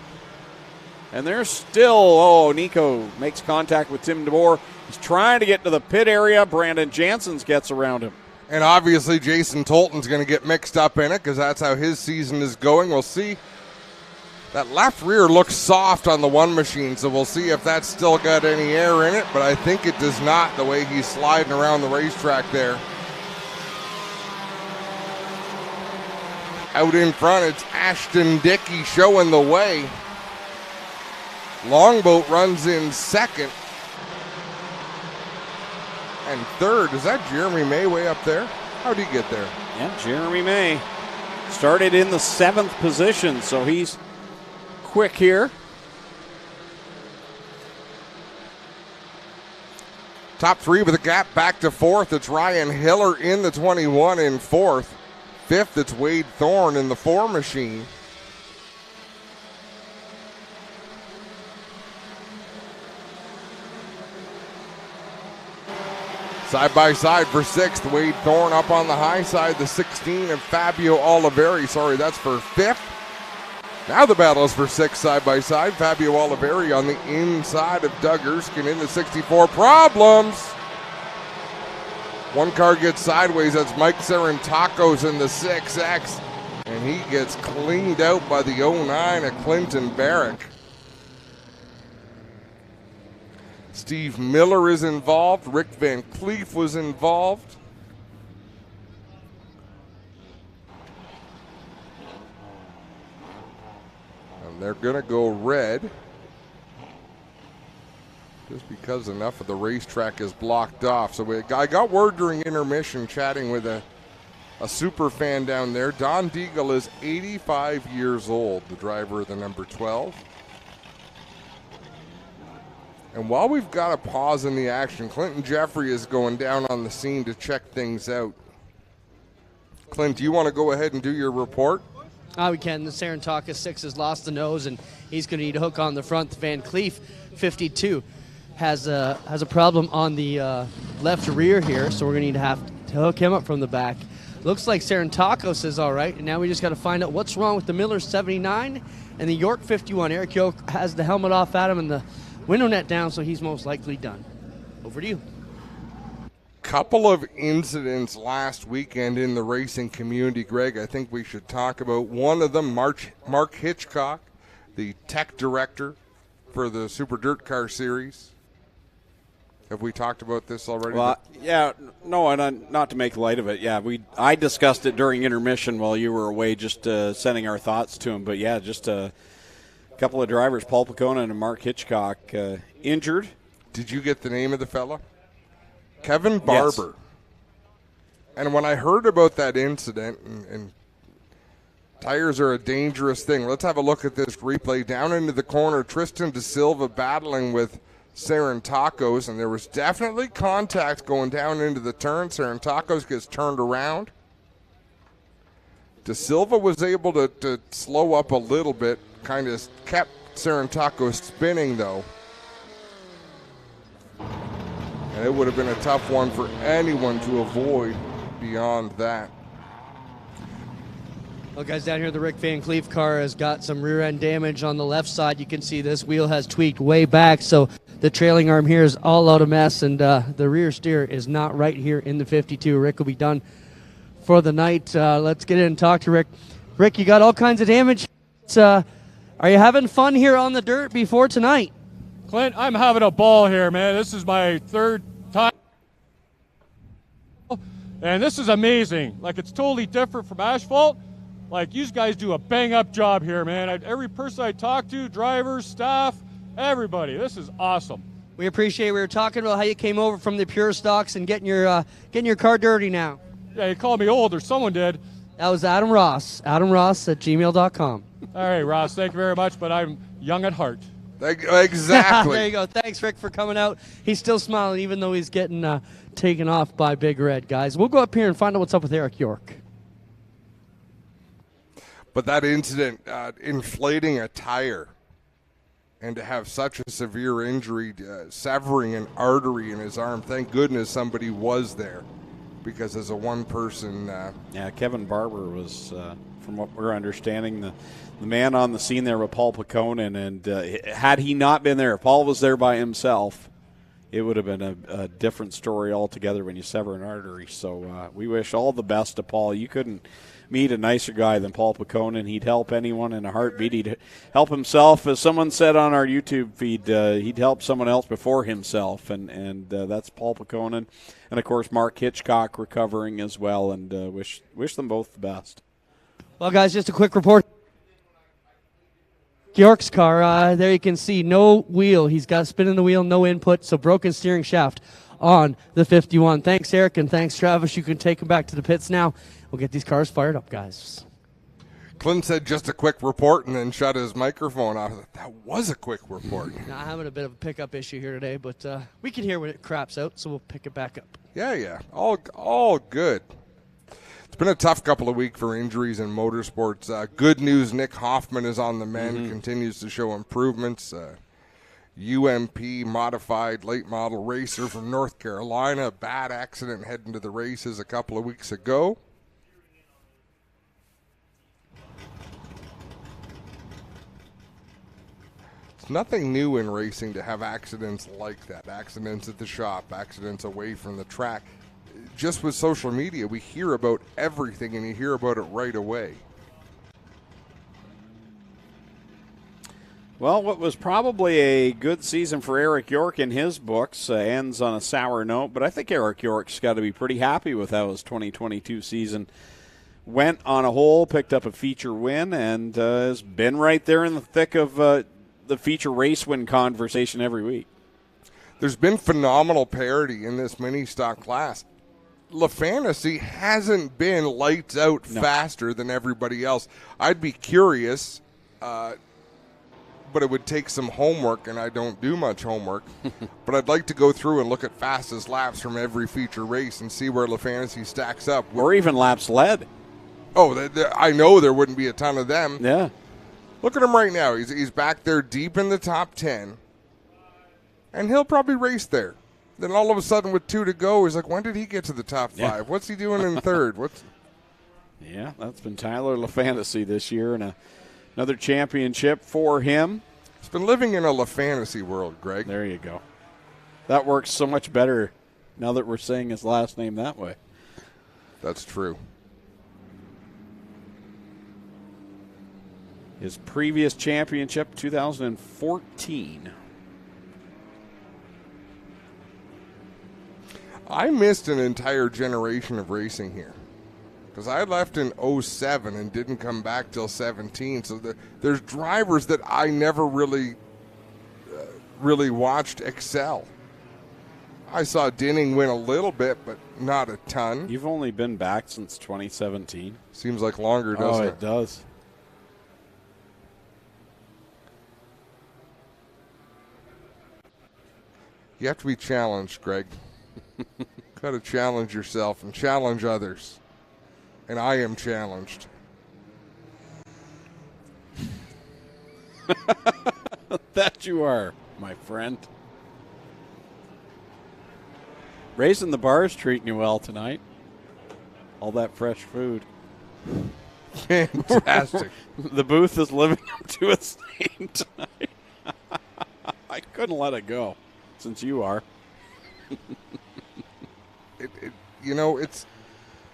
And there's still, Nico makes contact with Tim DeBoer. He's trying to get to the pit area. Brandon Janssens gets around him. And obviously Jason Tolton's going to get mixed up in it because that's how his season is going. We'll see. That left rear looks soft on the one machine, so we'll see if that's still got any air in it, but I think it does not, the way he's sliding around the racetrack there. Out in front, it's Ashton Dickey showing the way. Longboat runs in second. And third, is that Jeremy May way up there? How'd he get there? Yeah, Jeremy May started in the 7th position, so he's quick here. Top three with a gap back to fourth. It's Ryan Hiller in the 21 in fourth. Fifth, it's Wade Thorne in the 4 machine. Side by side for 6th, Wade Thorne up on the high side, the 16 of Fabio Oliveri. Sorry, that's for 5th. Now the battle is for 6th side by side. Fabio Oliveri on the inside of Doug Erskine in the 64. Problems! One car gets sideways. That's Mike Serentakos in the 6X. And he gets cleaned out by the 09 of Clinton Barrick. Steve Miller is involved. Rick Van Cleef was involved. And they're going to go red just because enough of the racetrack is blocked off. So I got word during intermission chatting with a super fan down there. Don Deagle is 85 years old, the driver of the number 12. And while we've got a pause in the action, Clinton Jeffrey is going down on the scene to check things out. Clint, do you want to go ahead and do your report? We can. The Serentakis 6 has lost the nose, and he's going to need a hook on the front. The Van Cleef 52 has a problem on the left rear here, so we're going to have to hook him up from the back. Looks like Serentakis is all right, and now we just got to find out what's wrong with the Miller 79 and the York 51. Eric Yoke has the helmet off at him and the window net down, so he's most likely done. Over to you. Couple of incidents last weekend in the racing community, Greg, I think we should talk about. One of them, Mark Hitchcock, the tech director for the Super Dirt Car Series. Have we talked about this already? Well, yeah, no, and not to make light of it. Yeah, I discussed it during intermission while you were away, just sending our thoughts to him. But yeah, just a couple of drivers, Paul Picona and Mark Hitchcock, injured. Did you get the name of the fella? Kevin Barber. Yes. And when I heard about that incident, and tires are a dangerous thing. Let's have a look at this replay. Down into the corner, Tristan De Silva battling with Serentakos, and there was definitely contact going down into the turn. Serentakos gets turned around. De Silva was able to slow up a little bit, kind of kept Serentakos spinning though. And it would have been a tough one for anyone to avoid beyond that. Well, guys, down here, the Rick Van Cleef car has got some rear end damage on the left side. You can see this wheel has tweaked way back, so the trailing arm here is all out of mess, and the rear steer is not right here in the 52. Rick will be done for the night. Let's get in and talk to Rick. Rick, you got all kinds of damage. Are you having fun here on the dirt before tonight? Clint, I'm having a ball here, man. This is my third time. And this is amazing. Like, it's totally different from asphalt. Like, you guys do a bang-up job here, man. Every person I talk to, drivers, staff, everybody. This is awesome. We appreciate it. We were talking about how you came over from the Pure Stocks and getting your car dirty now. Yeah, you called me old, or someone did. That was Adam Ross. AdamRoss@gmail.com. All right, Ross, thank you very much, but I'm young at heart. Exactly. There you go. Thanks, Rick, for coming out. He's still smiling, even though he's getting taken off by Big Red, guys. We'll go up here and find out what's up with Eric York. But that incident, inflating a tire, and to have such a severe injury, severing an artery in his arm, thank goodness somebody was there, because as a one-person... Kevin Barber was, from what we're understanding, the man on the scene there with Paul Picona, and had he not been there, if Paul was there by himself, it would have been a different story altogether when you sever an artery. So we wish all the best to Paul. You couldn't meet a nicer guy than Paul Picona, and he'd help anyone in a heartbeat. He'd help himself. As someone said on our YouTube feed, he'd help someone else before himself, and that's Paul Picona. And, of course, Mark Hitchcock recovering as well, and wish them both the best. Well, guys, just a quick report. York's car, there you can see no wheel. He's got a spin in the wheel, no input, so broken steering shaft on the 51. Thanks, Eric, and thanks, Travis. You can take him back to the pits now. We'll get these cars fired up, guys. Clint said just a quick report and then shut his microphone off. That was a quick report. Now, I'm having a bit of a pickup issue here today, but we can hear when it craps out, so we'll pick it back up. Yeah. All good. It's been a tough couple of weeks for injuries in motorsports. Good news, Nick Hoffman is on the mend, continues to show improvements. UMP modified late model racer from North Carolina. Bad accident heading to the races a couple of weeks ago. It's nothing new in racing to have accidents like that. Accidents at the shop, accidents away from the track. Just with social media, we hear about everything, and you hear about it right away. Well, what was probably a good season for Eric York in his books ends on a sour note, but I think Eric York's got to be pretty happy with how his 2022 season went on a whole, picked up a feature win, and has been right there in the thick of the feature race win conversation every week. There's been phenomenal parity in this mini stock class. LaFantasy hasn't been lights out faster than everybody else. I'd be curious, but it would take some homework, and I don't do much homework. But I'd like to go through and look at fastest laps from every feature race and see where LaFantasy stacks up. Or even laps led. Oh, I know there wouldn't be a ton of them. Yeah. Look at him right now. He's back there deep in the top 10, and he'll probably race there. Then all of a sudden with 2 to go, he's like, when did he get to the top 5? Yeah. What's he doing in third? Yeah, that's been Tyler LaFantasy this year, and another championship for him. He's been living in a LaFantasy world, Greg. There you go. That works so much better now that we're saying his last name that way. That's true. His previous championship, 2014. I missed an entire generation of racing here because I left in 07 and didn't come back till 17. So there's drivers that I never really watched excel. I saw Dinning win a little bit, but not a ton. You've only been back since 2017. Seems like longer, doesn't it? Oh, it does. You have to be challenged, Greg. Got to challenge yourself and challenge others. And I am challenged. That you are, my friend. Raising the bar's treating you well tonight. All that fresh food. Fantastic. The booth is living up to its name tonight. I couldn't let it go since you are.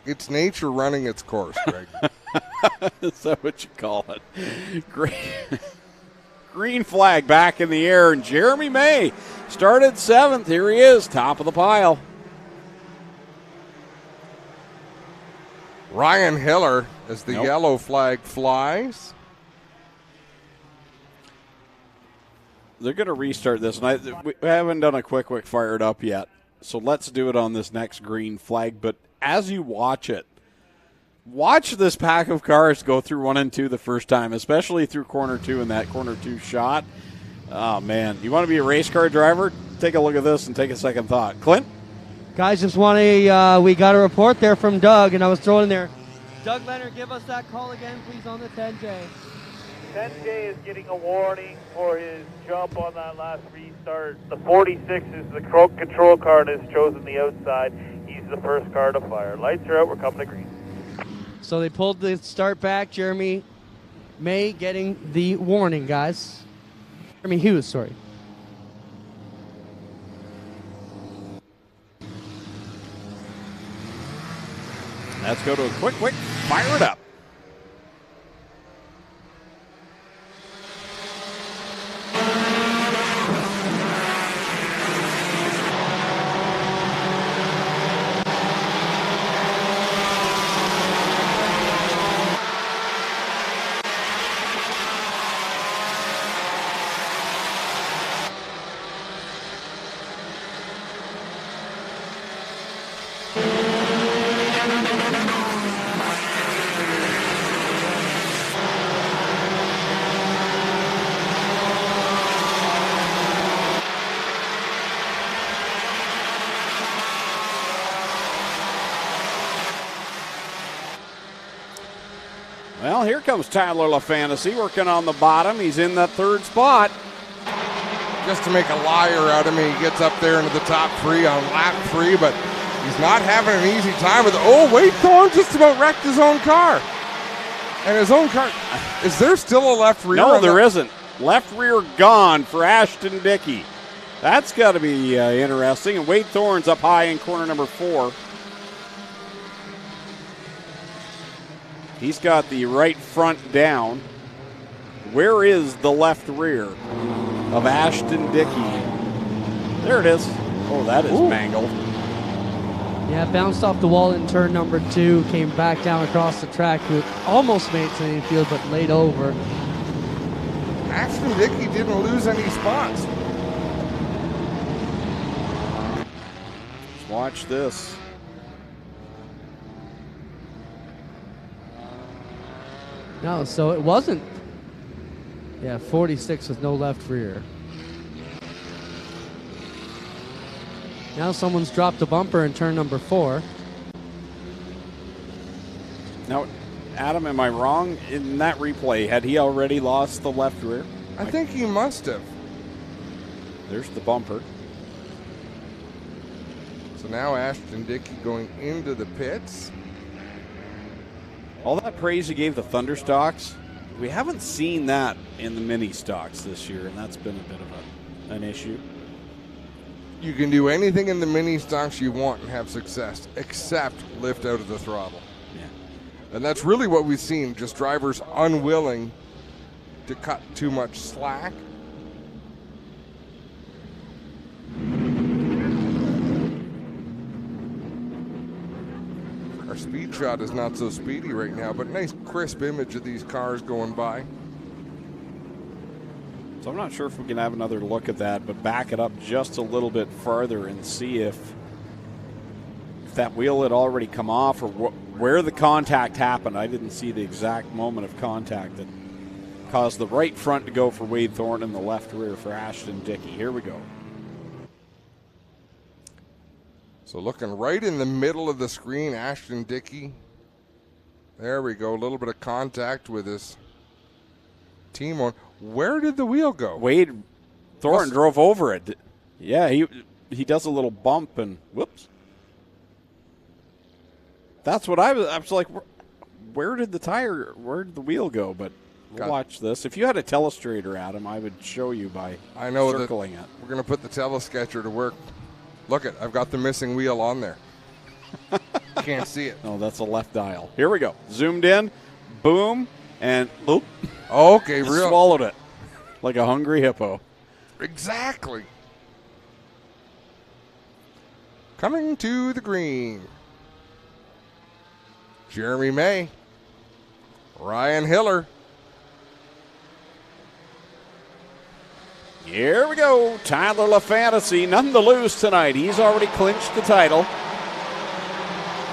It's nature running its course, Greg. Is that what you call it? Green flag back in the air, and Jeremy May started 7th. Here he is, top of the pile. Ryan Hiller as the yellow flag flies. They're going to restart this, and we haven't done a quick fired up yet. So let's do it on this next green flag. But as you watch it, watch this pack of cars go through 1 and 2 the first time, especially through corner 2 and that corner 2 shot. Oh, man. You want to be a race car driver? Take a look at this and take a second thought. Clint? Guys, just want to, we got a report there from Doug, and I was throwing in there. Doug Leonard, give us that call again, please, on the 10J. 10J is getting a warning for his jump on that last restart. The 46 is the control car and has chosen the outside. He's the first car to fire. Lights are out. We're coming to green. So they pulled the start back. Jeremy May getting the warning, guys. Jeremy Hughes, sorry. Let's go to a quick fire it up. Well, here comes Tyler LaFantasy working on the bottom. He's in that third spot. just to make a liar out of me, he gets up there into the top 3 on lap 3, but he's not having an easy time with it. Oh, Wade Thorne just about wrecked his own car. And his own car, is there still a left rear? No, there isn't. Left rear gone for Ashton Dickey. That's got to be interesting. And Wade Thorne's up high in corner number 4. He's got the right front down. Where is the left rear of Ashton Dickey? There it is. Oh, that is mangled. Yeah, bounced off the wall in turn number 2, came back down across the track, almost made it to the infield, but laid over. Ashton Dickey didn't lose any spots. Just watch this. No, so it wasn't. Yeah, 46 with no left rear. Now someone's dropped a bumper in turn number 4. Now, Adam, am I wrong? In that replay, had he already lost the left rear? I think he must have. There's the bumper. So now Ashton Dickey going into the pits. All that praise he gave the Thunderstocks, we haven't seen that in the mini stocks this year, and that's been a bit of an issue. You can do anything in the mini stocks you want and have success, except lift out of the throttle. Yeah. And that's really what we've seen, just drivers unwilling to cut too much slack. Our speed shot is not so speedy right now, but nice crisp image of these cars going by. So I'm not sure if we can have another look at that, but back it up just a little bit farther and see if that wheel had already come off or where the contact happened. I didn't see the exact moment of contact that caused the right front to go for Wade Thorne and the left rear for Ashton Dickey. Here we go. So looking right in the middle of the screen, Ashton Dickey. There we go, a little bit of contact with his team on. Where did the wheel go? Wade Thorne drove over it. Yeah, he does a little bump and whoops. That's what I was like, where did the wheel go? But we'll watch this. If you had a telestrator, Adam, I would show you by circling it. We're going to put the telesketcher to work. Look it, I've got the missing wheel on there. Can't see it. No, that's a left dial. Here we go. Zoomed in, boom, and oop. Okay, real. Swallowed it like a hungry hippo. Exactly. Coming to the green. Jeremy May. Ryan Hiller. Here we go. Tyler LaFantasy, none to lose tonight. He's already clinched the title.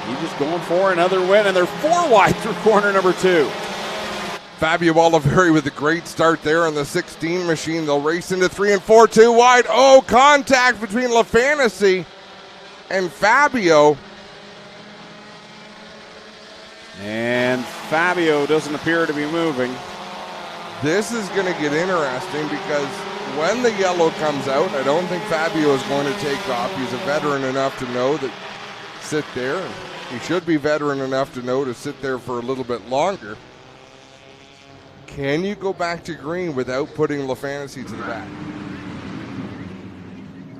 He's just going for another win, and they're 4 wide through corner number 2. Fabio Oliveri with a great start there on the 16 machine. They'll race into 3 and 4, 2 wide. Oh, contact between LaFantasy and Fabio. And Fabio doesn't appear to be moving. This is going to get interesting because when the yellow comes out, I don't think Fabio is going to take off. He's a veteran enough to know that sit there. He should be veteran enough to know to sit there for a little bit longer. Can you go back to green without putting LaFantasy to the back?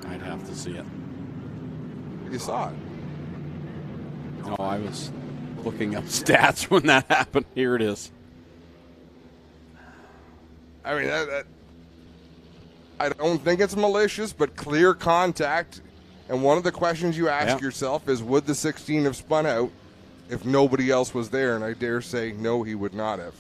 I'd have to see it. You saw it. No, I was looking up stats when that happened. Here it is. I mean, I don't think it's malicious, but clear contact. And one of the questions you ask yourself is, would the 16 have spun out if nobody else was there? And I dare say, no, he would not have.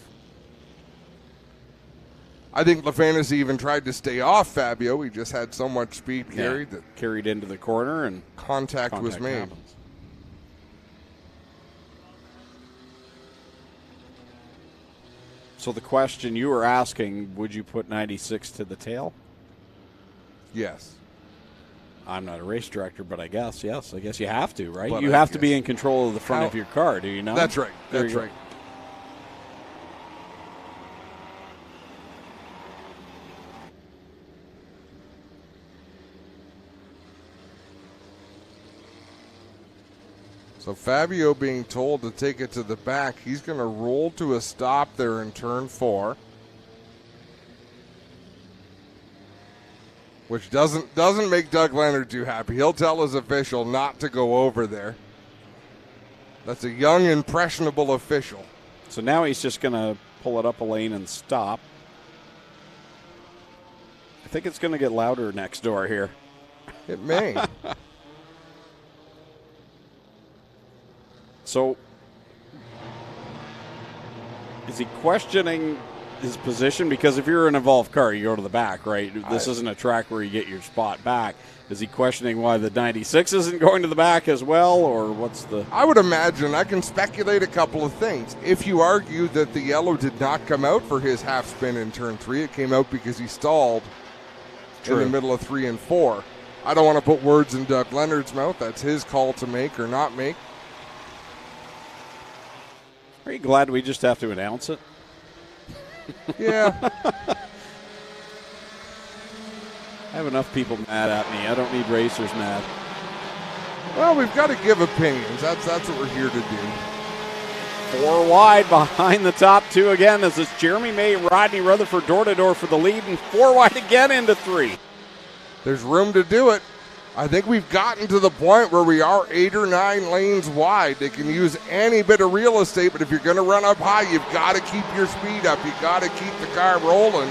I think LaFantasy even tried to stay off Fabio. He just had so much speed carried that carried into the corner and contact was made. Happens. So the question you were asking, would you put 96 to the tail? Yes. I'm not a race director, but I guess, yes. I guess you have to, right? But you have to be in control of the front of your car, do you not? That's right. That's right. So Fabio being told to take it to the back. He's going to roll to a stop there in turn 4. Which doesn't make Doug Leonard too happy. He'll tell his official not to go over there. That's a young, impressionable official. So now he's just going to pull it up a lane and stop. I think it's going to get louder next door here. It may. So, is he questioning his position? Because if you're an involved car, you go to the back, right? This isn't a track where you get your spot back. Is he questioning why the 96 isn't going to the back as well, or what's the... I would imagine, I can speculate a couple of things. If you argue that the yellow did not come out for his half spin in turn 3, it came out because he stalled in the middle of 3 and 4. I don't want to put words in Doug Leonard's mouth. That's his call to make or not make. Are you glad we just have to announce it? Yeah. I have enough people mad at me. I don't need racers mad. Well, we've got to give opinions. That's what we're here to do. 4 wide behind the top 2 again as it's Jeremy May, Rodney Rutherford door-to-door for the lead, and 4 wide again into 3. There's room to do it. I think we've gotten to the point where we are 8 or 9 lanes wide. They can use any bit of real estate, but if you're going to run up high, you've got to keep your speed up. You've got to keep the car rolling.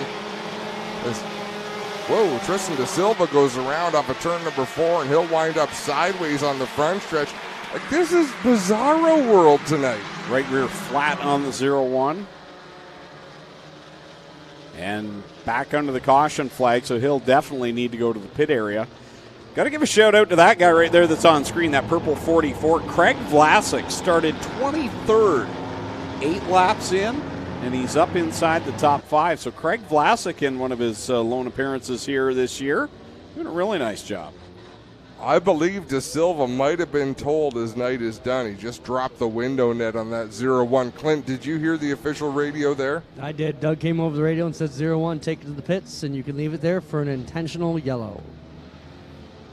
Whoa, Tristan De Silva goes around off of turn number 4, and he'll wind up sideways on the front stretch. Like, this is bizarro world tonight. Right rear flat on the 0-1. And back under the caution flag, so he'll definitely need to go to the pit area. Got to give a shout out to that guy right there that's on screen, that purple 44. Craig Vlasic started 23rd, 8 laps in, and he's up inside the top 5. So Craig Vlasic in one of his lone appearances here this year, doing a really nice job. I believe De Silva might have been told his night is done. He just dropped the window net on that 0-1. Clint, did you hear the official radio there? I did. Doug came over the radio and said 0-1, take it to the pits, and you can leave it there for an intentional yellow.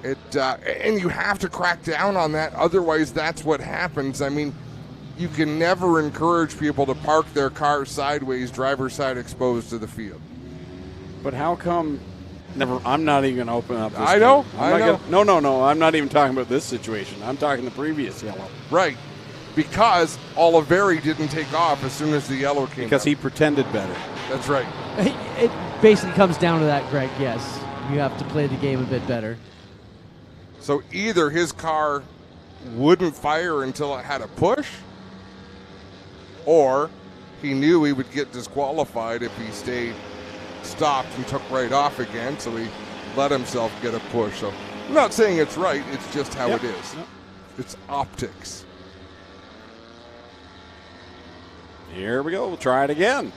And you have to crack down on that, otherwise that's what happens. I mean, you can never encourage people to park their cars sideways, driver's side exposed to the field. But how come... I'm not even going to open up this. I know. No, I'm not even talking about this situation. I'm talking the previous yellow. Right. Because Oliveri didn't take off as soon as the yellow came Because out. he pretended better. That's right. It basically comes down to that, Greg, yes. You have to play the game a bit better. So either his car wouldn't fire until it had a push, or he knew he would get disqualified if he stayed stopped and took right off again, so he let himself get a push. So I'm not saying it's right, it's just how it is. Yep. It's optics. Here we go. We'll try it again.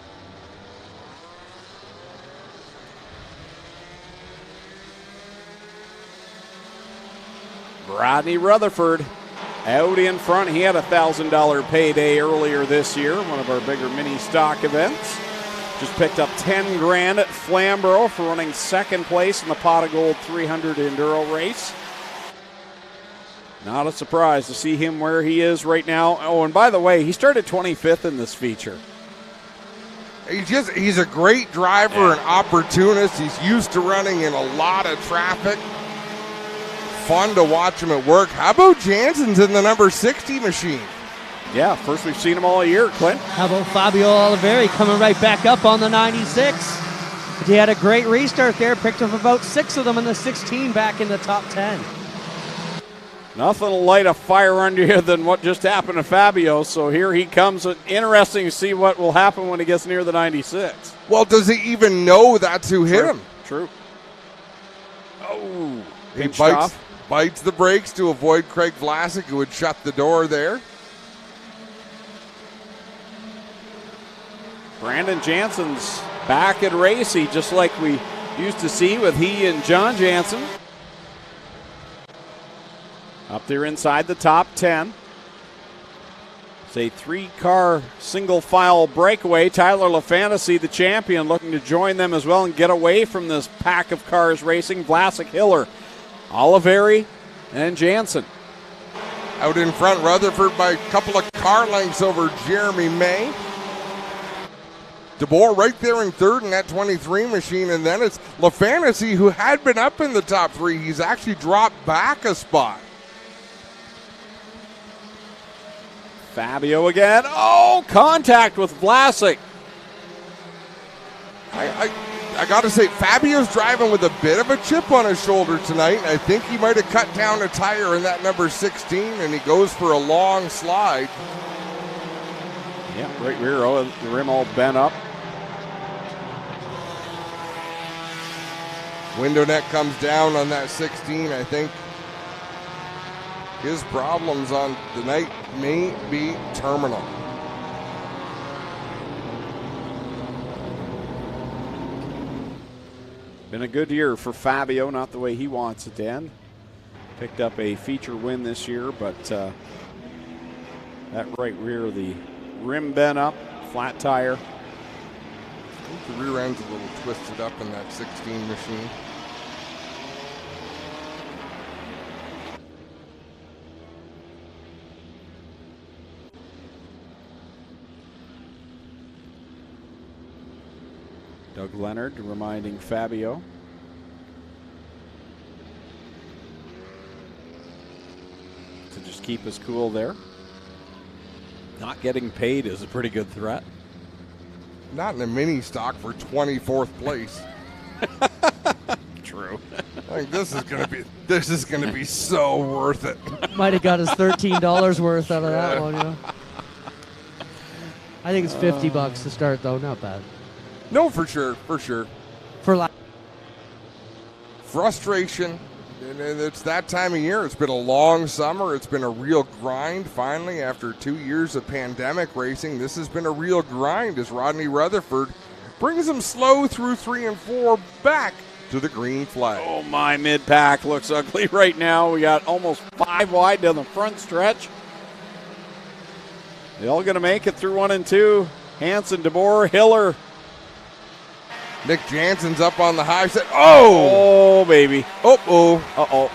Rodney Rutherford out in front. He had a $1,000 payday earlier this year, one of our bigger mini stock events. Just picked up 10 grand at Flamborough for running second place in the Pot of Gold 300 Enduro race. Not a surprise to see him where he is right now. Oh, and by the way, he started 25th in this feature. He's a great driver, an opportunist. He's used to running in a lot of traffic. Fun to watch him at work. How about Jansen's in the number 60 machine? Yeah, first we've seen him all year, Clint. How about Fabio Oliveri coming right back up on the 96? He had a great restart there, picked up about 6 of them in the 16 back in the top 10. Nothing to light a fire under you than what just happened to Fabio, so here he comes. Interesting to see what will happen when he gets near the 96. Well, does he even know that's who hit him? True. Oh, he bites the brakes to avoid Craig Vlasic, who would shut the door there. Brandon Jansen's back at Racy, just like we used to see with he and John Jansen. Up there inside the top 10. It's a 3-car single-file breakaway. Tyler LaFantasy, the champion, looking to join them as well and get away from this pack of cars racing. Vlasic, Hiller, Oliveri, and Jansen. Out in front, Rutherford by a couple of car lengths over Jeremy May. DeBoer right there in third in that 23 machine, and then it's LaFantasy, who had been up in the top three. He's actually dropped back a spot. Fabio again. Oh, contact with Vlasic. I got to say, Fabio's driving with a bit of a chip on his shoulder tonight. I think he might have cut down a tire in that number 16, and he goes for a long slide. Yeah, right rear, the rim all bent up. Window net comes down on that 16. I think his problems on the night may be terminal. Been a good year for Fabio, not the way he wants it to end. Picked up a feature win this year, but that right rear, the rim bent up, flat tire. I think the rear end's a little twisted up in that 16 machine. Doug Leonard reminding Fabio. To just keep us cool there. Not getting paid is a pretty good threat. Not in a mini stock for 24th place. True. I think this is gonna be so worth it. Might have got his $13 worth out of that one, yeah. I think it's $50 to start though, not bad. No, for sure. For frustration, and it's that time of year. It's been a long summer. It's been a real grind. Finally, after 2 years of pandemic racing, this has been a real grind as Rodney Rutherford brings him slow through 3 and 4 back to the green flag. Oh, my mid-pack looks ugly right now. We got almost 5 wide down the front stretch. They all going to make it through 1 and 2. Hansen, DeBoer, Hiller. Nick Jansen's up on the high set. Oh, baby. Uh-oh.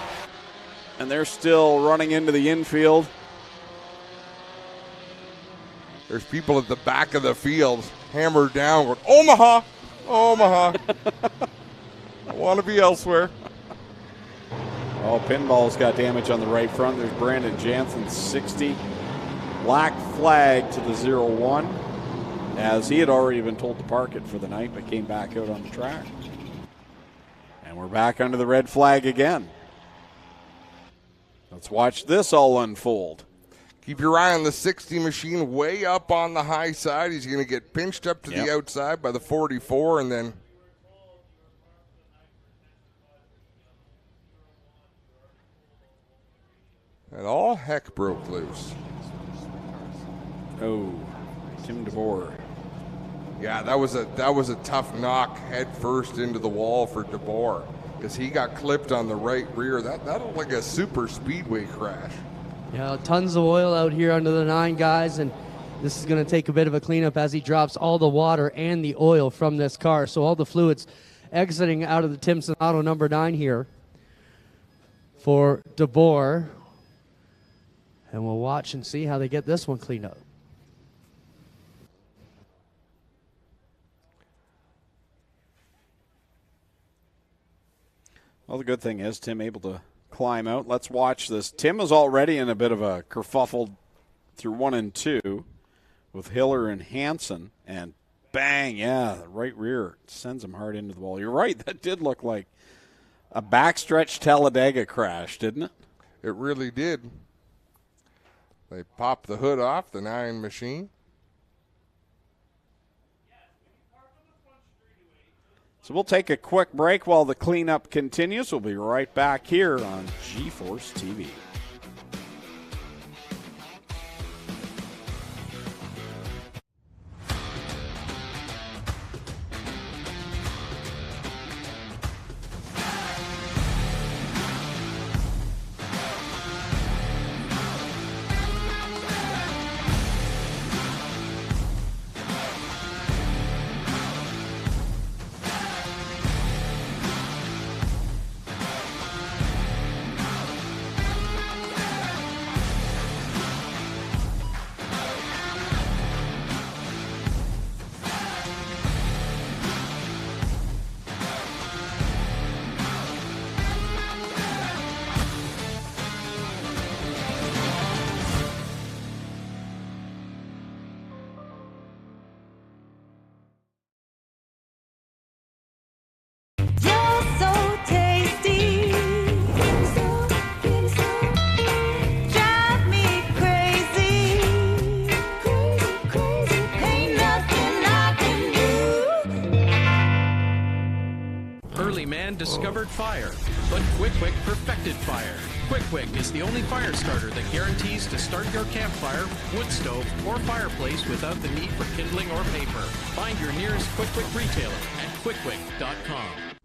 And they're still running into the infield. There's people at the back of the field hammered down going, Omaha. I want to be elsewhere. Oh, Pinball's got damage on the right front. There's Brandon Jansen, 60. Black flag to the 0-1. As he had already been told to park it for the night, but came back out on the track. And we're back under the red flag again. Let's watch this all unfold. Keep your eye on the 60 machine way up on the high side. He's going to get pinched up to the outside by the 44, and then and all heck broke loose. Oh, Tim DeBoer. Yeah, that was a tough knock head first into the wall for DeBoer because he got clipped on the right rear. That looked like a super speedway crash. Yeah, tons of oil out here under the 9 guys, and this is going to take a bit of a cleanup as he drops all the water and the oil from this car. So all the fluids exiting out of the Timpson Auto number 9 here for DeBoer. And we'll watch and see how they get this one cleaned up. Well, the good thing is Tim able to climb out. Let's watch this. Tim is already in a bit of a kerfuffle through 1 and 2 with Hiller and Hansen. And bang, the right rear sends him hard into the wall. You're right, that did look like a backstretch Talladega crash, didn't it? It really did. They popped the hood off the 9 machine. So we'll take a quick break while the cleanup continues. We'll be right back here on G-Force TV. Early man discovered fire, but Quick Quick perfected fire. Quick Quick is the only fire starter that guarantees to start your campfire, wood stove, or fireplace without the need for kindling or paper. Find your nearest Quick Quick retailer at quickquick.com.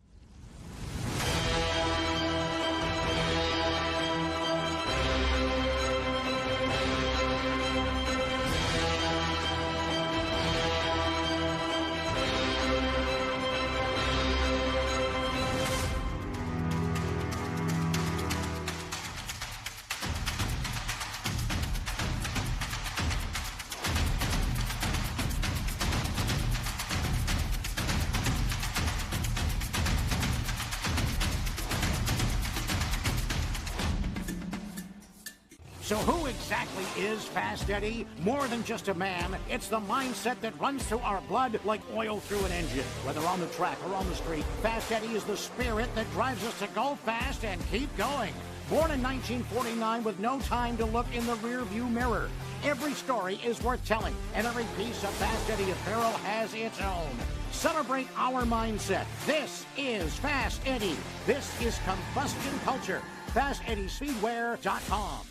So who exactly is Fast Eddie? More than just a man, it's the mindset that runs through our blood like oil through an engine. Whether on the track or on the street, Fast Eddie is the spirit that drives us to go fast and keep going. Born in 1949 with no time to look in the rear-view mirror. Every story is worth telling, and every piece of Fast Eddie apparel has its own. Celebrate our mindset. This is Fast Eddie. This is combustion culture. FastEddieSpeedwear.com.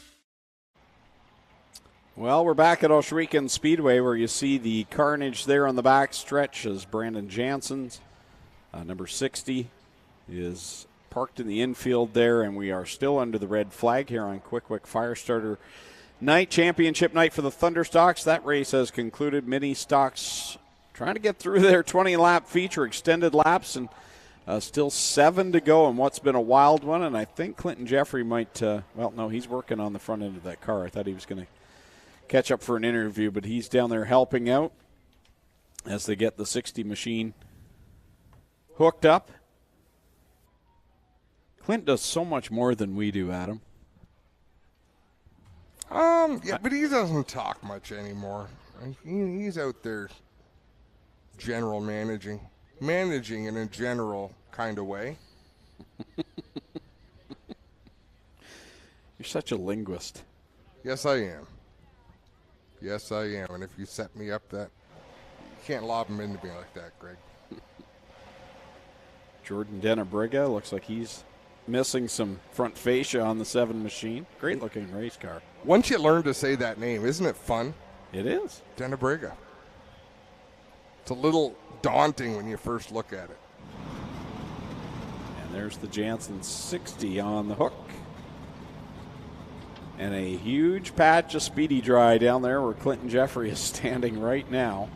Well, we're back at Ohsweken Speedway where you see the carnage there on the back stretch as Brandon Jansen's number 60 is parked in the infield there, and we are still under the red flag here on Quick Quick Firestarter night, championship night for the Thunderstocks. That race has concluded. Mini Stocks trying to get through their 20-lap feature, extended laps, and still 7 to go in what's been a wild one, and I think Clinton Jeffrey might, no, he's working on the front end of that car. I thought he was going to catch up for an interview, but he's down there helping out as they get the 60 machine hooked up. Clint does so much more than we do, Adam. Yeah, but he doesn't talk much anymore. He's out there general managing in a general kind of way. You're such a linguist. Yes, I am. Yes, I am. And if you set me up that, you can't lob him into me like that, Greg. Jordan Denabriga looks like he's missing some front fascia on the 7 machine. Great looking race car. Once you learn to say that name, isn't it fun? It is. Denabriga. It's a little daunting when you first look at it. And there's the Jansen 60 on the hook. And a huge patch of speedy dry down there where Clinton Jeffrey is standing right now.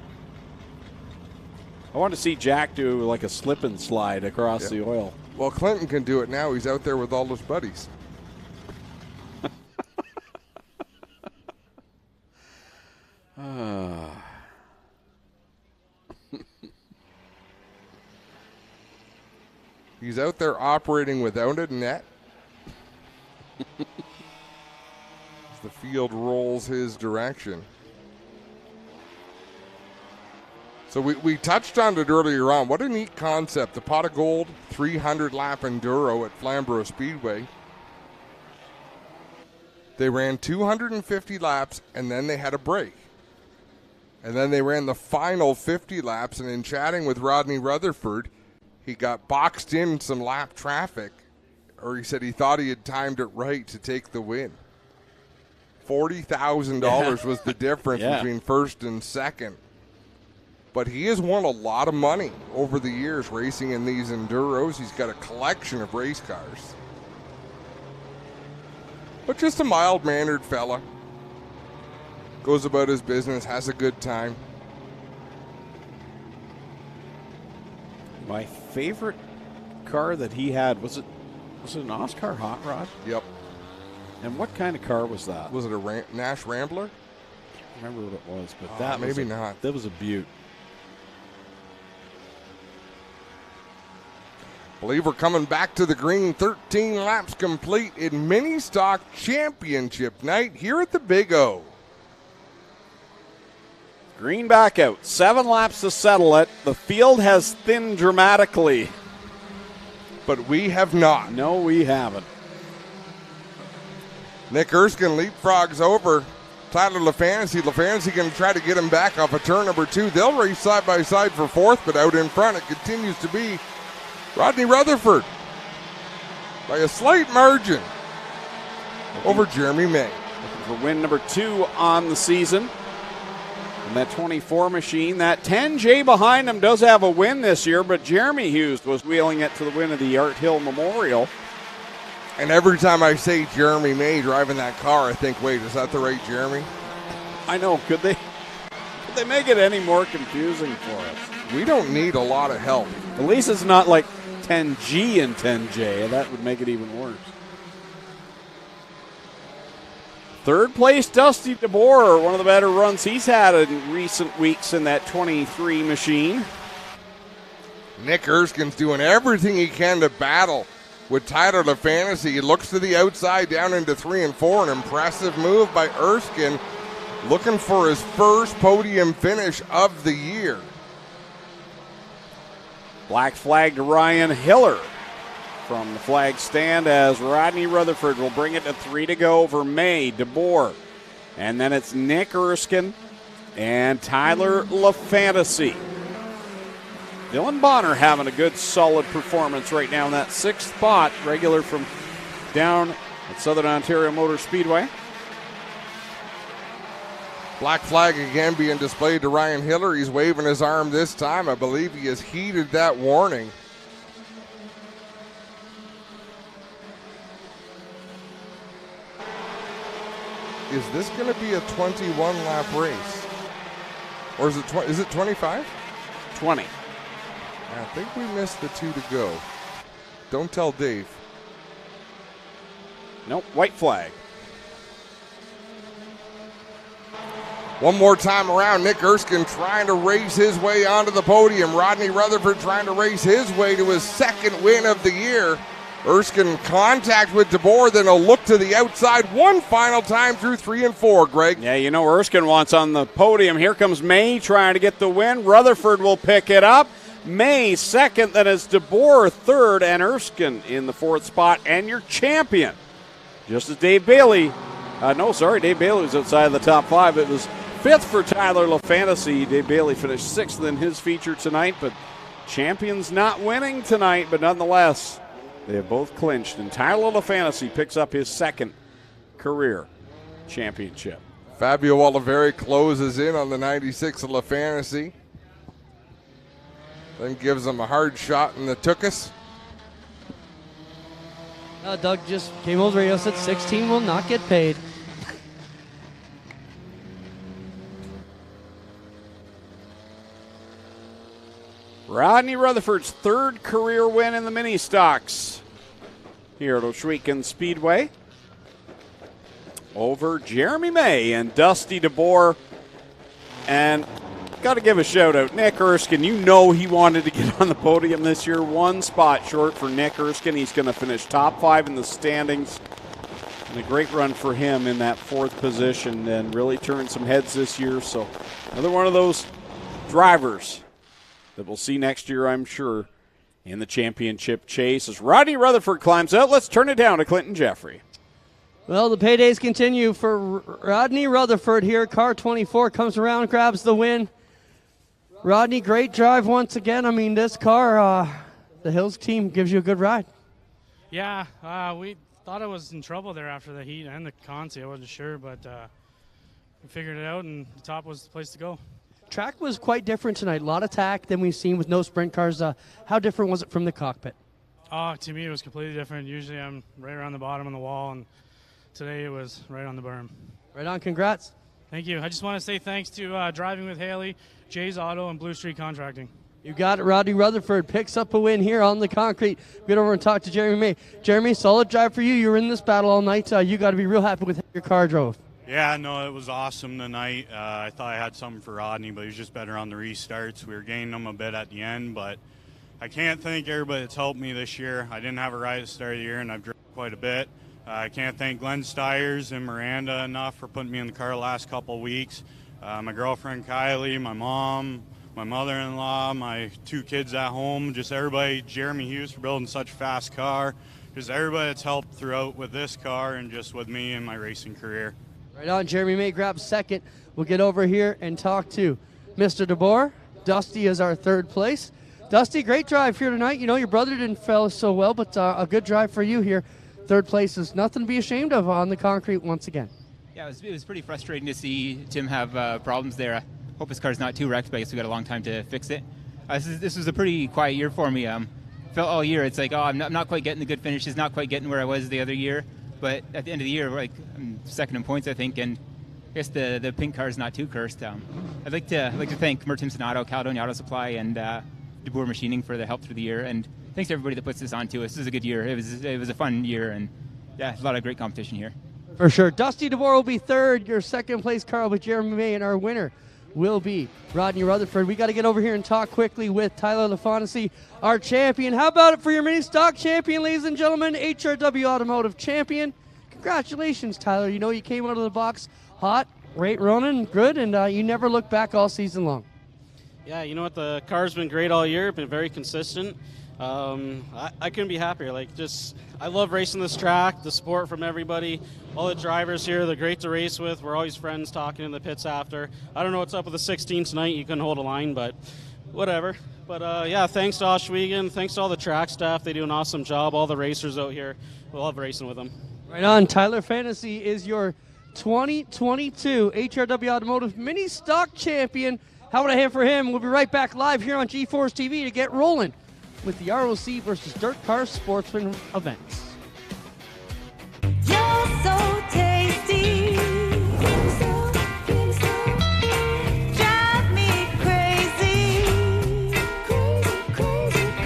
I want to see Jack do like a slip and slide across the oil. Well, Clinton can do it now. He's out there with all his buddies. He's out there operating without a net. As the field rolls his direction. So we touched on it earlier on. What a neat concept. The Pot of Gold 300-lap Enduro at Flamborough Speedway. They ran 250 laps, and then they had a break. And then they ran the final 50 laps, and in chatting with Rodney Rutherford, he got boxed in some lap traffic, or he said he thought he had timed it right to take the win. $40,000 was the difference between first and second. But he has won a lot of money over the years racing in these Enduros. He's got a collection of race cars. But just a mild-mannered fella. Goes about his business, has a good time. My favorite car that he had, was it an Oscar Hot Rod? Yep. And what kind of car was that? Was it a Nash Rambler? I don't remember what it was, but that maybe not. That was a beaut. Believe we're coming back to the green. 13 laps complete in Mini Stock Championship night here at the Big O. Green back out. 7 laps to settle it. The field has thinned dramatically. But we have not. No, we haven't. Nick Erskine leapfrogs over Tyler LaFantasy. LaFantasy going to try to get him back off of turn number 2. They'll race side by side for 4th, but out in front it continues to be Rodney Rutherford by a slight margin over Jeremy May. Looking for win number 2 on the season. And that 24 machine, that 10J behind him does have a win this year, but Jeremy Hughes was wheeling it to the win of the Art Hill Memorial. And every time I say Jeremy May driving that car, I think, wait, is that the right Jeremy? I know. Could they make it any more confusing for us? We don't need a lot of help. At least it's not like 10G and 10J. That would make it even worse. Third place, Dusty DeBoer, one of the better runs he's had in recent weeks in that 23 machine. Nick Erskine's doing everything he can to battle with Tyler LaFantasy. He looks to the outside down into 3 and 4. An impressive move by Erskine, looking for his first podium finish of the year. Black flag to Ryan Hiller from the flag stand as Rodney Rutherford will bring it to 3 to go over May, DeBoer. And then it's Nick Erskine and Tyler LaFantasy. Dylan Bonner having a good, solid performance right now in that 6th spot, regular from down at Southern Ontario Motor Speedway. Black flag again being displayed to Ryan Hiller. He's waving his arm this time. I believe he has heeded that warning. Is this going to be a 21-lap race? Or is it 25? 20. I think we missed the 2 to go. Don't tell Dave. Nope, white flag. One more time around, Nick Erskine trying to race his way onto the podium. Rodney Rutherford trying to race his way to his 2nd win of the year. Erskine contact with DeBoer, then a look to the outside one final time through 3 and 4, Greg. Yeah, you know Erskine wants on the podium. Here comes May trying to get the win. Rutherford will pick it up. May 2nd, then it's DeBoer 3rd, and Erskine in the 4th spot, and your champion. Just as Dave Bailey, Dave Bailey was outside of the top 5. It was 5th for Tyler LaFantasy. Dave Bailey finished 6th in his feature tonight, but champions not winning tonight, but nonetheless, they have both clinched, and Tyler LaFantasy picks up his 2nd career championship. Fabio Oliveri closes in on the 96 of LaFantasy. Then gives him a hard shot in the tuchus. Doug just came over the radio, said 16 will not get paid. Rodney Rutherford's 3rd career win in the mini stocks here at Ohsweken Speedway over Jeremy May and Dusty DeBoer. And got to give a shout out, Nick Erskine. You know he wanted to get on the podium this year. 1 spot short for Nick Erskine. He's going to finish top 5 in the standings. And a great run for him in that 4th position and really turned some heads this year. So another one of those drivers that we'll see next year, I'm sure, in the championship chase. As Rodney Rutherford climbs out, let's turn it down to Clinton Jeffrey. Well, the paydays continue for Rodney Rutherford here. Car 24 comes around, grabs the win. Rodney, great drive once again. I mean, this car, the Hills team gives you a good ride. Yeah, we thought I was in trouble there after the heat and the consi. I wasn't sure, but we figured it out, and the top was the place to go. Track was quite different tonight. A lot of tack than we've seen with no sprint cars. How different was it from the cockpit? To me, it was completely different. Usually I'm right around the bottom of the wall, and today it was right on the berm. Right on. Congrats. Thank you. I just want to say thanks to Driving with Haley, Jay's Auto, and Blue Street Contracting. You got it. Rodney Rutherford picks up a win here on the concrete. Get over and talk to Jeremy May. Jeremy, solid drive for you. You were in this battle all night. You got to be real happy with how your car drove. Yeah, no, it was awesome tonight. I thought I had something for Rodney, but he was just better on the restarts. We were gaining him a bit at the end, but I can't thank everybody that's helped me this year. I didn't have a ride at the start of the year, and I've driven quite a bit. I can't thank Glenn Stiers and Miranda enough for putting me in the car the last couple of weeks. My girlfriend Kylie, my mom, my mother-in-law, my 2 kids at home, just everybody, Jeremy Hughes for building such a fast car. Just everybody that's helped throughout with this car and just with me in my racing career. Right on. Jeremy May grabs 2nd. We'll get over here and talk to Mr. DeBoer. Dusty is our 3rd place. Dusty, great drive here tonight. You know, your brother didn't fell so well, but a good drive for you here. Third place is nothing to be ashamed of on the concrete once again. Yeah, it was pretty frustrating to see Tim have problems there. I hope his car's not too wrecked, but I guess we got a long time to fix it. This was a pretty quiet year for me. Felt all year it's like, oh, I'm not quite getting the good finishes, not quite getting where I was the other year. But at the end of the year, like, I'm second in points, I think, and I guess the pink car is not too cursed. I'd like to thank Mertimson Auto, Caledonia Auto Supply, and De Boer Machining for the help through the year. And thanks to everybody that puts this on to us. This is a good year. It was a fun year, and yeah, a lot of great competition here. For sure. Dusty DeBoer will be third. Your second place car will be Jeremy May, and our winner will be Rodney Rutherford. We got to get over here and talk quickly with Tyler LaFontaine, our champion. How about it for your mini stock champion, ladies and gentlemen, HRW Automotive champion. Congratulations, Tyler. You know you came out of the box hot, right running, good, and you never looked back all season long. Yeah, you know what? The car's been great all year, been very consistent. I couldn't be happier. I love racing this track, the support from everybody, all the drivers here. They're great to race with. We're always friends talking in the pits after. I don't know what's up with the 16 tonight. You couldn't hold a line, but whatever. But yeah, thanks to Ohsweken. Thanks to all the track staff. They do an awesome job. All the racers out here. We love racing with them. Right on. Tyler Fantasy is your 2022 HRW Automotive Mini Stock Champion. How about a hand for him? We'll be right back live here on G-Force TV to get rolling with the ROC versus Dirt Car Sportsman events. You're so tasty. Drive me crazy.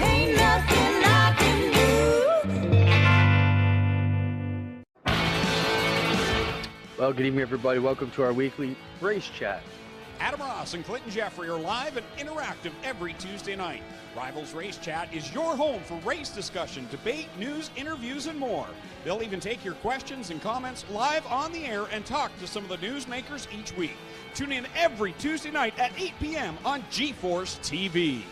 Ain't nothing I can do. Well, good evening, everybody. Welcome to our weekly race chat. Adam Ross and Clinton Jeffrey are live and interactive every Tuesday night. Rivals Race Chat is your home for race discussion, debate, news, interviews, and more. They'll even take your questions and comments live on the air and talk to some of the newsmakers each week. Tune in every Tuesday night at 8 p.m. on G-Force TV.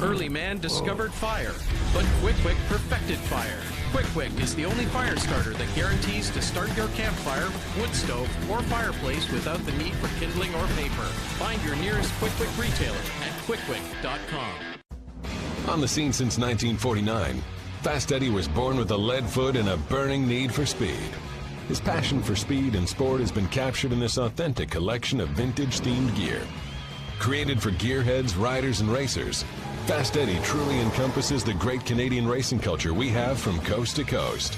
Early man discovered fire, but Quick perfected fire. Quick is the only fire starter that guarantees to start your campfire, wood stove, or fireplace without the need for kindling or paper. Find your nearest Quick retailer at quickquick.com. On the scene since 1949, Fast Eddie was born with a lead foot and a burning need for speed. His passion for speed and sport has been captured in this authentic collection of vintage-themed gear. Created for gearheads, riders, and racers, Fast Eddie truly encompasses the great Canadian racing culture we have from coast to coast.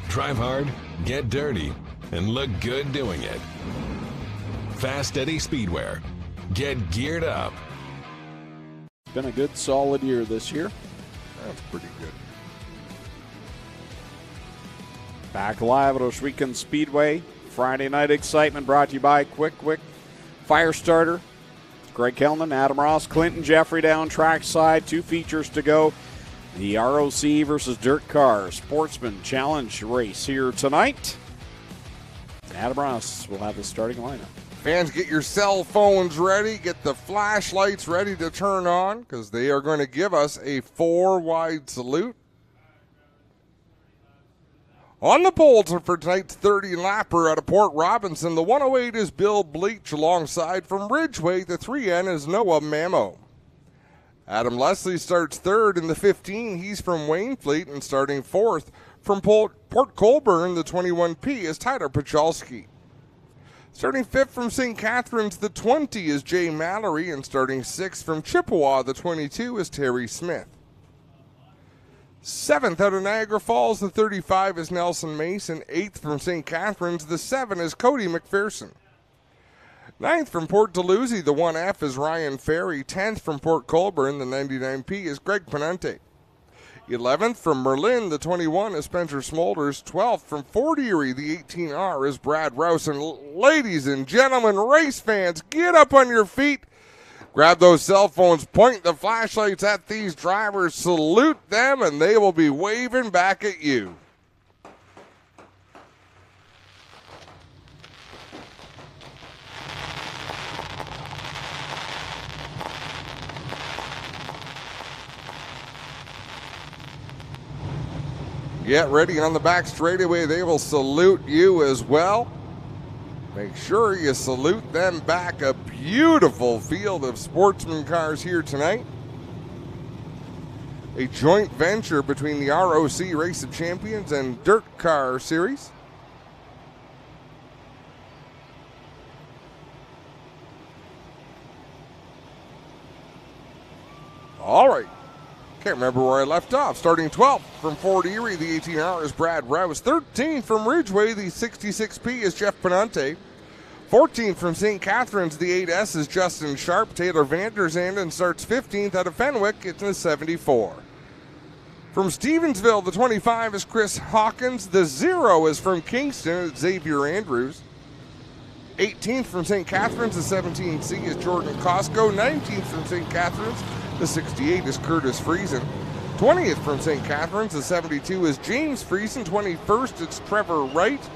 Drive hard, get dirty, and look good doing it. Fast Eddie Speedwear. Get geared up. It's been a good, solid year this year. That's pretty good. Back live at Ohsweken Speedway. Friday night excitement brought to you by Quick Fire Starter. Greg Kellman, Adam Ross, Clinton Jeffrey down trackside. 2 features to go. The ROC versus Dirt Car Sportsman Challenge race here tonight. Adam Ross will have the starting lineup. Fans, get your cell phones ready. Get the flashlights ready to turn on because they are going to give us a 4-wide salute. On the pole for tonight's 30-lapper out of Port Robinson, the 108 is Bill Bleach alongside from Ridgeway. The 3N is Noah Mamo. Adam Leslie starts third in the 15. He's from Waynfleet, and starting fourth from Port Colborne, the 21P is Tyler Pachalski. Starting fifth from St. Catharines, the 20 is Jay Mallory, and starting sixth from Chippewa, the 22 is Terry Smith. Seventh out of Niagara Falls, the 35 is Nelson Mason. Eighth from St. Catharines, the 7 is Cody McPherson. Ninth from Port Dalhousie, the 1F is Ryan Ferry. 10th from Port Colborne, the 99P is Greg Penante. 11th from Merlin, the 21 is Spencer Smolders. 12th from Fort Erie, the 18R is Brad Rouse. And ladies and gentlemen, race fans, get up on your feet. Grab those cell phones, point the flashlights at these drivers, salute them, and they will be waving back at you. Get ready on the back straightaway. They will salute you as well. Make sure you salute them back. A beautiful field of Sportsman cars here tonight. A joint venture between the ROC Race of Champions and Dirt Car Series. All right. Can't remember where I left off. Starting 12th from Fort Erie, the 18R is Brad Rouse. 13th from Ridgeway, the 66P is Jeff Penante. 14th from St. Catharines, the 8S is Justin Sharp. Taylor Vanderzanden starts 15th out of Fenwick. It's in the 74. From Stevensville, the 25 is Chris Hawkins. The 0 is from Kingston, it's Xavier Andrews. 18th from St. Catharines, the 17C is Jordan Costco. 19th from St. Catharines, the 68 is Curtis Friesen. 20th from St. Catharines, the 72 is James Friesen. 21st, it's Trevor Wright.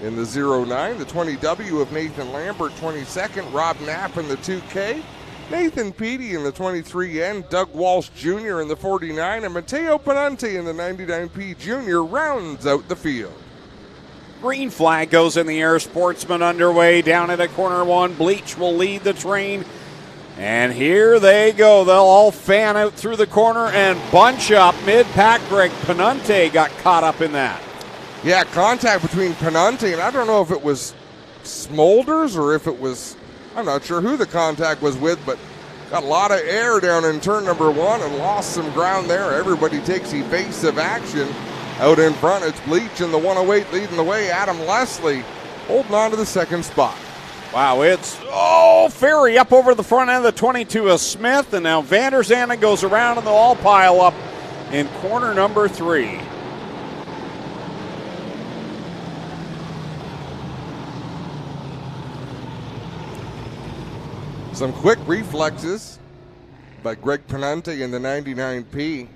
In the 09, the 20W of Nathan Lambert. 22nd, Rob Knapp in the 2K. Nathan Peaty in the 23N. Doug Walsh Jr. in the 49. And Mateo Penante in the 99P Jr. rounds out the field. Green flag goes in the air. Sportsman underway down at corner 1. Bleach will lead the train. And here they go. They'll all fan out through the corner and bunch up mid-pack. Greg Penante got caught up in that. Yeah, contact between Penante and I don't know if it was Smolders or if it was, I'm not sure who the contact was with, but got a lot of air down in turn number 1 and lost some ground there. Everybody takes evasive action. Out in front, it's Bleach in the 108 leading the way. Adam Leslie holding on to the second spot. Wow, it's, Ferry up over the front end of the 22 of Smith, and now Vanderzanden goes around and they'll all pile up in corner number 3. Some quick reflexes by Greg Penante in the 99P.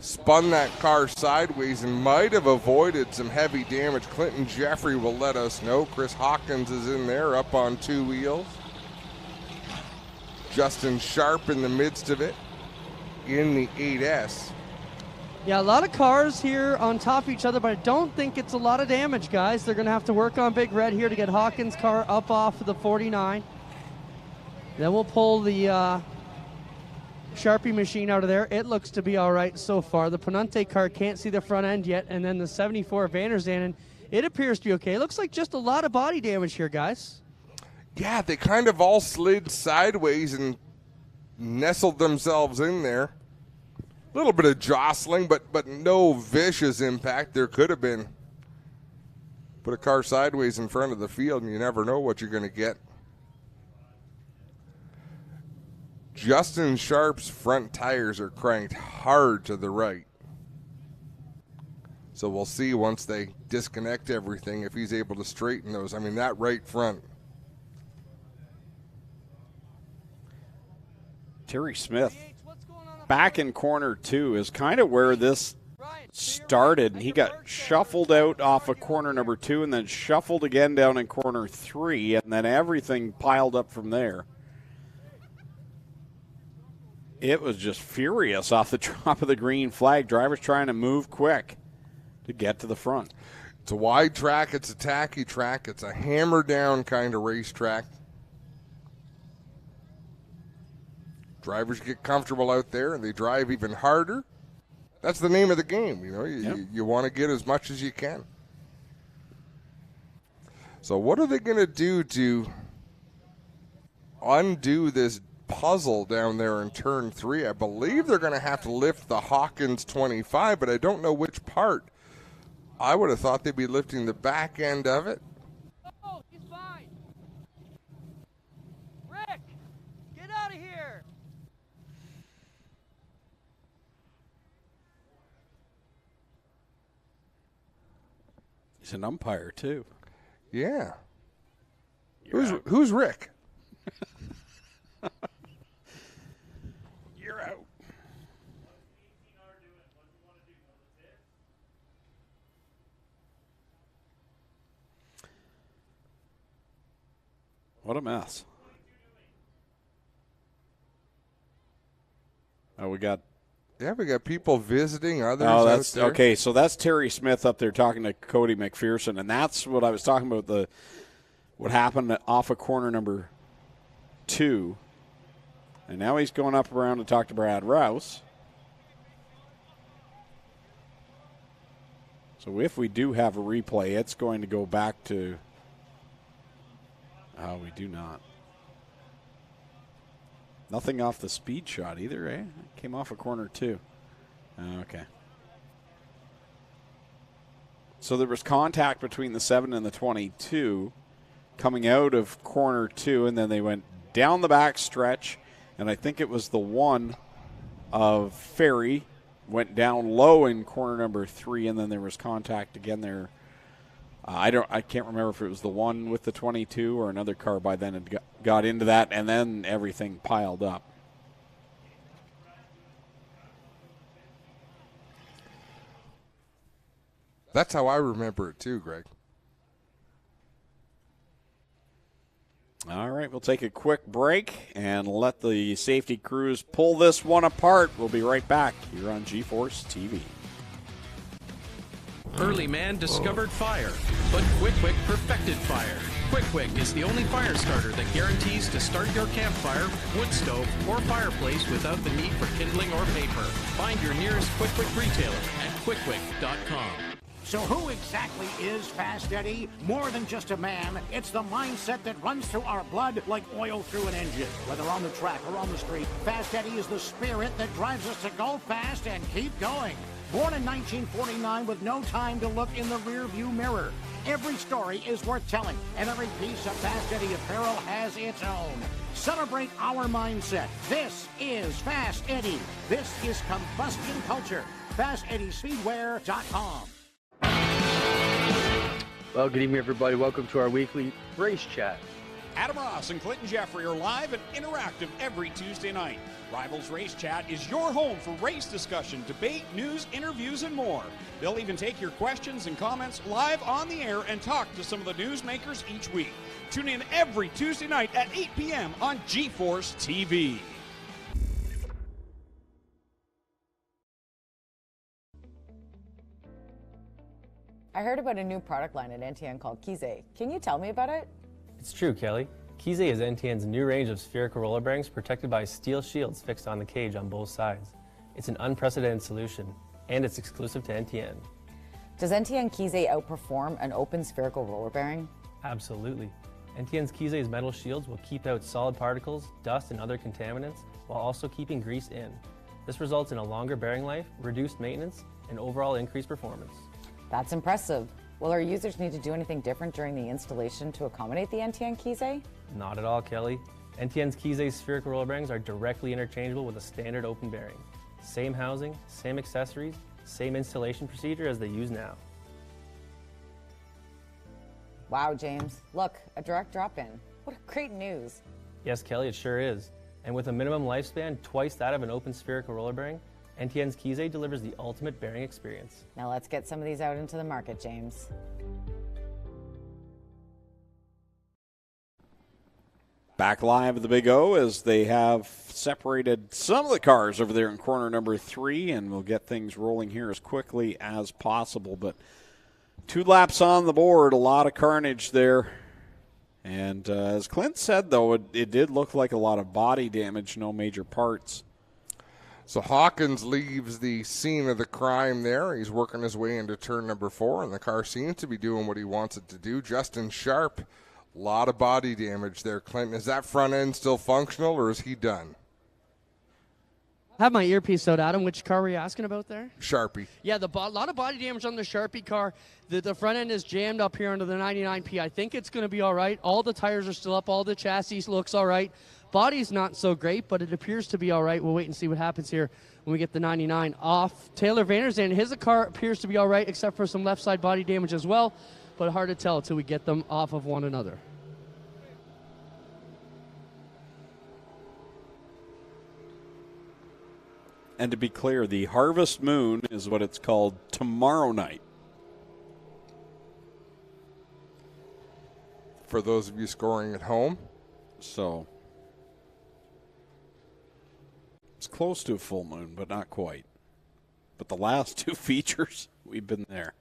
Spun that car sideways and might have avoided some heavy damage. Clinton Jeffrey will let us know. Chris Hawkins is in there up on 2 wheels. Justin Sharp in the midst of it in the 8S. Yeah, a lot of cars here on top of each other, but I don't think it's a lot of damage, guys. They're going to have to work on Big Red here to get Hawkins' car up off of the 49. Then we'll pull the Sharpie machine out of there. It looks to be all right so far. The Penante car can't see the front end yet, and then the 74 Vanderzanden, it appears to be okay. It looks like just a lot of body damage here, guys. Yeah, they kind of all slid sideways and nestled themselves in there. A little bit of jostling, but no vicious impact. There could have been. Put a car sideways in front of the field, and you never know what you're going to get. Justin Sharp's front tires are cranked hard to the right. So we'll see once they disconnect everything if he's able to straighten those. I mean, that right front. Terry Smith back in corner 2 is kind of where this started. He got shuffled out off of corner number 2 and then shuffled again down in corner 3, and then everything piled up from there. It was just furious off the top of the green flag. Drivers trying to move quick to get to the front. It's a wide track. It's a tacky track. It's a hammer-down kind of racetrack. Drivers get comfortable out there, and they drive even harder. That's the name of the game. You know, you want to get as much as you can. So what are they going to do to undo this puzzle down there in turn 3? I believe they're going to have to lift the Hawkins 25, but I don't know which part. I would have thought they'd be lifting the back end of it. Oh, he's fine. Rick, get out of here. He's an umpire, too. Yeah. Who's Rick? You're out. What a mess. Oh, we got people visiting others. Oh, that's out there. okay. So that's Terry Smith up there talking to Cody McPherson, and that's what I was talking about. The what happened off of corner number 2. And now he's going up around to talk to Brad Rouse. So if we do have a replay, it's going to go back to... Oh, we do not. Nothing off the speed shot either, eh? It came off of corner 2. Okay. So there was contact between the 7 and the 22 coming out of corner 2, and then they went down the back stretch, and I think it was the 1 of Ferry went down low in corner number 3, and then there was contact again there. I can't remember if it was the 1 with the 22 or another car by then had got into that, and then everything piled up. That's how I remember it too, Greg. All right, we'll take a quick break and let the safety crews pull this one apart. We'll be right back here on G-Force TV. Early man discovered fire, but Quick perfected fire. Quick is the only fire starter that guarantees to start your campfire, wood stove, or fireplace without the need for kindling or paper. Find your nearest Quick retailer at quickwick.com. So who exactly is Fast Eddie? More than just a man, it's the mindset that runs through our blood like oil through an engine. Whether on the track or on the street, Fast Eddie is the spirit that drives us to go fast and keep going. Born in 1949 with no time to look in the rear-view mirror. Every story is worth telling, and every piece of Fast Eddie apparel has its own. Celebrate our mindset. This is Fast Eddie. This is combustion culture. FastEddieSpeedwear.com. Well, good evening, everybody. Welcome to our weekly race chat. Adam Ross and Clinton Jeffrey are live and interactive every Tuesday night. Rivals Race Chat is your home for race discussion, debate, news, interviews, and more. They'll even take your questions and comments live on the air and talk to some of the newsmakers each week. Tune in every Tuesday night at 8 p.m. on G-Force TV. I heard about a new product line at NTN called Kize. Can you tell me about it? It's true, Kelly. Kize is NTN's new range of spherical roller bearings protected by steel shields fixed on the cage on both sides. It's an unprecedented solution, and it's exclusive to NTN. Does NTN Kize outperform an open spherical roller bearing? Absolutely. NTN's Kize's metal shields will keep out solid particles, dust, and other contaminants while also keeping grease in. This results in a longer bearing life, reduced maintenance, and overall increased performance. That's impressive. Will our users need to do anything different during the installation to accommodate the NTN Kize? Not at all, Kelly. NTN's Kize's spherical roller bearings are directly interchangeable with a standard open bearing. Same housing, same accessories, same installation procedure as they use now. Wow, James. Look, a direct drop-in. What great news. Yes, Kelly, it sure is. And with a minimum lifespan twice that of an open spherical roller bearing, NTN's Kize delivers the ultimate bearing experience. Now let's get some of these out into the market, James. Back live at the Big O as they have separated some of the cars over there in corner number 3, and we'll get things rolling here as quickly as possible. But 2 laps on the board, a lot of carnage there. And as Clint said, though, it did look like a lot of body damage, no major parts. So Hawkins leaves the scene of the crime there. He's working his way into turn number 4, and the car seems to be doing what he wants it to do. Justin Sharp, a lot of body damage there, Clinton. Is that front end still functional, or is he done? I have my earpiece out, Adam. Which car were you asking about there? Sharpie. Yeah, a lot of body damage on the Sharpie car. The front end is jammed up here under the 99P. I think it's going to be all right. All the tires are still up. All the chassis looks all right. Body's not so great, but it appears to be all right. We'll wait and see what happens here when we get the 99 off. Taylor Vanderzand, his car appears to be all right, except for some left side body damage as well, but hard to tell until we get them off of one another. And to be clear, the Harvest Moon is what it's called tomorrow night. For those of you scoring at home. So it's close to a full moon, but not quite. But the last 2 features, we've been there.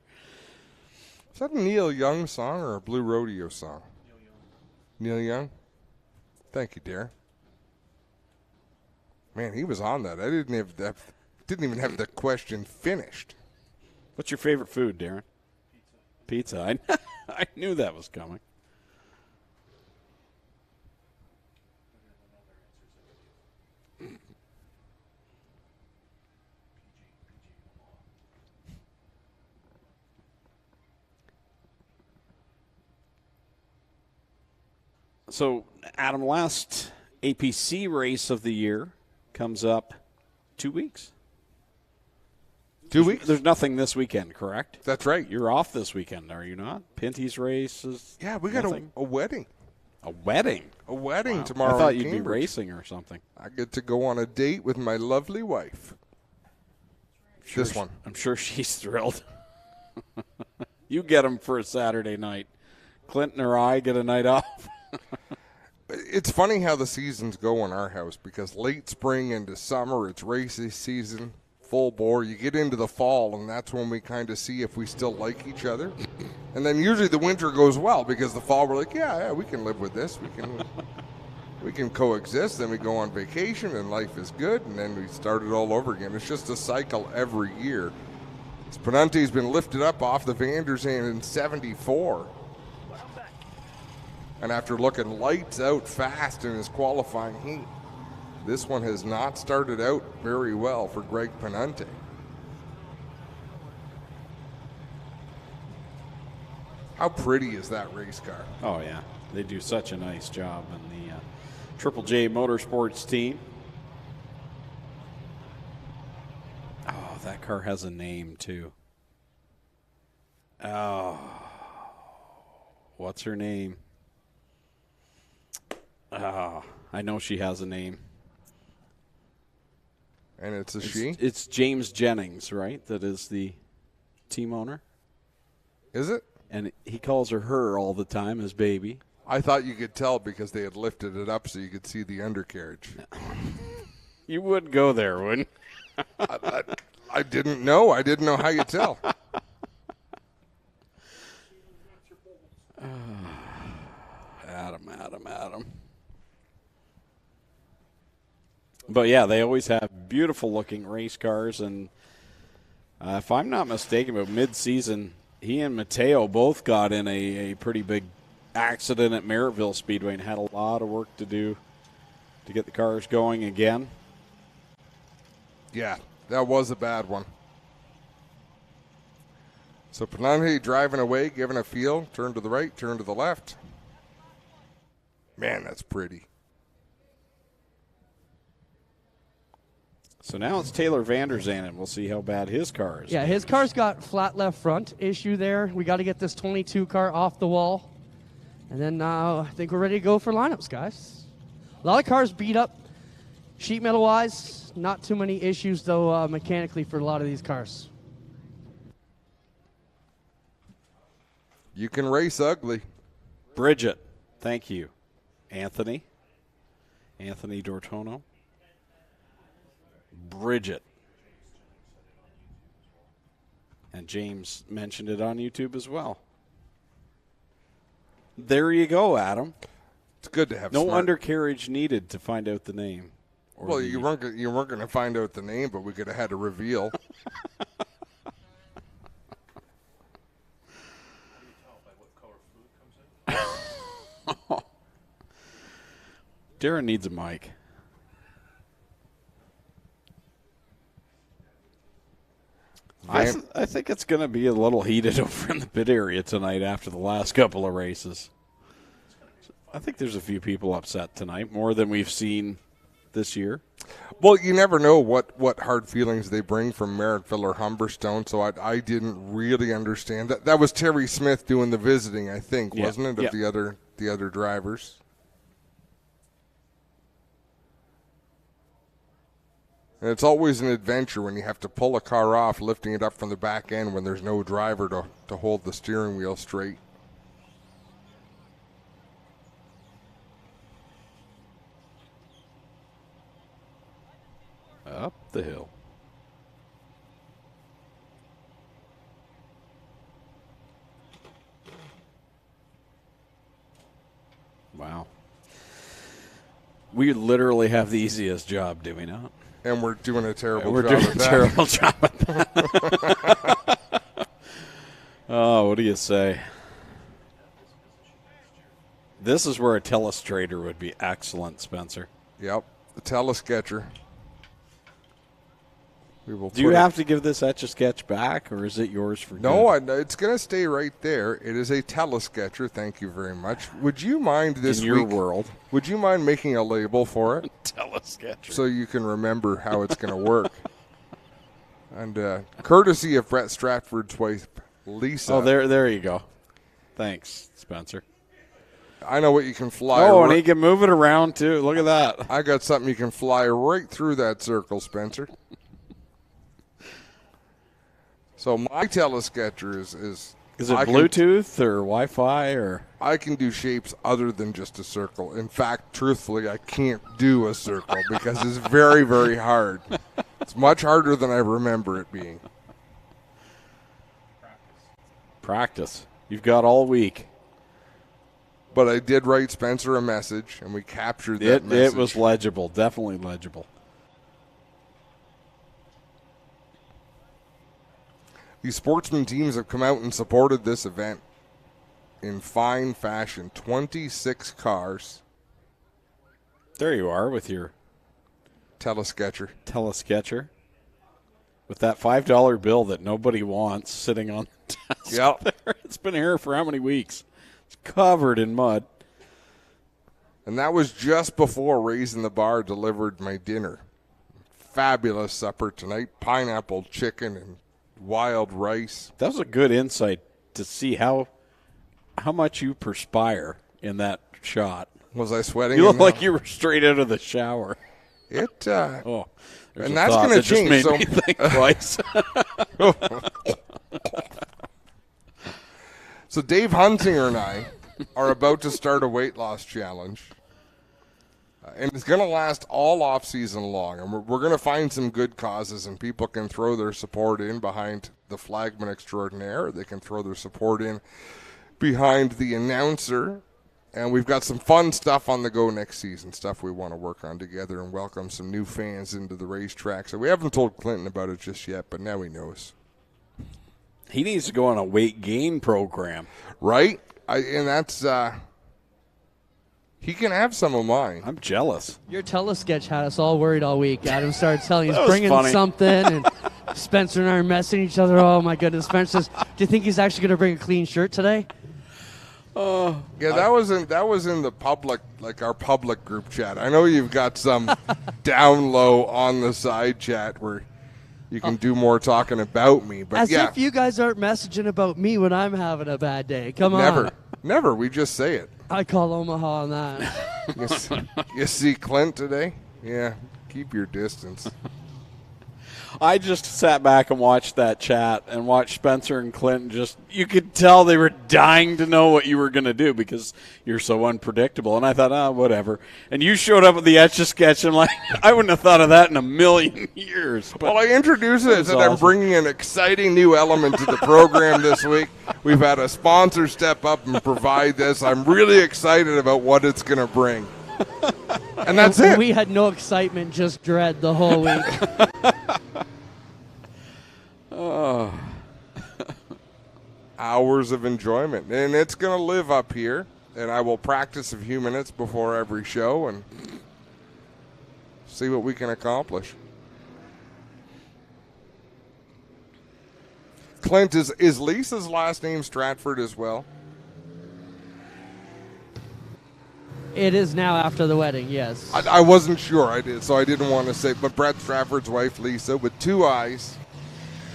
Is that a Neil Young song or a Blue Rodeo song? Neil Young. Thank you, Darren. Man, he was on that. I didn't even have the question finished. What's your favorite food, Darren? Pizza. I knew that was coming. So, Adam, last APC race of the year comes up 2 weeks. 2 weeks? There's nothing this weekend, correct? That's right. You're off this weekend, are you not? Pinty's race is. Yeah, we got a wedding. A wedding? A wedding Wow. tomorrow. I thought in you'd be Cambridge. racing or something. I get to go on a date with my lovely wife. This one. I'm sure she's thrilled. You get them for a Saturday night. Clinton or I get a night off. It's funny how the seasons go in our house because late spring into summer, it's racing season, full bore. You get into the fall, and that's when we kind of see if we still like each other. And then usually the winter goes well because the fall we're like, yeah, we can live with this. We can coexist. Then we go on vacation, and life is good, and then we start it all over again. It's just a cycle every year. Spenante's been lifted up off the Vanderzand in 74. And after looking lights out fast in his qualifying heat, this one has not started out very well for Greg Penante. How pretty is that race car? Oh, yeah. They do such a nice job in the Triple J Motorsports team. Oh, that car has a name, too. Oh. What's her name? Oh, I know she has a name. And it's a she? It's James Jennings, right? That is the team owner. Is it? And he calls her all the time, his baby. I thought you could tell because they had lifted it up so you could see the undercarriage. You would go there, wouldn't you? I didn't know. I didn't know how you tell. Adam. But, yeah, they always have beautiful-looking race cars. And if I'm not mistaken, about mid-season, he and Mateo both got in a pretty big accident at Merrittville Speedway and had a lot of work to do to get the cars going again. Yeah, that was a bad one. So Penante driving away, giving a feel, turn to the right, turn to the left. Man, that's pretty. So now it's Taylor Vanderzand, and we'll see how bad his car is. Yeah, his car's got flat left front issue there. We got to get this 22 car off the wall. And then I think we're ready to go for lineups, guys. A lot of cars beat up sheet metal-wise. Not too many issues, though, mechanically for a lot of these cars. You can race ugly. Bridget, thank you. Anthony Dortono. Bridget. And James mentioned it on YouTube as well. There you go, Adam. It's good to have no smart. undercarriage needed to find out the name. Well, you weren't going to find out the name, but we could have had a reveal. Darren needs a mic. I think it's going to be a little heated over in the pit area tonight after the last couple of races. I think there's a few people upset tonight, more than we've seen this year. Well, you never know what hard feelings they bring from Merrittville or Humberstone, so I didn't really understand that. That was Terry Smith doing the visiting, I think, wasn't it, of the other drivers? And it's always an adventure when you have to pull a car off, lifting it up from the back end when there's no driver to hold the steering wheel straight. Up the hill. Wow. We literally have the easiest job, do we not? And we're doing a terrible We're job doing at a that. terrible job at that. Oh, what do you say? This is where a telestrator would be excellent, Spencer. Yep, the telesketcher. We will. Do you have to give this Etch-a-Sketch back, or is it yours for No, good? it's going to stay right there. It is a telesketcher. Thank you very much. Would you mind this In your week? world. Would you mind making a label for it? Telesketcher. So you can remember how it's going to work. And courtesy of Brett Stratford's wife, Lisa. Oh, there you go. Thanks, Spencer. I know what you can fly. Oh, and he can move it around, too. Look at that. I got something you can fly right through that circle, Spencer. So my telesketcher is it Bluetooth or Wi-Fi or? I can do shapes other than just a circle. In fact, truthfully, I can't do a circle because it's very, very hard. It's much harder than I remember it being. Practice. You've got all week. But I did write Spencer a message, and we captured that message. It was legible, definitely legible. These Sportsman teams have come out and supported this event in fine fashion. 26 cars. There you are with your telesketcher. With that $5 bill that nobody wants sitting on the desk. Yep. There. It's been here for how many weeks? It's covered in mud. And that was just before Raising the Bar delivered my dinner. Fabulous supper tonight. Pineapple chicken and wild rice. That was a good insight to see how much you perspire in that shot. Was I sweating? You look like you were straight out of the shower. It. Oh, and that's going to change. Just made me think twice. So Dave Hunsinger and I are about to start a weight loss challenge. And it's going to last all off season long. And we're going to find some good causes, and people can throw their support in behind the flagman extraordinaire. Or they can throw their support in behind the announcer. And we've got some fun stuff on the go next season, stuff we want to work on together and welcome some new fans into the racetrack. So we haven't told Clinton about it just yet, but now he knows. He needs to go on a weight gain program. Right? And that's... he can have some of mine. I'm jealous. Your telesketch had us all worried all week. Adam started telling us, That was bringing funny. something, and Spencer and I are messing each other. Oh, my goodness. Spencer says, do you think he's actually going to bring a clean shirt today? Yeah, that was in the public, like our public group chat. I know you've got some down low on the side chat where you can do more talking about me. But As yeah, if you guys aren't messaging about me when I'm having a bad day. Come on. Never. We just say it. I call Omaha on that. You see Clint today? Yeah, keep your distance. I just sat back and watched that chat and watched Spencer and Clinton you could tell they were dying to know what you were going to do because you're so unpredictable. And I thought, whatever. And you showed up with the Etch-a-Sketch and I wouldn't have thought of that in a million years. But Well, I introduced it that awesome. I'm bringing an exciting new element to the program this week. We've had a sponsor step up and provide this. I'm really excited about what it's going to bring. And that's it. We had no excitement, just dread the whole week. Oh. Hours of enjoyment. And it's going to live up here. And I will practice a few minutes before every show and see what we can accomplish. Clint, is Lisa's last name Stratford as well? It is now after the wedding, yes. I wasn't sure. I didn't want to say. But Brett Stratford's wife, Lisa, with two eyes.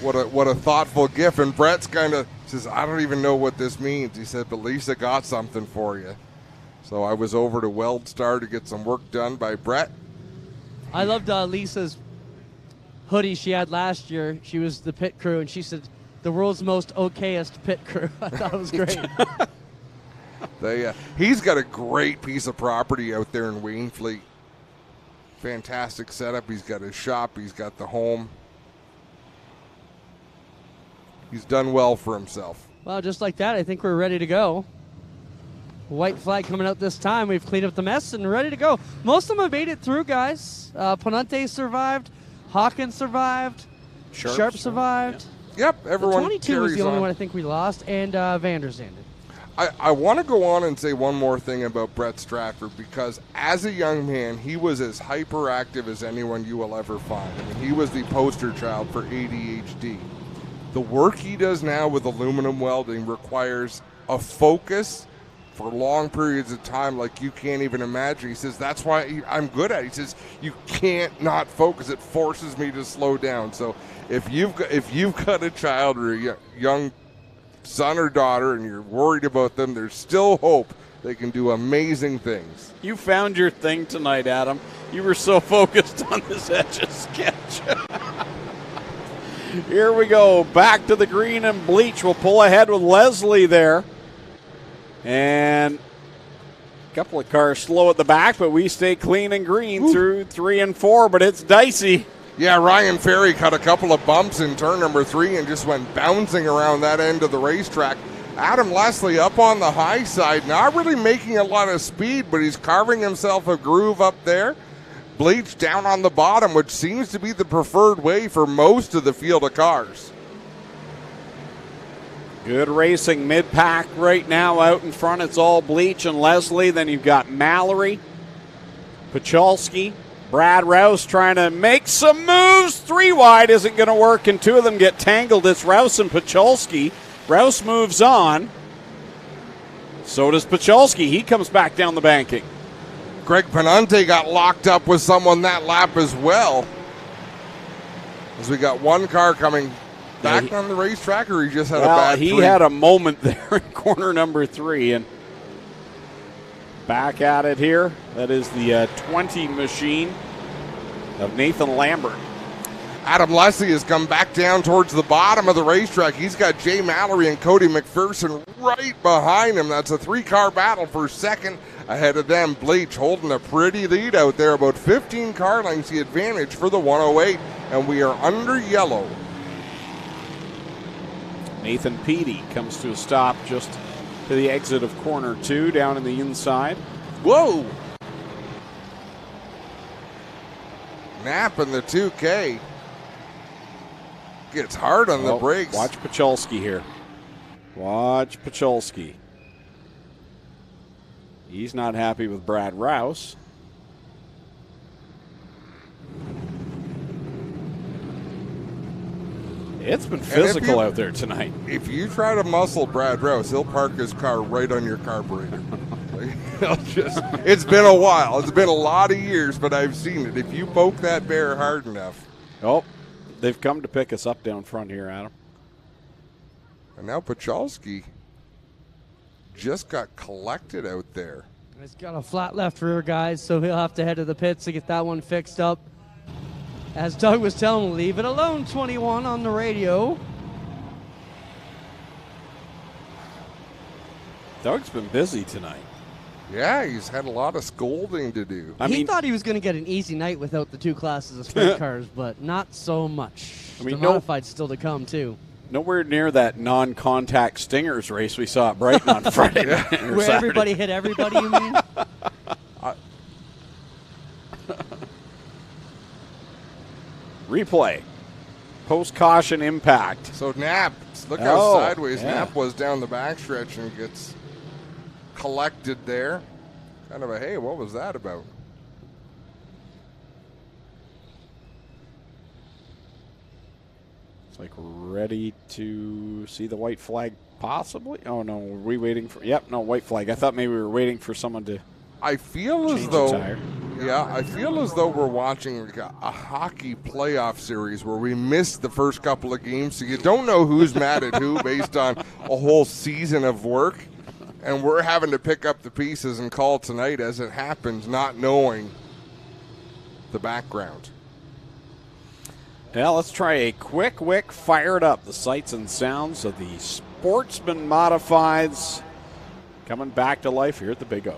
What a thoughtful gift. And Brett's kind of says, I don't even know what this means. He said, but Lisa got something for you. So I was over to WeldStar to get some work done by Brett. I loved Lisa's hoodie she had last year. She was the pit crew, and she said, the world's most okayest pit crew. I thought it was great. He's got a great piece of property out there in Wainfleet. Fantastic setup. He's got his shop. He's got the home. He's done well for himself. Well, just like that, I think we're ready to go. White flag coming out this time. We've cleaned up the mess and ready to go. Most of them have made it through, guys. Ponante survived. Hawkins survived. Sharp survived. Yep, everyone 22 was the carries only on. one I think we lost, and Vander's ended. I want to go on and say one more thing about Brett Stratford, because as a young man, he was as hyperactive as anyone you will ever find. I mean, he was the poster child for ADHD. The work he does now with aluminum welding requires a focus for long periods of time like you can't even imagine. He says, that's why I'm good at it. He says, you can't not focus. It forces me to slow down. So if you've got a child or a young son or daughter and you're worried about them, there's still hope. They can do amazing things. You found your thing tonight, Adam. You were so focused on this etch a sketch. Here we go. Back to the green and bleach. We'll pull ahead with Leslie there. And a couple of cars slow at the back, but we stay clean and green through 3 and 4, but it's dicey. Yeah, Ryan Ferry cut a couple of bumps in turn number 3 and just went bouncing around that end of the racetrack. Adam Leslie up on the high side, not really making a lot of speed, but he's carving himself a groove up there. Bleach down on the bottom, which seems to be the preferred way for most of the field of cars. Good racing mid-pack right now out in front. It's all Bleach and Leslie. Then you've got Mallory, Pacholski, Brad Rouse trying to make some moves. 3 wide isn't going to work, and 2 of them get tangled. It's Rouse and Pacholski. Rouse moves on. So does Pacholski. He comes back down the banking. Greg Penante got locked up with someone that lap as well. As we got one car coming back on the racetrack, or he just had a bad he three? had a moment there in corner number 3, and back at it here. That is the 20 machine of Nathan Lambert. Adam Leslie has come back down towards the bottom of the racetrack. He's got Jay Mallory and Cody McPherson right behind him. That's a 3-car battle for second. Ahead of them, Bleach holding a pretty lead out there, about 15 car lengths the advantage for the 108, and we are under yellow. Nathan Peaty comes to a stop just to the exit of corner 2 down in the inside. Whoa! Knapp in the 2K. Gets hard on the brakes. Watch Pacholski here. Watch Pacholski. He's not happy with Brad Rouse. It's been physical out there tonight. If you try to muscle Brad Rouse, he'll park his car right on your carburetor. It's been a while. It's been a lot of years, but I've seen it. If you poke that bear hard enough. Oh, they've come to pick us up down front here, Adam. And now Pacholski just got collected out there. He's got a flat left rear, guys, so he'll have to head to the pits to get that one fixed up. As Doug was telling him, leave it alone, 21 on the radio. Doug's been busy tonight. Yeah, he's had a lot of scolding to do. He thought he was going to get an easy night without the 2 classes of sprint cars, but not so much. I mean, the modified still to come, too. Nowhere near that non-contact Stingers race we saw at Brighton on Friday night. or Where Saturday. everybody hit everybody, you mean? Replay. Post-caution impact. So Knapp, look how sideways Knapp was down the backstretch and gets collected there. Kind of a, hey, what was that about? It's like ready to see the white flag possibly. Oh, no, were we waiting for, yep, no, white flag. I thought maybe we were waiting for someone to I feel as change though, the tire. yeah, I feel as though we're watching a hockey playoff series where we missed the first couple of games, so you don't know who's mad at who based on a whole season of work, and we're having to pick up the pieces and call tonight as it happens, not knowing the background. Now let's try a quick wick, fire it up. The sights and sounds of the Sportsman Modifieds coming back to life here at the Big O.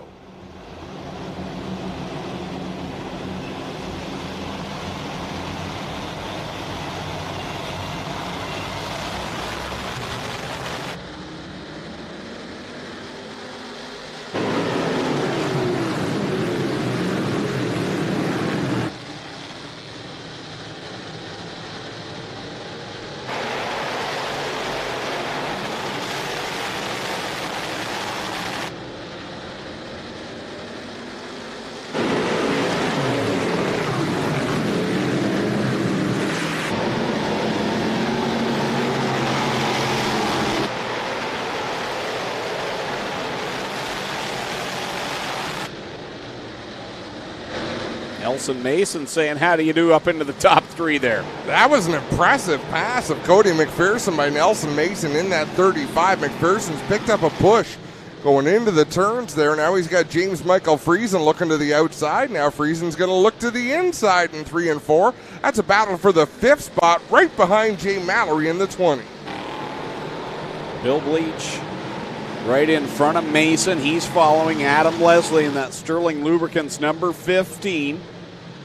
Nelson Mason saying, how do you do up into the top three there? That was an impressive pass of Cody McPherson by Nelson Mason in that 35. McPherson's picked up a push going into the turns there. Now he's got James Michael Friesen looking to the outside. Now Friesen's going to look to the inside in 3 and 4. That's a battle for the 5th spot right behind Jay Mallory in the 20. Bill Bleach right in front of Mason. He's following Adam Leslie in that Sterling Lubricants number 15.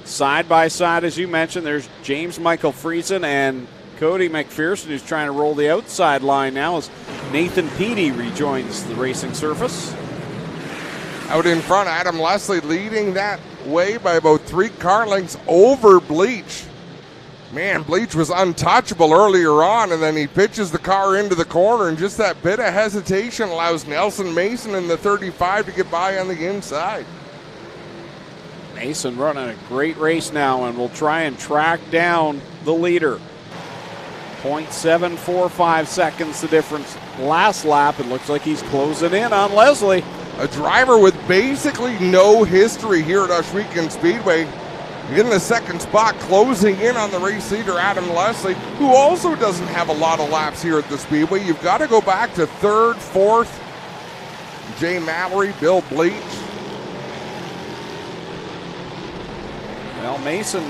Side by side, as you mentioned, there's James Michael Friesen and Cody McPherson, who's trying to roll the outside line now as Nathan Peaty rejoins the racing surface. Out in front, Adam Leslie leading that way by about 3 car lengths over Bleach. Man, Bleach was untouchable earlier on, and then he pitches the car into the corner, and just that bit of hesitation allows Nelson Mason in the 35 to get by on the inside. Mason running a great race now, and will try and track down the leader. 0.745 seconds the difference last lap. It looks like he's closing in on Leslie. A driver with basically no history here at Ohsweken Speedway in the 2nd spot, closing in on the race leader, Adam Leslie, who also doesn't have a lot of laps here at the Speedway. You've got to go back to 3rd, 4th. Jay Mallory, Bill Bleach. Well, Mason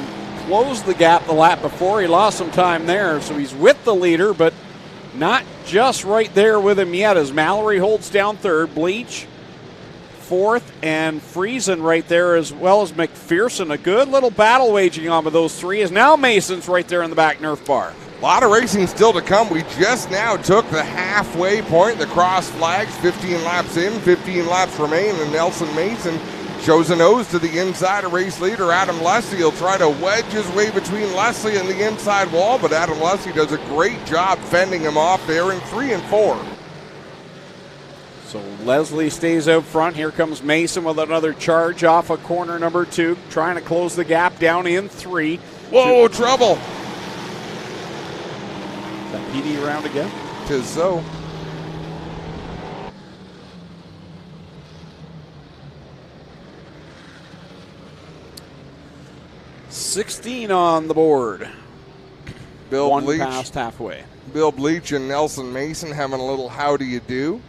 closed the gap the lap before. He lost some time there, so he's with the leader, but not just right there with him yet as Mallory holds down 3rd, Bleach 4th, and Friesen right there as well as McPherson. A good little battle waging on with those 3 as now Mason's right there in the back Nerf bar. A lot of racing still to come. We just now took the halfway point. The cross flags, 15 laps in, 15 laps remain, and Nelson Mason shows a nose to the inside of race leader Adam Leslie. He'll try to wedge his way between Leslie and the inside wall, but Adam Leslie does a great job fending him off there in 3 and 4. So Leslie stays out front. Here comes Mason with another charge off of corner number 2, trying to close the gap down in 3. Whoa, trouble. Is that PD around again? 'Tis so. $16 on the board. Bill One Bleach. past halfway. Bill Bleach and Nelson Mason having a little how do you do.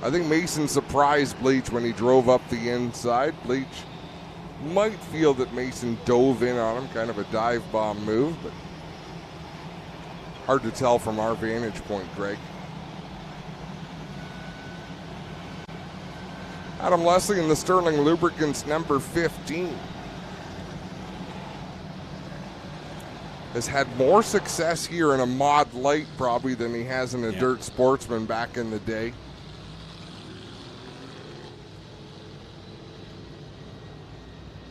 I think Mason surprised Bleach when he drove up the inside. Bleach might feel that Mason dove in on him, kind of a dive bomb move, but hard to tell from our vantage point, Greg. Adam Leslie in the Sterling Lubricants number 15 has had more success here in a mod light probably than he has in a dirt Sportsman back in the day.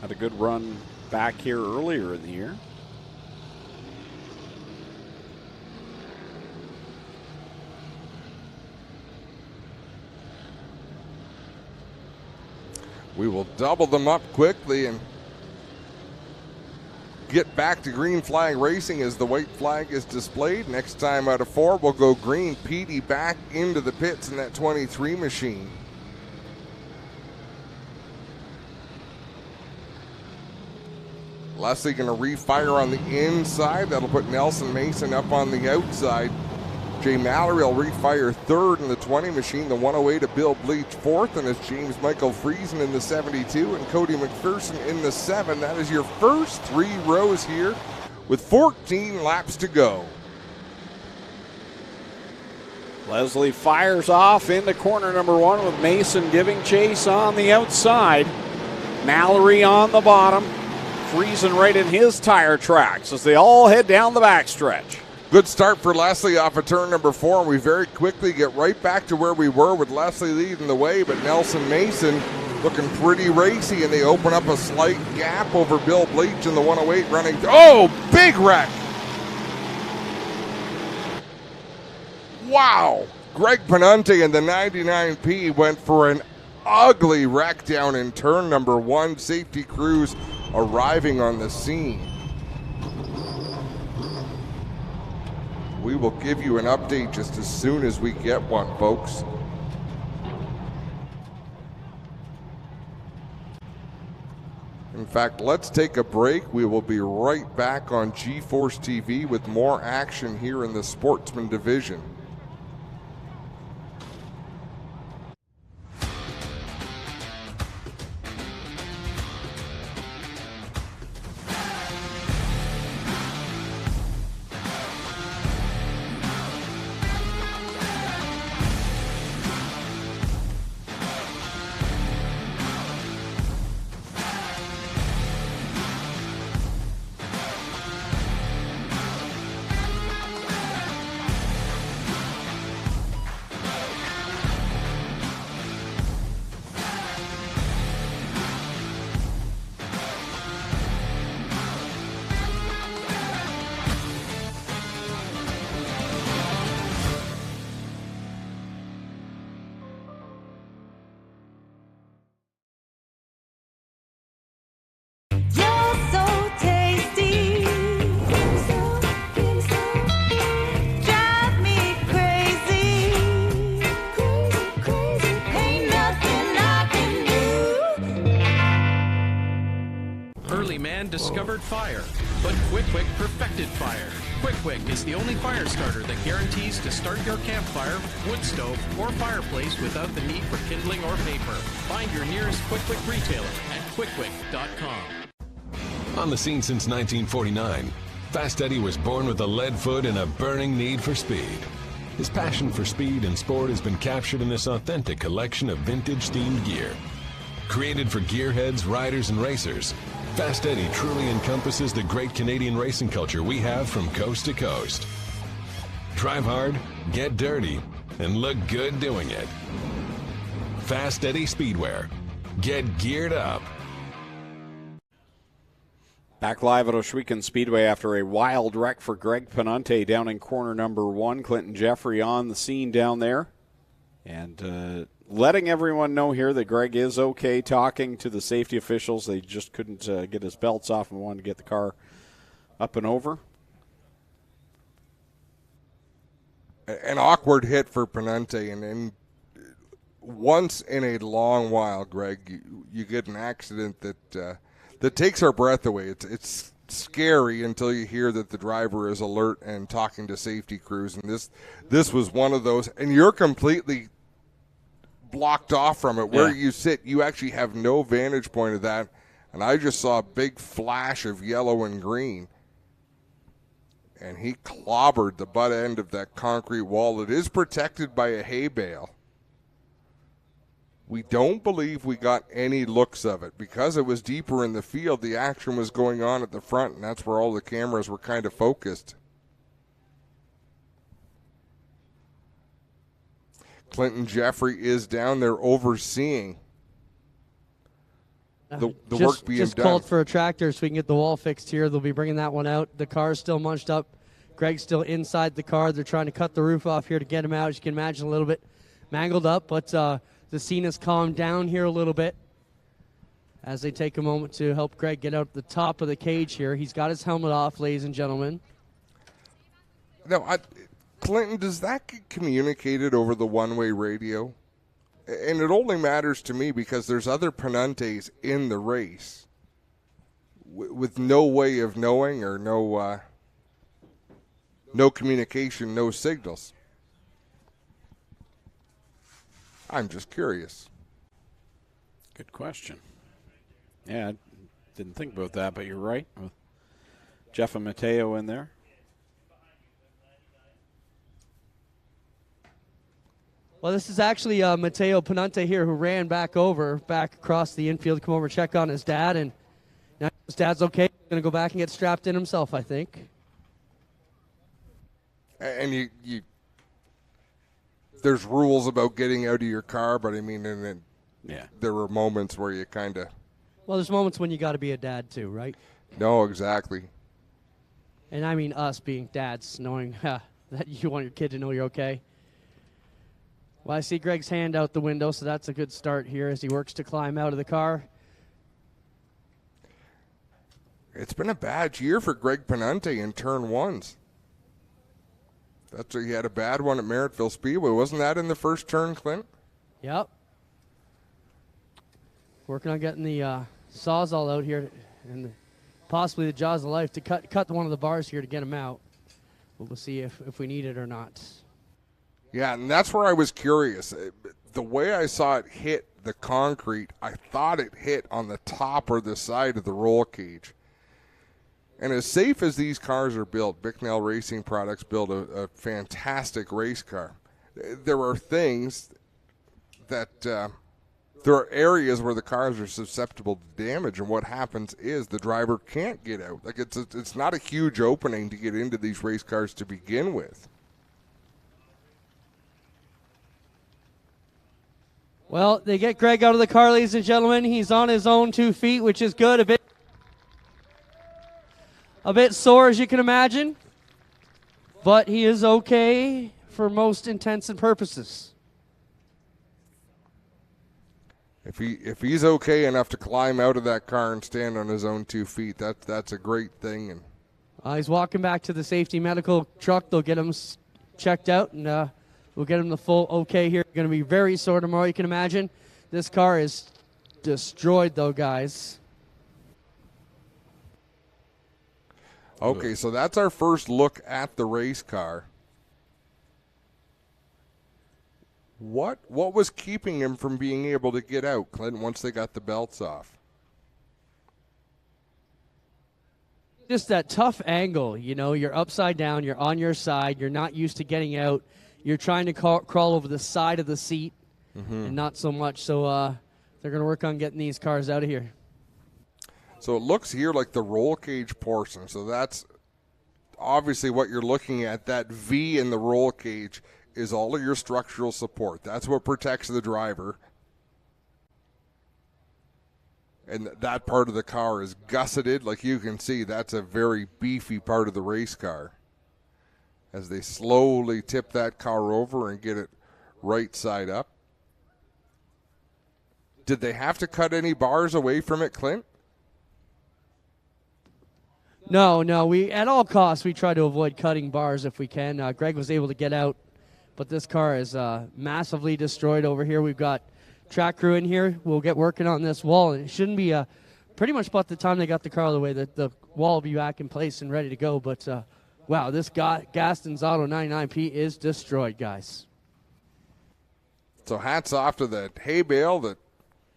Had a good run back here earlier in the year. We will double them up quickly and get back to green flag racing as the white flag is displayed. Next time out of 4, we'll go green. Petey back into the pits in that 23 machine. Leslie going to refire on the inside. That'll put Nelson Mason up on the outside. Jay Mallory will refire 3rd in the 20 machine. The 108 of Bill Bleach 4th, and it's James Michael Friesen in the 72 and Cody McPherson in the 7. That is your first 3 rows here with 14 laps to go. Leslie fires off into corner number 1 with Mason giving chase on the outside. Mallory on the bottom. Friesen right in his tire tracks as they all head down the backstretch. Good start for Leslie off of turn number 4, and we very quickly get right back to where we were with Leslie leading the way, but Nelson Mason looking pretty racy, and they open up a slight gap over Bill Bleach in the 108 running. Oh, big wreck! Wow! Greg Penante in the 99P went for an ugly wreck down in turn number 1. Safety crews arriving on the scene. We will give you an update just as soon as we get one, folks. In fact, let's take a break. We will be right back on G-Force TV with more action here in the Sportsman division. You're so tasty. Drive me crazy. Ain't nothing I can do. Early man discovered fire, but Quick Quick perfected fire. Quick Quick is the only fire starter that guarantees to start your campfire, wood stove, or fireplace without the need for kindling or paper. Find your nearest Quick Quick retailer at quickquick.com. On the scene since 1949, Fast Eddie was born with a lead foot and a burning need for speed. His passion for speed and sport has been captured in this authentic collection of vintage-themed gear. Created for gearheads, riders, and racers, Fast Eddie truly encompasses the great Canadian racing culture we have from coast to coast. Drive hard, get dirty, and look good doing it. Fast Eddie Speedwear. Get geared up. Back live at Ohsweken Speedway after a wild wreck for Greg Penante down in corner number 1. Clinton Jeffrey on the scene down there. And letting everyone know here that Greg is okay, talking to the safety officials. They just couldn't get his belts off and wanted to get the car up and over. An awkward hit for Penante, and once in a long while, Greg, you get an accident that takes our breath away. It's scary until you hear that the driver is alert and talking to safety crews, and this was one of those, and you're completely blocked off from it. Where you sit, you actually have no vantage point of that, and I just saw a big flash of yellow and green, and he clobbered the butt end of that concrete wall. It is protected by a hay bale. We don't believe we got any looks of it. Because it was deeper in the field, the action was going on at the front, and that's where all the cameras were kind of focused. Clinton Jeffrey is down there overseeing the work being just done. called for a tractor so we can get the wall fixed here. They'll be bringing that one out. The car's still munched up. Greg's still inside the car. They're trying to cut the roof off here to get him out. As you can imagine, a little bit mangled up, but the scene has calmed down here a little bit as they take a moment to help Greg get out the top of the cage here. He's got his helmet off, ladies and gentlemen. Now, Clinton, does that get communicated over the one-way radio? And it only matters to me because there's other Penantes in the race with no way of knowing or no communication, no signals. I'm just curious. Good question. Yeah, I didn't think about that, but you're right. With Jeff and Mateo in there. Well, this is actually Mateo Penante here, who ran back across the infield, come over and check on his dad, and now his dad's okay. He's going to go back and get strapped in himself, I think. And you there's rules about getting out of your car, but I mean, there were moments where you kind of. Well, there's moments when you got to be a dad too, right? No, exactly. And I mean us being dads, knowing that you want your kid to know you're okay. Well, I see Greg's hand out the window, so that's a good start here as he works to climb out of the car. It's been a bad year for Greg Penante in turn ones. He had a bad one at Merrittville Speedway. Wasn't that in the first turn, Clint? Yep. Working on getting the Sawzall out here, and possibly the jaws of life to cut one of the bars here to get him out. But we'll see if we need it or not. Yeah, and that's where I was curious. The way I saw it hit the concrete, I thought it hit on the top or the side of the roll cage. And as safe as these cars are built, Bicknell Racing Products build a fantastic race car. There are things that there are areas where the cars are susceptible to damage, and what happens is the driver can't get out. Like it's not a huge opening to get into these race cars to begin with. Well, they get Greg out of the car, ladies and gentlemen. He's on his own 2 feet, which is good. A bit sore, as you can imagine, but he is okay for most intents and purposes. If he's okay enough to climb out of that car and stand on his own 2 feet, that's a great thing. And He's walking back to the safety medical truck. They'll get him checked out, and we'll get him the full okay here. Going to be very sore tomorrow, you can imagine. This car is destroyed, though, guys. Okay, so that's our first look at the race car. What was keeping him from being able to get out, Clint, once they got the belts off? Just that tough angle, you know, you're upside down, you're on your side, you're not used to getting out. You're trying to crawl over the side of the seat, and not so much. So they're going to work on getting these cars out of here. So it looks here like the roll cage portion. So that's obviously what you're looking at. That V in the roll cage is all of your structural support. That's what protects the driver. And that part of the car is gusseted. Like you can see, that's a very beefy part of the race car. As they slowly tip that car over and get it right side up. Did they have to cut any bars away from it, Clint? No. We at all costs we try to avoid cutting bars if we can. Greg was able to get out, but this car is massively destroyed over here. We've got track crew in here. We'll get working on this wall, and it shouldn't be pretty much about the time they got the car out of the way that the wall will be back in place and ready to go. But wow, this Gaston's Auto 99P is destroyed, guys. So hats off to the hay bale that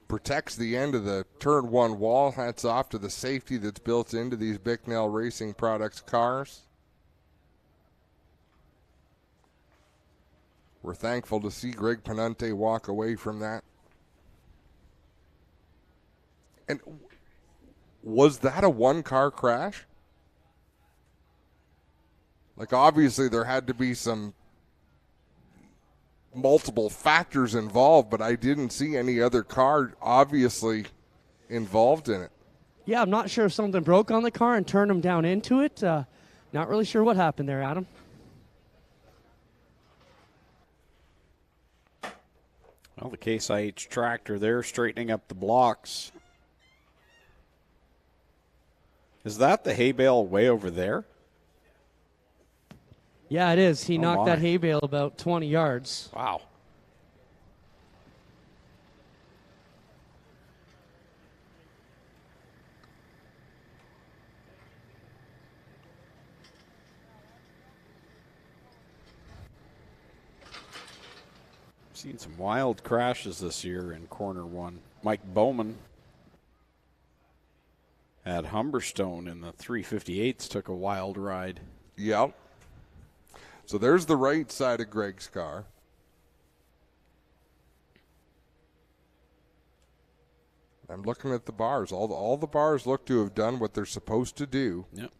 protects the end of the turn one wall. Hats off to the safety that's built into these Bicknell Racing Products cars. We're thankful to see Greg Penante walk away from that. And was that a one-car crash? Like, obviously there had to be some multiple factors involved, but I didn't see any other car obviously involved in it. Yeah, I'm not sure if something broke on the car and turned him down into it. Not really sure what happened there, Adam. Well, the Case IH tractor there straightening up the blocks. Is that the hay bale way over there? Yeah, it is. He knocked my. that hay bale about 20 yards. Wow. Seen some wild crashes this year in corner one. Mike Bowman at Humberstone in the 358s took a wild ride. Yep. So there's the right side of Greg's car. I'm looking at the bars. All the bars look to have done what they're supposed to do. Yep.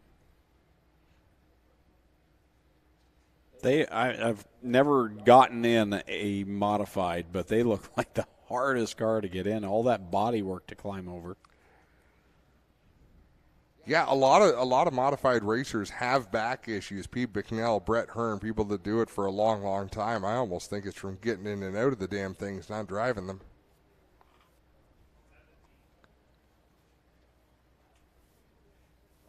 I've never gotten in a modified, but they look like the hardest car to get in. All that body work to climb over. Yeah, a lot of modified racers have back issues. Pete Bicknell, Brett Hearn, people that do it for a long, long time. I almost think it's from getting in and out of the damn things, not driving them.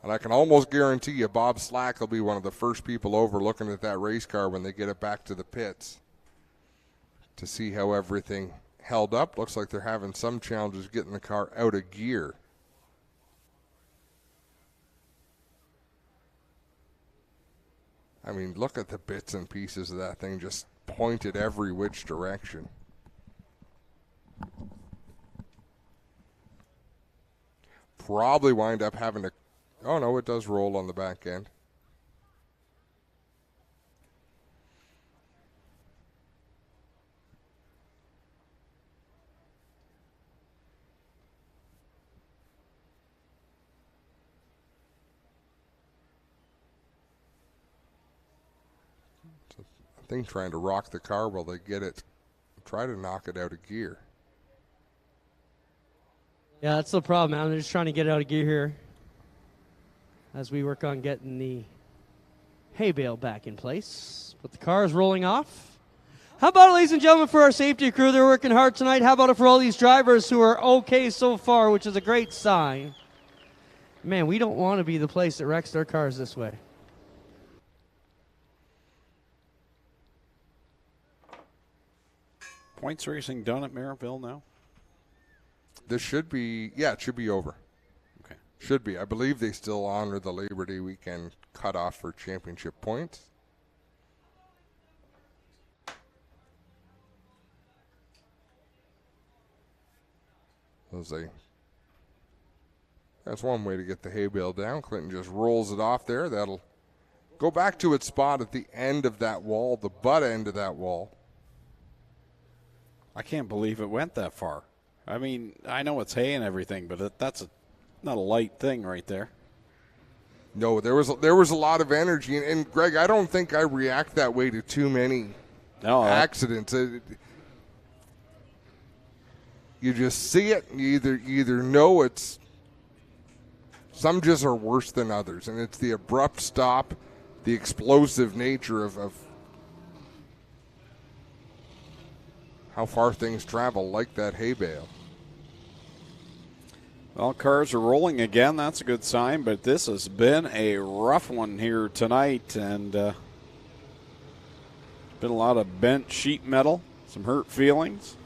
And I can almost guarantee you Bob Slack will be one of the first people over looking at that race car when they get it back to the pits to see how everything held up. Looks like they're having some challenges getting the car out of gear. I mean, look at the bits and pieces of that thing just pointed every which direction. Probably wind up having to, oh no, it does roll on the back end. I think trying to rock the car while they get it, try to knock it out of gear. Yeah, that's the problem, man. They're just trying to get it out of gear here as we work on getting the hay bale back in place. But the car is rolling off. How about it, ladies and gentlemen, for our safety crew? They're working hard tonight. How about it for all these drivers who are okay so far, which is a great sign. Man, we don't want to be the place that wrecks their cars this way. Points racing done at Maryville now? This should be, yeah, it should be over. Okay. Should be. I believe they still honor the Labor Day weekend cutoff for championship points. That's one way to get the hay bale down. Clinton just rolls it off there. That'll go back to its spot at the end of that wall, the butt end of that wall. I can't believe it went that far. I mean, I know it's hay and everything, but that's not a light thing right there. No, there was a lot of energy, and Greg, I don't think I react that way to too many accidents. You just see it, and you either know it's, some just are worse than others, and it's the abrupt stop, the explosive nature of how far things travel, like that hay bale. Well, cars are rolling again. That's a good sign, but this has been a rough one here tonight, and been a lot of bent sheet metal, some hurt feelings.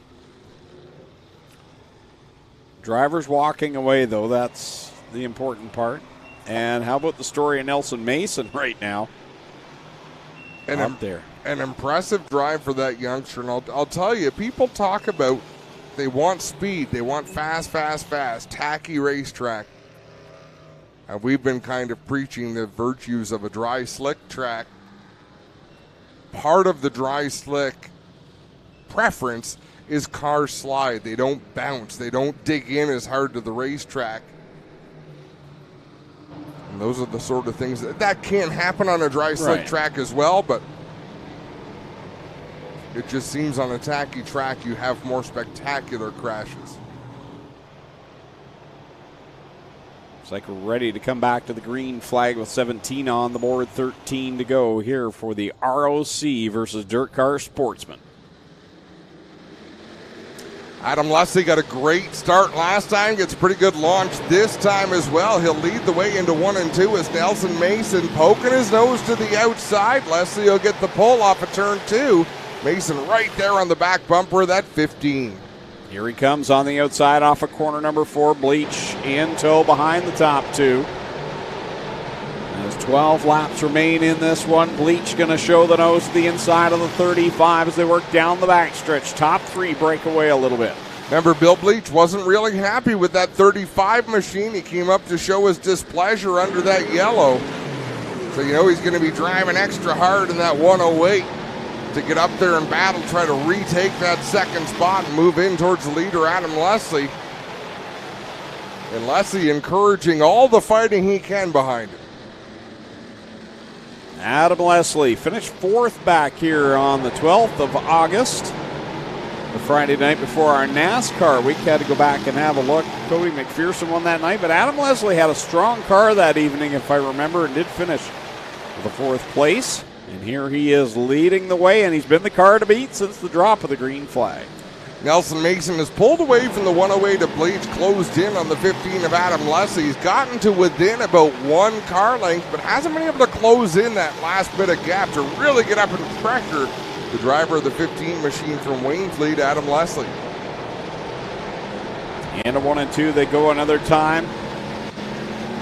Drivers walking away, though. That's the important part. And how about the story of Nelson Mason right now? And up there. An impressive drive for that youngster. And I'll tell you, people talk about they want speed. They want fast, tacky racetrack. And we've been kind of preaching the virtues of a dry, slick track. Part of the dry, slick preference is cars slide. They don't bounce. They don't dig in as hard to the racetrack. And those are the sort of things that can happen on a dry, slick track as well, but it just seems on a tacky track you have more spectacular crashes. Looks like we're ready to come back to the green flag with 17 on the board, 13 to go here for the ROC versus Dirt Car Sportsman. Adam Leslie got a great start last time, gets a pretty good launch this time as well. He'll lead the way into 1 and 2 as Nelson Mason poking his nose to the outside. Leslie will get the pull off of turn 2. Mason right there on the back bumper, that 15. Here he comes on the outside off of corner number 4. Bleach in tow behind the top 2. As 12 laps remain in this one, Bleach going to show the nose to the inside of the 35 as they work down the backstretch. Top 3 break away a little bit. Remember, Bill Bleach wasn't really happy with that 35 machine. He came up to show his displeasure under that yellow. So you know he's going to be driving extra hard in that 108 to get up there and battle, try to retake that second spot and move in towards the leader, Adam Leslie. And Leslie encouraging all the fighting he can behind him. Adam Leslie finished 4th back here on the 12th of August. The Friday night before our NASCAR week. Had to go back and have a look. Cody McPherson won that night, but Adam Leslie had a strong car that evening, if I remember, and did finish with a 4th place. And here he is leading the way, and he's been the car to beat since the drop of the green flag. Nelson Mason has pulled away from the 108 of Bleach, closed in on the 15 of Adam Leslie. He's gotten to within about 1 car length, but hasn't been able to close in that last bit of gap to really get up and pressure the driver of the 15 machine from Wainfleet, Adam Leslie. And a 1 and 2, they go another time.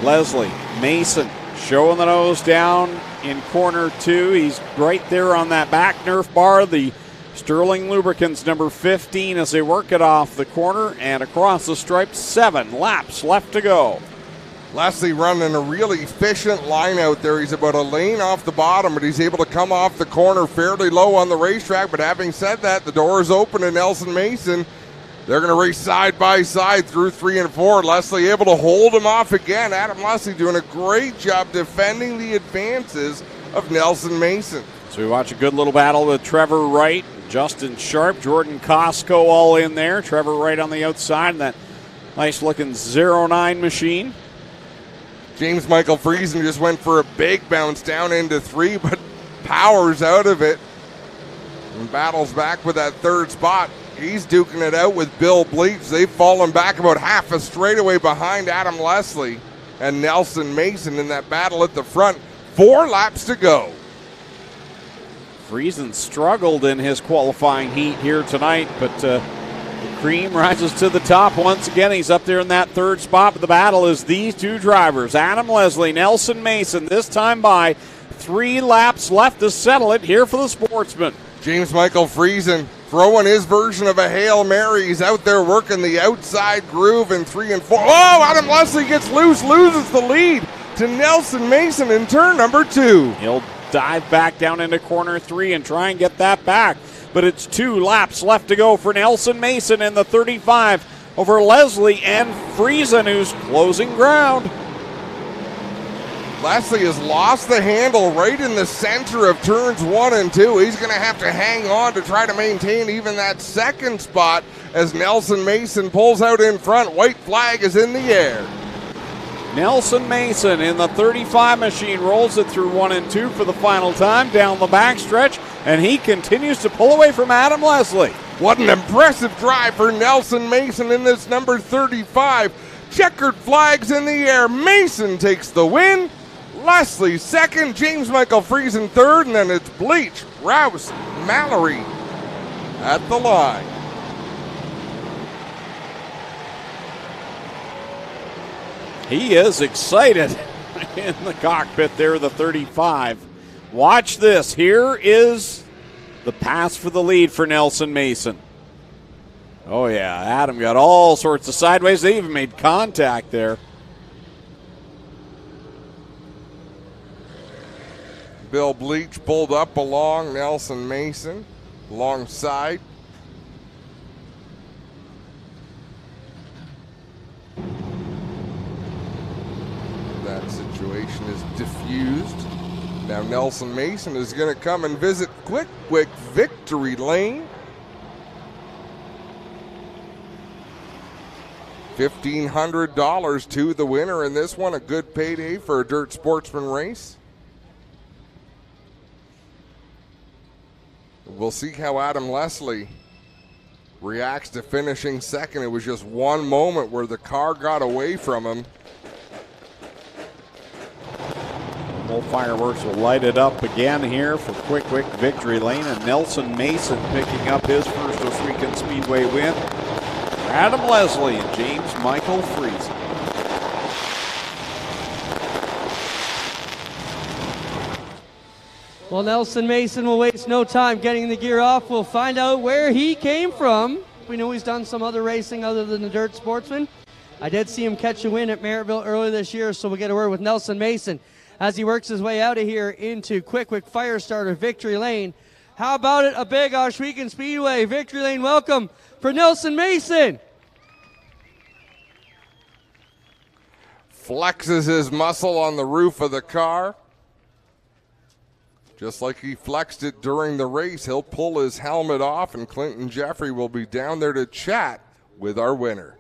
Leslie, Mason Showing the nose down in corner 2. He's right there on that back Nerf bar. The Sterling Lubricants number 15 as they work it off the corner and across the stripe. 7 laps left to go. Leslie running a really efficient line out there. He's about a lane off the bottom, but he's able to come off the corner fairly low on the racetrack. But having said that, the door is open to Nelson Mason. They're going to race side by side through 3 and 4. Leslie able to hold him off again. Adam Leslie doing a great job defending the advances of Nelson Mason. So we watch a good little battle with Trevor Wright, Justin Sharp, Jordan Costco all in there. Trevor Wright on the outside in that nice looking 09 machine. James Michael Friesen just went for a big bounce down into 3, but powers out of it and battles back with that 3rd spot. He's duking it out with Bill Bleach. They've fallen back about half a straightaway behind Adam Leslie and Nelson Mason in that battle at the front. 4 laps to go. Friesen struggled in his qualifying heat here tonight, but the cream rises to the top once again. He's up there in that 3rd spot, but the battle is these 2 drivers, Adam Leslie, Nelson Mason, this time by 3 laps left to settle it here for the Sportsman. James Michael Friesen throwing his version of a Hail Mary. He's out there working the outside groove in 3 and 4. Oh, Adam Leslie gets loose, loses the lead to Nelson Mason in turn number 2. He'll dive back down into corner 3 and try and get that back. But it's 2 laps left to go for Nelson Mason in the 35 over Leslie and Friesen, who's closing ground. Leslie has lost the handle right in the center of turns 1 and 2. He's going to have to hang on to try to maintain even that 2nd spot as Nelson Mason pulls out in front. White flag is in the air. Nelson Mason in the 35 machine rolls it through 1 and 2 for the final time down the backstretch, and he continues to pull away from Adam Leslie. What an impressive drive for Nelson Mason in this number 35. Checkered flags in the air. Mason takes the win. Leslie 2nd, James Michael Friesen 3rd, and then it's Bleach, Rouse, Mallory at the line. He is excited in the cockpit there, the 35. Watch this. Here is the pass for the lead for Nelson Mason. Oh, yeah, Adam got all sorts of sideways. They even made contact there. Bill Bleach pulled up along Nelson Mason, alongside. That situation is diffused. Now Nelson Mason is going to come and visit Quick Victory Lane. $1,500 to the winner in this one. A good payday for a dirt sportsman race. We'll see how Adam Leslie reacts to finishing 2nd. It was just one moment where the car got away from him. Full fireworks will light it up again here for Quick Victory Lane, and Nelson Mason picking up his first Ohsweken Speedway win. Adam Leslie and James Michael Friesen. Well, Nelson Mason will waste no time getting the gear off. We'll find out where he came from. We know he's done some other racing other than the Dirt Sportsman. I did see him catch a win at Merrittville earlier this year, so we'll get a word with Nelson Mason as he works his way out of here into Quick Firestarter Victory Lane. How about it? A big Ohsweken Speedway Victory Lane welcome for Nelson Mason. Flexes his muscle on the roof of the car. Just like he flexed it during the race, he'll pull his helmet off, and Clinton Jeffrey will be down there to chat with our winner.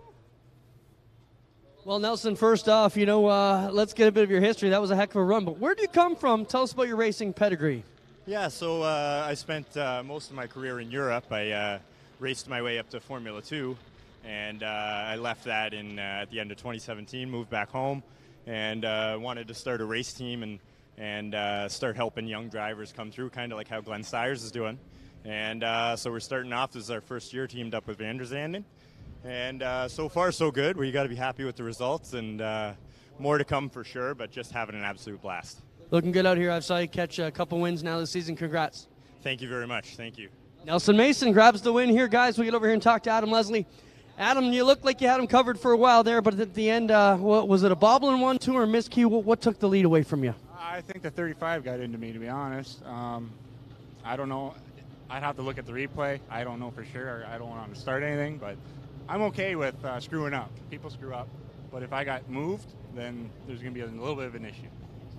Well, Nelson, first off, let's get a bit of your history. That was a heck of a run, but where do you come from? Tell us about your racing pedigree. Yeah, so I spent most of my career in Europe. I raced my way up to Formula 2, and I left that at the end of 2017, moved back home, and wanted to start a race team and start helping young drivers come through, kind of like how Glenn Stiers is doing. And so we're starting off. This is our first year teamed up with Van der Zanden. And so far, so good. We got to be happy with the results. And more to come for sure, but just having an absolute blast. Looking good out here. I saw you catch a couple wins now this season. Congrats. Thank you very much. Thank you. Nelson Mason grabs the win here, guys. We get over here and talk to Adam Leslie. Adam, you looked like you had him covered for a while there, but at the end, what was it, a bobble in 1-2 or a miscue? What took the lead away from you? I think the 35 got into me, to be honest. I don't know. I'd have to look at the replay. I don't know for sure. I don't want to start anything, but I'm okay with screwing up. People screw up. But if I got moved, then there's going to be a little bit of an issue.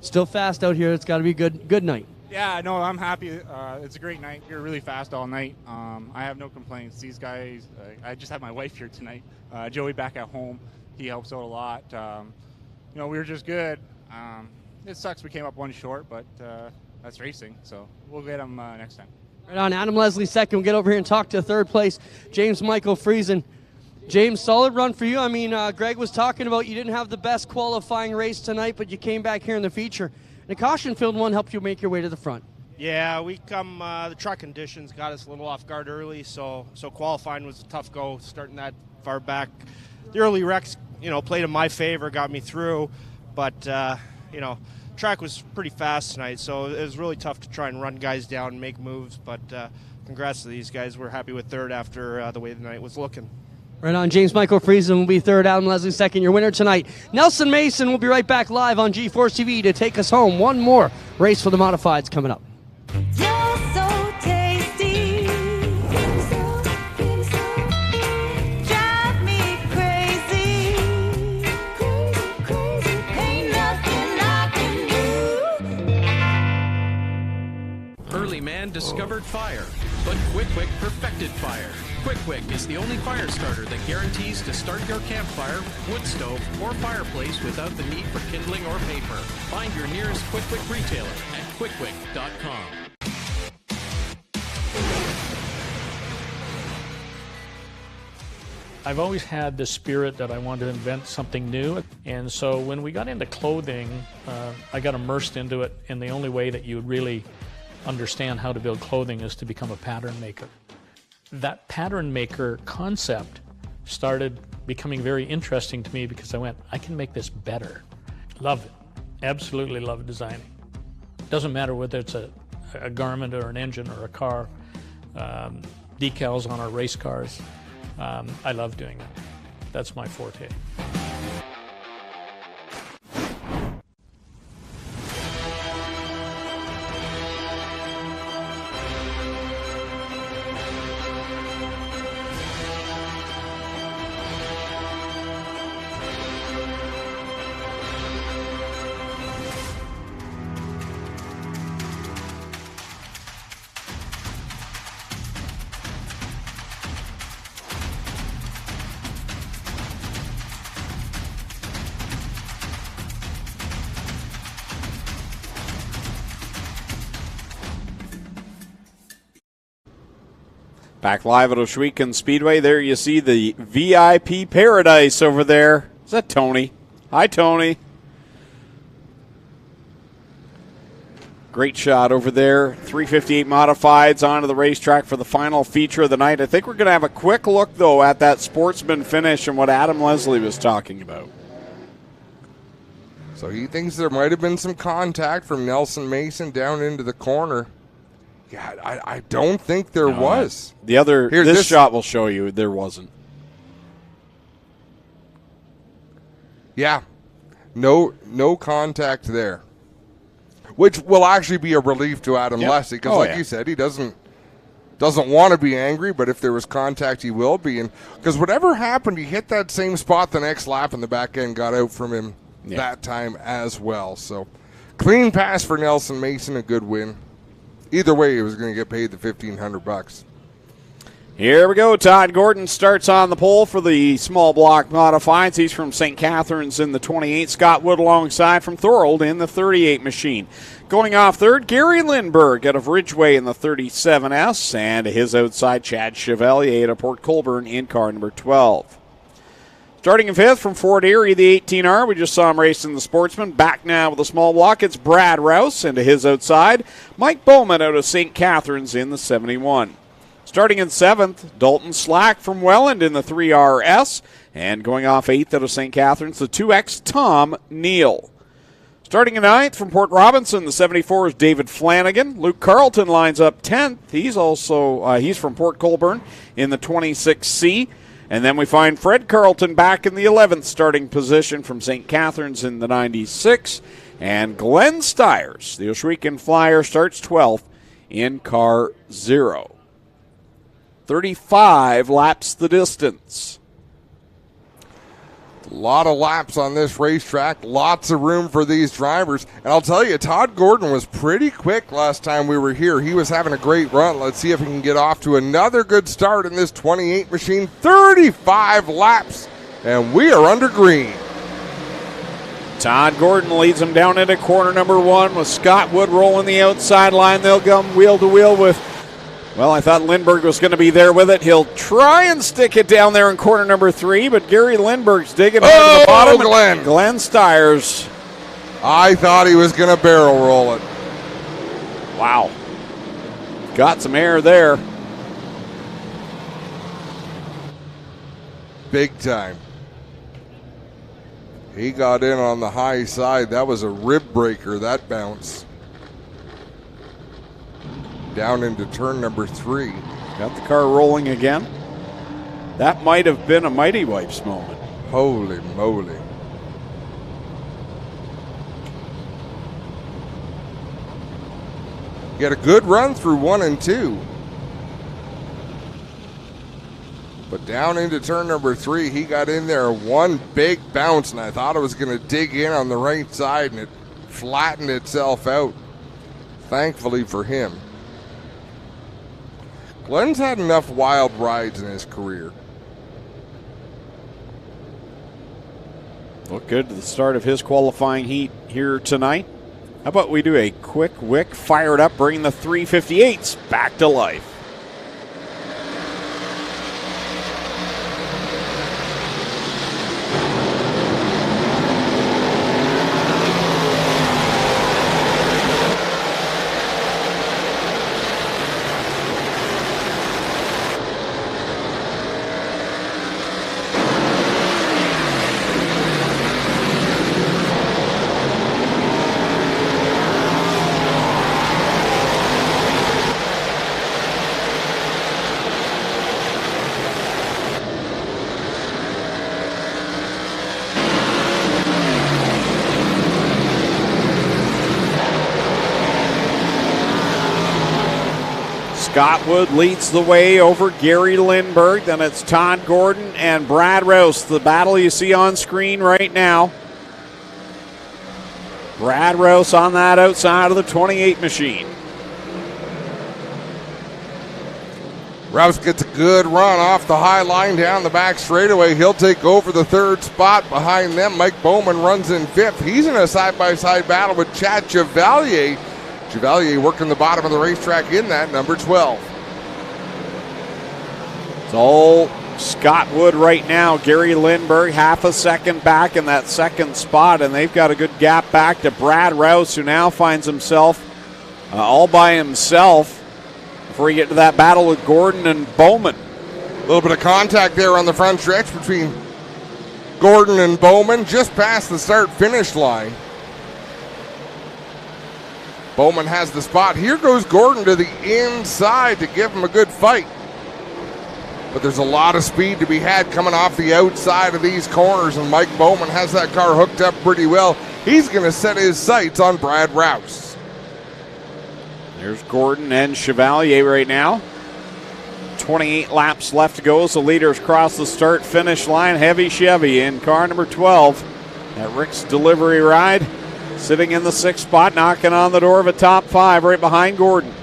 Still fast out here. It's got to be a good night. Yeah, no, I'm happy. It's a great night. You're really fast all night. I have no complaints. These guys, I just had my wife here tonight. Joey back at home. He helps out a lot. We were just good. It sucks we came up one short, but that's racing, so we'll get them next time. Right on. Adam Leslie second. We'll get over here and talk to third place, James Michael Friesen. James, solid run for you. I mean, Greg was talking about you didn't have the best qualifying race tonight, but you came back here in the feature. The caution field one helped you make your way to the front. Yeah, we come. The track conditions got us a little off guard early, so qualifying was a tough go. Starting that far back, the early wrecks, played in my favor, got me through. But track was pretty fast tonight, so it was really tough to try and run guys down and make moves. But congrats to these guys. We're happy with third after the way the night was looking. Right on. James Michael Friesen will be third. Adam Leslie second. Your winner tonight, Nelson Mason, will be right back live on G-Force TV to take us home. One more race for the modifieds coming up. You're so tasty. Drive me crazy. Ain't nothing I can do. Early man discovered fire, but Quick perfected fire. Quick is the only fire starter that guarantees to start your campfire, wood stove, or fireplace without the need for kindling or paper. Find your nearest Quick retailer at quickquick.com. I've always had the spirit that I wanted to invent something new, and so when we got into clothing, I got immersed into it, and the only way that you really understand how to build clothing is to become a pattern maker. That pattern maker concept started becoming very interesting to me because I went, I can make this better. Love it. Absolutely love designing. Doesn't matter whether it's a garment or an engine or a car, decals on our race cars. I love doing that. That's my forte. Back live at Ohsweken Speedway. There you see the VIP paradise over there. Is that Tony? Hi, Tony. Great shot over there. 358 modifieds onto the racetrack for the final feature of the night. I think we're going to have a quick look, though, at that Sportsman finish and what Adam Leslie was talking about. So he thinks there might have been some contact from Nelson Mason down into the corner. Yeah, I don't think there was. This shot will show you there wasn't. Yeah, no contact there, which will actually be a relief to Adam Leslie because, you said, he doesn't want to be angry, but if there was contact, he will be. And because whatever happened, he hit that same spot the next lap, and the back end got out from him that time as well. So clean pass for Nelson Mason, a good win. Either way, he was going to get paid the $1,500. Here we go. Todd Gordon starts on the pole for the small block modifieds. He's from St. Catharines in the 28. Scott Wood alongside from Thorold in the 38 machine. Going off third, Gary Lindbergh out of Ridgeway in the 37S. And his outside, Chad Chevalier out of Port Colborne in car number 12. Starting in fifth from Fort Erie, the 18R. We just saw him racing the Sportsman. Back now with a small block. It's Brad Rouse, and to his outside, Mike Bowman out of St. Catharines in the 71. Starting in seventh, Dalton Slack from Welland in the 3RS. And going off 8th out of St. Catharines, the 2X Tom Neal. Starting in 9th from Port Robinson, the 74 is David Flanagan. Luke Carlton lines up 10th. He's from Port Colborne in the 26C. And then we find Fred Carlton back in the 11th starting position from St. Catharines in the 96. And Glenn Stiers, the Ohsweken Flyer, starts 12th in car 0. 35 laps the distance. A lot of laps on this racetrack, lots of room for these drivers. And I'll tell you, Todd Gordon was pretty quick last time we were here. He was having a great run. Let's see if he can get off to another good start in this 28 machine. 35 laps, and we are under green. Todd Gordon leads them down into corner number 1 with Scott Wood rolling the outside line. They'll come wheel to wheel with, well, I thought Lindbergh was going to be there with it. He'll try and stick it down there in corner number 3, but Gary Lindbergh's digging into the bottom. Glenn Stiers. I thought he was going to barrel roll it. Wow. Got some air there. Big time. He got in on the high side. That was a rib breaker, that bounce. Down into turn number 3. Got the car rolling again. That might have been a Mighty Wipes moment. Holy moly. He had a good run through 1 and 2. But down into turn number 3, he got in there one big bounce, and I thought it was going to dig in on the right side, and it flattened itself out. Thankfully for him. Glenn's had enough wild rides in his career. Look good to the start of his qualifying heat here tonight. How about we do a quick wick, fire it up, bring the 358s back to life. Scott Wood leads the way over Gary Lindbergh. Then it's Todd Gordon and Brad Rouse. The battle you see on screen right now. Brad Rouse on that outside of the 28 machine. Rouse gets a good run off the high line down the back straightaway. He'll take over the 3rd spot behind them. Mike Bowman runs in 5th. He's in a side-by-side battle with Chad Chevalier. Chevalier working the bottom of the racetrack in that number 12. It's all Scott Wood right now. Gary Lindbergh half a second back in that 2nd spot, and they've got a good gap back to Brad Rouse, who now finds himself all by himself before we get to that battle with Gordon and Bowman. A little bit of contact there on the front stretch between Gordon and Bowman, just past the start-finish line. Bowman has the spot. Here goes Gordon to the inside to give him a good fight. But there's a lot of speed to be had coming off the outside of these corners, and Mike Bowman has that car hooked up pretty well. He's going to set his sights on Brad Rouse. There's Gordon and Chevalier right now. 28 laps left to go as the leaders cross the start-finish line. Heavy Chevy in car number 12 at Rick's Delivery Ride. Sitting in the 6th spot, knocking on the door of a top 5 right behind Gordon.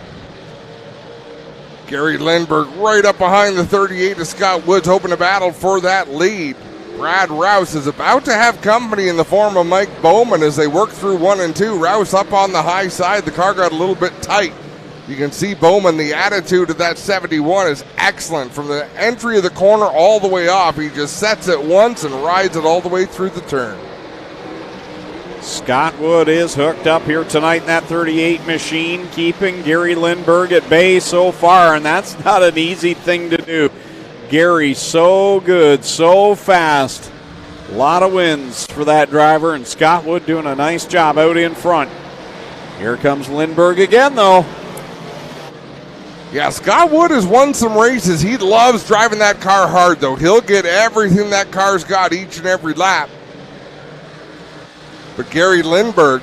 Gary Lindbergh right up behind the 38 of Scott Woods, hoping to battle for that lead. Brad Rouse is about to have company in the form of Mike Bowman as they work through 1 and 2. Rouse up on the high side. The car got a little bit tight. You can see Bowman, the attitude of that 71 is excellent. From the entry of the corner all the way off, he just sets it once and rides it all the way through the turn. Scott Wood is hooked up here tonight in that 38 machine, keeping Gary Lindbergh at bay so far, and that's not an easy thing to do. Gary so good, so fast. A lot of wins for that driver, and Scott Wood doing a nice job out in front. Here comes Lindbergh again, though. Yeah, Scott Wood has won some races. He loves driving that car hard, though. He'll get everything that car's got each and every lap. But Gary Lindbergh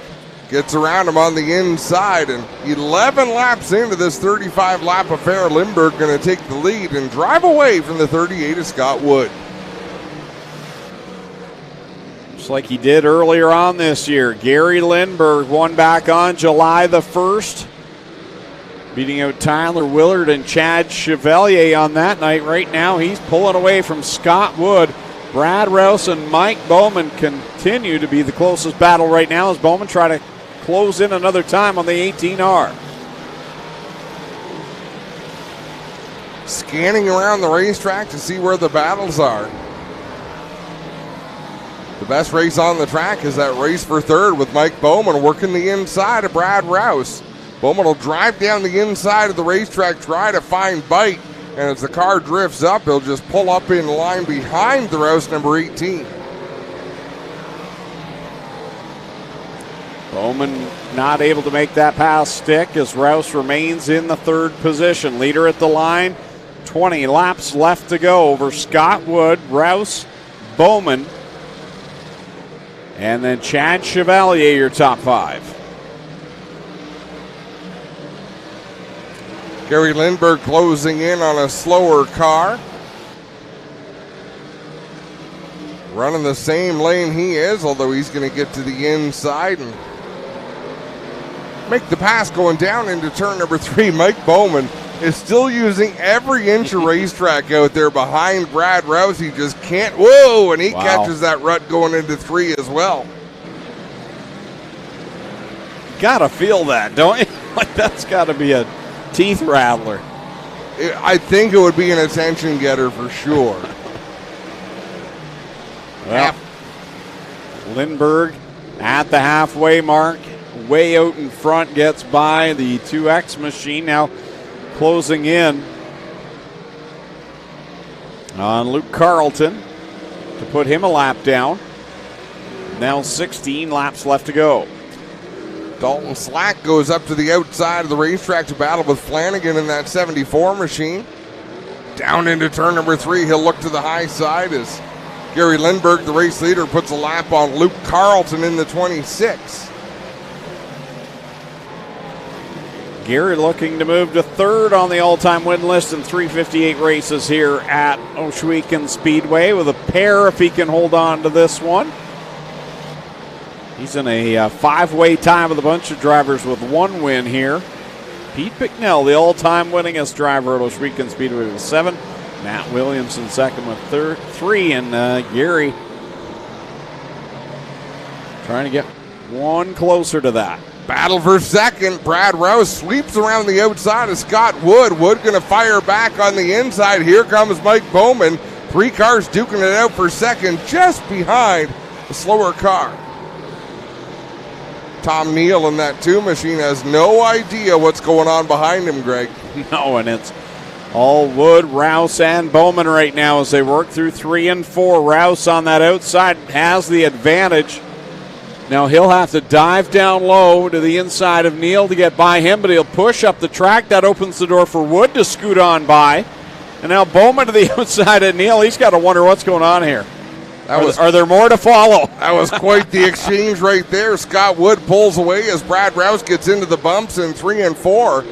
gets around him on the inside, and 11 laps into this 35-lap affair, Lindbergh going to take the lead and drive away from the 38 of Scott Wood. Just like he did earlier on this year. Gary Lindbergh won back on July the 1st, beating out Tyler Willard and Chad Chevalier on that night. Right now, he's pulling away from Scott Wood. Brad Rouse and Mike Bowman continue to be the closest battle right now as Bowman try to close in another time on the 18R. Scanning around the racetrack to see where the battles are. The best race on the track is that race for third with Mike Bowman working the inside of Brad Rouse. Bowman will drive down the inside of the racetrack, try to find bite, and as the car drifts up, he'll just pull up in line behind the Rouse number 18. Bowman not able to make that pass stick as Rouse remains in the third position. Leader at the line, 20 laps left to go over Scott Wood, Rouse, Bowman, and then Chad Chevalier, your top five. Gary Lindbergh closing in on a slower car. Running the same lane he is, although he's going to get to the inside and make the pass going down into turn number 3. Mike Bowman is still using every inch of racetrack out there behind Brad Rouse. He just can't. Whoa! And he catches that rut going into 3 as well. Gotta feel that, don't you? Like, that's gotta be a teeth rattler. I think it would be an attention getter for sure. Well, Lindbergh at the halfway mark, way out in front, gets by the 2X machine. Now closing in on Luke Carlton to put him a lap down. Now 16 laps left to go. Dalton Slack goes up to the outside of the racetrack to battle with Flanagan in that 74 machine. Down into turn number 3, he'll look to the high side as Gary Lindbergh, the race leader, puts a lap on Luke Carlton in the 26. Gary looking to move to third on the all-time win list in 358 races here at Ohsweken Speedway with a pair if he can hold on to this one. He's in a five-way tie with a bunch of drivers with one win here. Pete Bicknell, the all-time winningest driver at Ohsweken Speedway with 7. Matt Williamson second with 3, and Gary trying to get one closer to that. Battle for second. Brad Rouse sweeps around the outside of Scott Wood. Wood going to fire back on the inside. Here comes Mike Bowman. 3 cars duking it out for second, just behind the slower car. Tom Neal in that 2 machine has no idea what's going on behind him, Greg. No, and it's all Wood, Rouse, and Bowman right now as they work through 3 and 4. Rouse on that outside has the advantage. Now he'll have to dive down low to the inside of Neal to get by him, but he'll push up the track. That opens the door for Wood to scoot on by. And now Bowman to the outside of Neal. He's got to wonder what's going on here. Are there more to follow? That was quite the exchange right there. Scott Wood pulls away as Brad Rouse gets into the bumps in 3 and 4.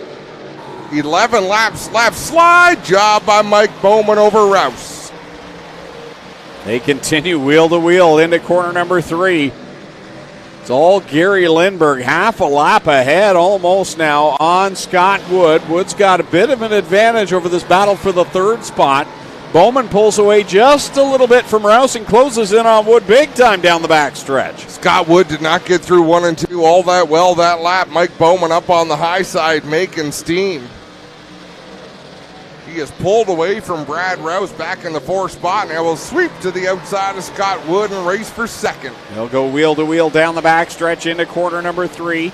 11 laps left. Slide job by Mike Bowman over Rouse. They continue wheel to wheel into corner number 3. It's all Gary Lindbergh, half a lap ahead almost now on Scott Wood. Wood's got a bit of an advantage over this battle for the 3rd spot. Bowman pulls away just a little bit from Rouse and closes in on Wood big time down the backstretch. Scott Wood did not get through 1 and 2 all that well that lap. Mike Bowman up on the high side making steam. He is pulled away from Brad Rouse back in the 4th spot. Now will sweep to the outside of Scott Wood and race for second. He'll go wheel to wheel down the backstretch into corner number 3.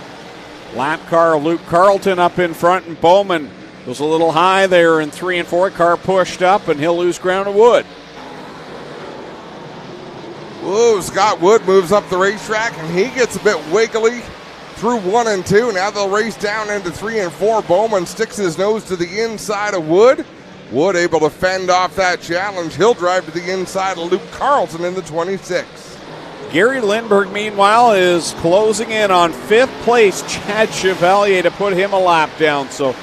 Lap car Luke Carlton up in front, and Bowman Was a little high there in 3 and 4. Car pushed up, and he'll lose ground to Wood. Whoa, Scott Wood moves up the racetrack, and he gets a bit wiggly through 1 and 2. Now they'll race down into 3 and 4. Bowman sticks his nose to the inside of Wood. Wood able to fend off that challenge. He'll drive to the inside of Luke Carlson in the 26. Gary Lindberg, meanwhile, is closing in on 5th place. Chad Chevalier to put him a lap down. So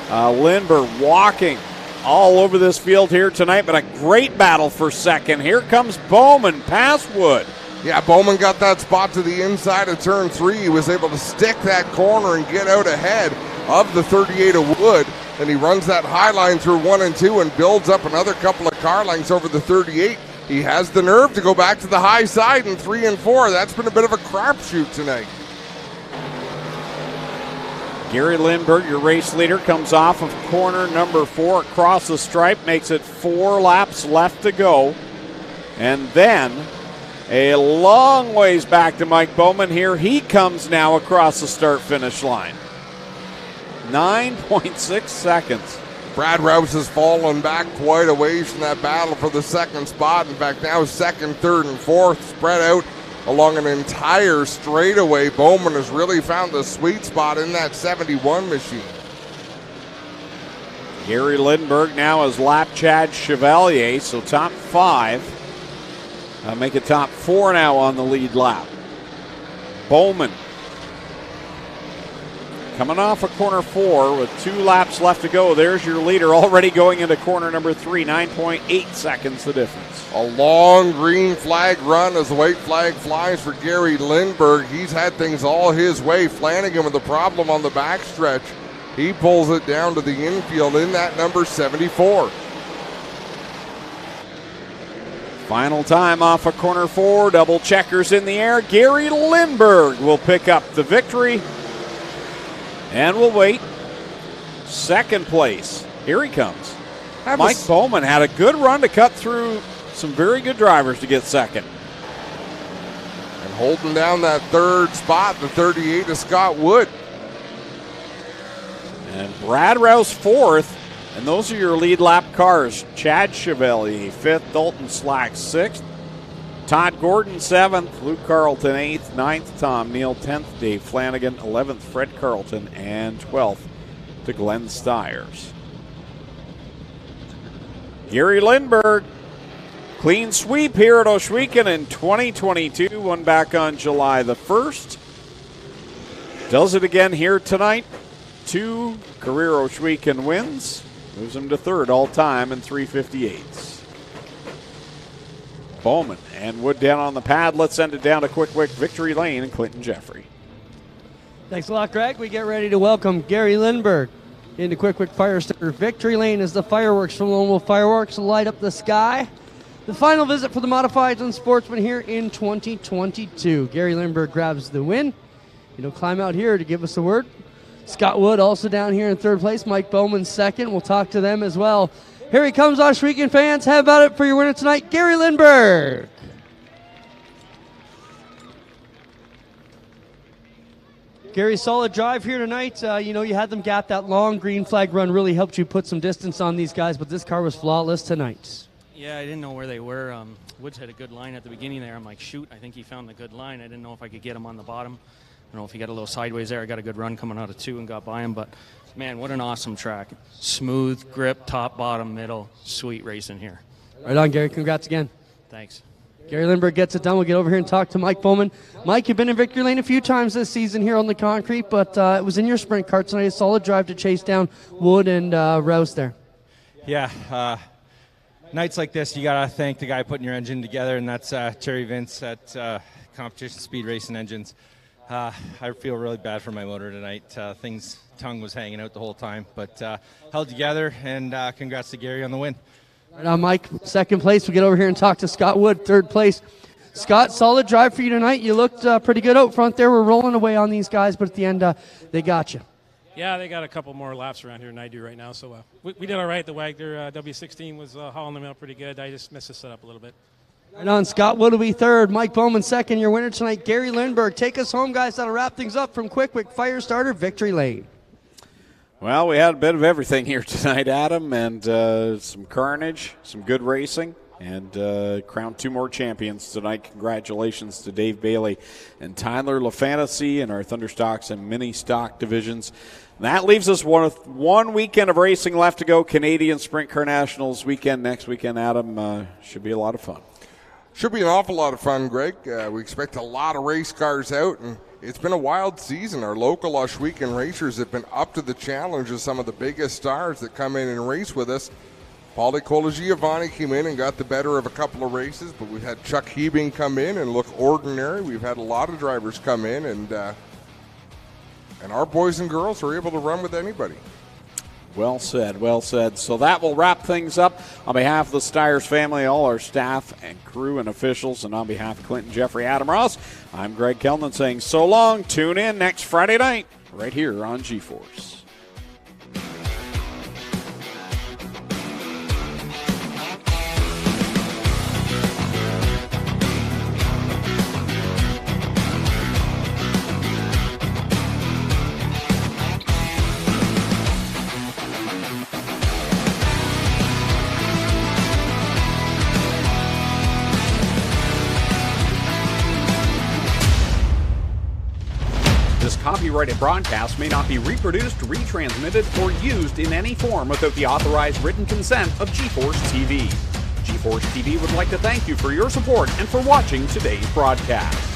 Lindberg walking all over this field here tonight, but a great battle for second. Here comes Bowman past Wood. Yeah, Bowman got that spot to the inside of turn 3. He was able to stick that corner and get out ahead of the 38 of Wood. And he runs that high line through 1 and 2 and builds up another couple of car lengths over the 38. He has the nerve to go back to the high side in 3 and 4. That's been a bit of a crapshoot tonight. Gary Lindberg, your race leader, comes off of corner number 4 across the stripe, makes it 4 laps left to go. And then a long ways back to Mike Bowman here. He comes now across the start-finish line. 9.6 seconds. Brad Rouse has fallen back quite a ways from that battle for the second spot. In fact, now second, third, and fourth spread out along an entire straightaway. Bowman has really found the sweet spot in that 71 machine. Gary Lindberg now has lapped Chad Chevalier, so top 5. Make it top 4 now on the lead lap. Bowman coming off of corner 4 with 2 laps left to go. There's your leader already going into corner number 3. 9.8 seconds the difference. A long green flag run as the white flag flies for Gary Lindberg. He's had things all his way. Flanagan with a problem on the backstretch. He pulls it down to the infield in that number 74. Final time off of corner 4. Double checkers in the air. Gary Lindberg will pick up the victory. And we'll wait. Second place. Here he comes. Mike Bowman had a good run to cut through some very good drivers to get second. And holding down that third spot, the 38 of Scott Wood. And Brad Rouse 4th. And those are your lead lap cars. Chad Chevalier 5th, Dalton Slack 6th, Todd Gordon 7th, Luke Carlton 8th, 9th Tom Neal, 10th Dave Flanagan, 11th Fred Carlton, and 12th to Glenn Stiers. Gary Lindberg, clean sweep here at Ohsweken in 2022, one back on July the 1st. Does it again here tonight. 2 career Ohsweken wins. Moves him to 3rd all time in 358s. Bowman and Wood down on the pad. Let's send it down to Quick Wick Victory Lane and Clinton Jeffrey. Thanks a lot, Greg. We get ready to welcome Gary Lindberg into Quick Wick Fire Starter Victory Lane as the fireworks from Lone Wolf Fireworks light up the sky. The final visit for the Modifieds and Sportsman here in 2022. Gary Lindberg grabs the win. Climb out here to give us a word. Scott Wood also down here in 3rd place. Mike Bowman 2nd. We'll talk to them as well. Here he comes, Ohsweken fans. How about it for your winner tonight, Gary Lindberg? Gary, solid drive here tonight. You had them gap. That long green flag run really helped you put some distance on these guys, but this car was flawless tonight. Yeah, I didn't know where they were. Woods had a good line at the beginning there. I'm like, shoot, I think he found the good line. I didn't know if I could get him on the bottom. I don't know if he got a little sideways there. I got a good run coming out of 2 and got by him, but man, what an awesome track. Smooth grip, top, bottom, middle. Sweet racing here. Right on, Gary. Congrats again. Thanks. Gary Lindberg gets it done. We'll get over here and talk to Mike Bowman. Mike, you've been in Victory Lane a few times this season here on the concrete, but it was in your sprint car tonight. A solid drive to chase down Wood and Rouse there. Yeah, nights like this, you got to thank the guy putting your engine together, and that's Terry Vince at Competition Speed Racing Engines. I feel really bad for my motor tonight. Tongue was hanging out the whole time, but held together, and congrats to Gary on the win. Right on, Mike. 2nd place. We'll get over here and talk to Scott Wood, 3rd place. Scott, solid drive for you tonight. You looked pretty good out front there. We're rolling away on these guys, but at the end, they got you. Yeah, they got a couple more laps around here than I do right now, so we did all right. The Wagner W16 was hauling them out pretty good. I just missed the setup a little bit. Right on, Scott Wood will be 3rd. Mike Bowman 2nd. Your winner tonight, Gary Lindberg. Take us home, guys. That'll wrap things up from Quick Wick Fire Starter Victory Lane. Well, we had a bit of everything here tonight, Adam, and some carnage, some good racing, and crowned 2 more champions tonight. Congratulations to Dave Bailey and Tyler LaFantasy in our Thunderstocks and Mini Stock divisions. That leaves us with one weekend of racing left to go. Canadian Sprint Car Nationals weekend next weekend, Adam. Should be a lot of fun. Should be an awful lot of fun, Greg. We expect a lot of race cars out, and it's been a wild season. Our local Ohsweken racers have been up to the challenge of some of the biggest stars that come in and race with us. Paulie Colagiovanni came in and got the better of a couple of races, but we've had Chuck Hebing come in and look ordinary. We've had a lot of drivers come in, and our boys and girls are able to run with anybody. Well said, well said. So that will wrap things up. On behalf of the Stiers family, all our staff and crew and officials, and on behalf of Clinton, Jeffrey, Adam Ross, I'm Greg Kelman saying so long. Tune in next Friday night right here on G-Force. Copyrighted broadcast may not be reproduced, retransmitted, or used in any form without the authorized written consent of G-Force TV. G-Force TV would like to thank you for your support and for watching today's broadcast.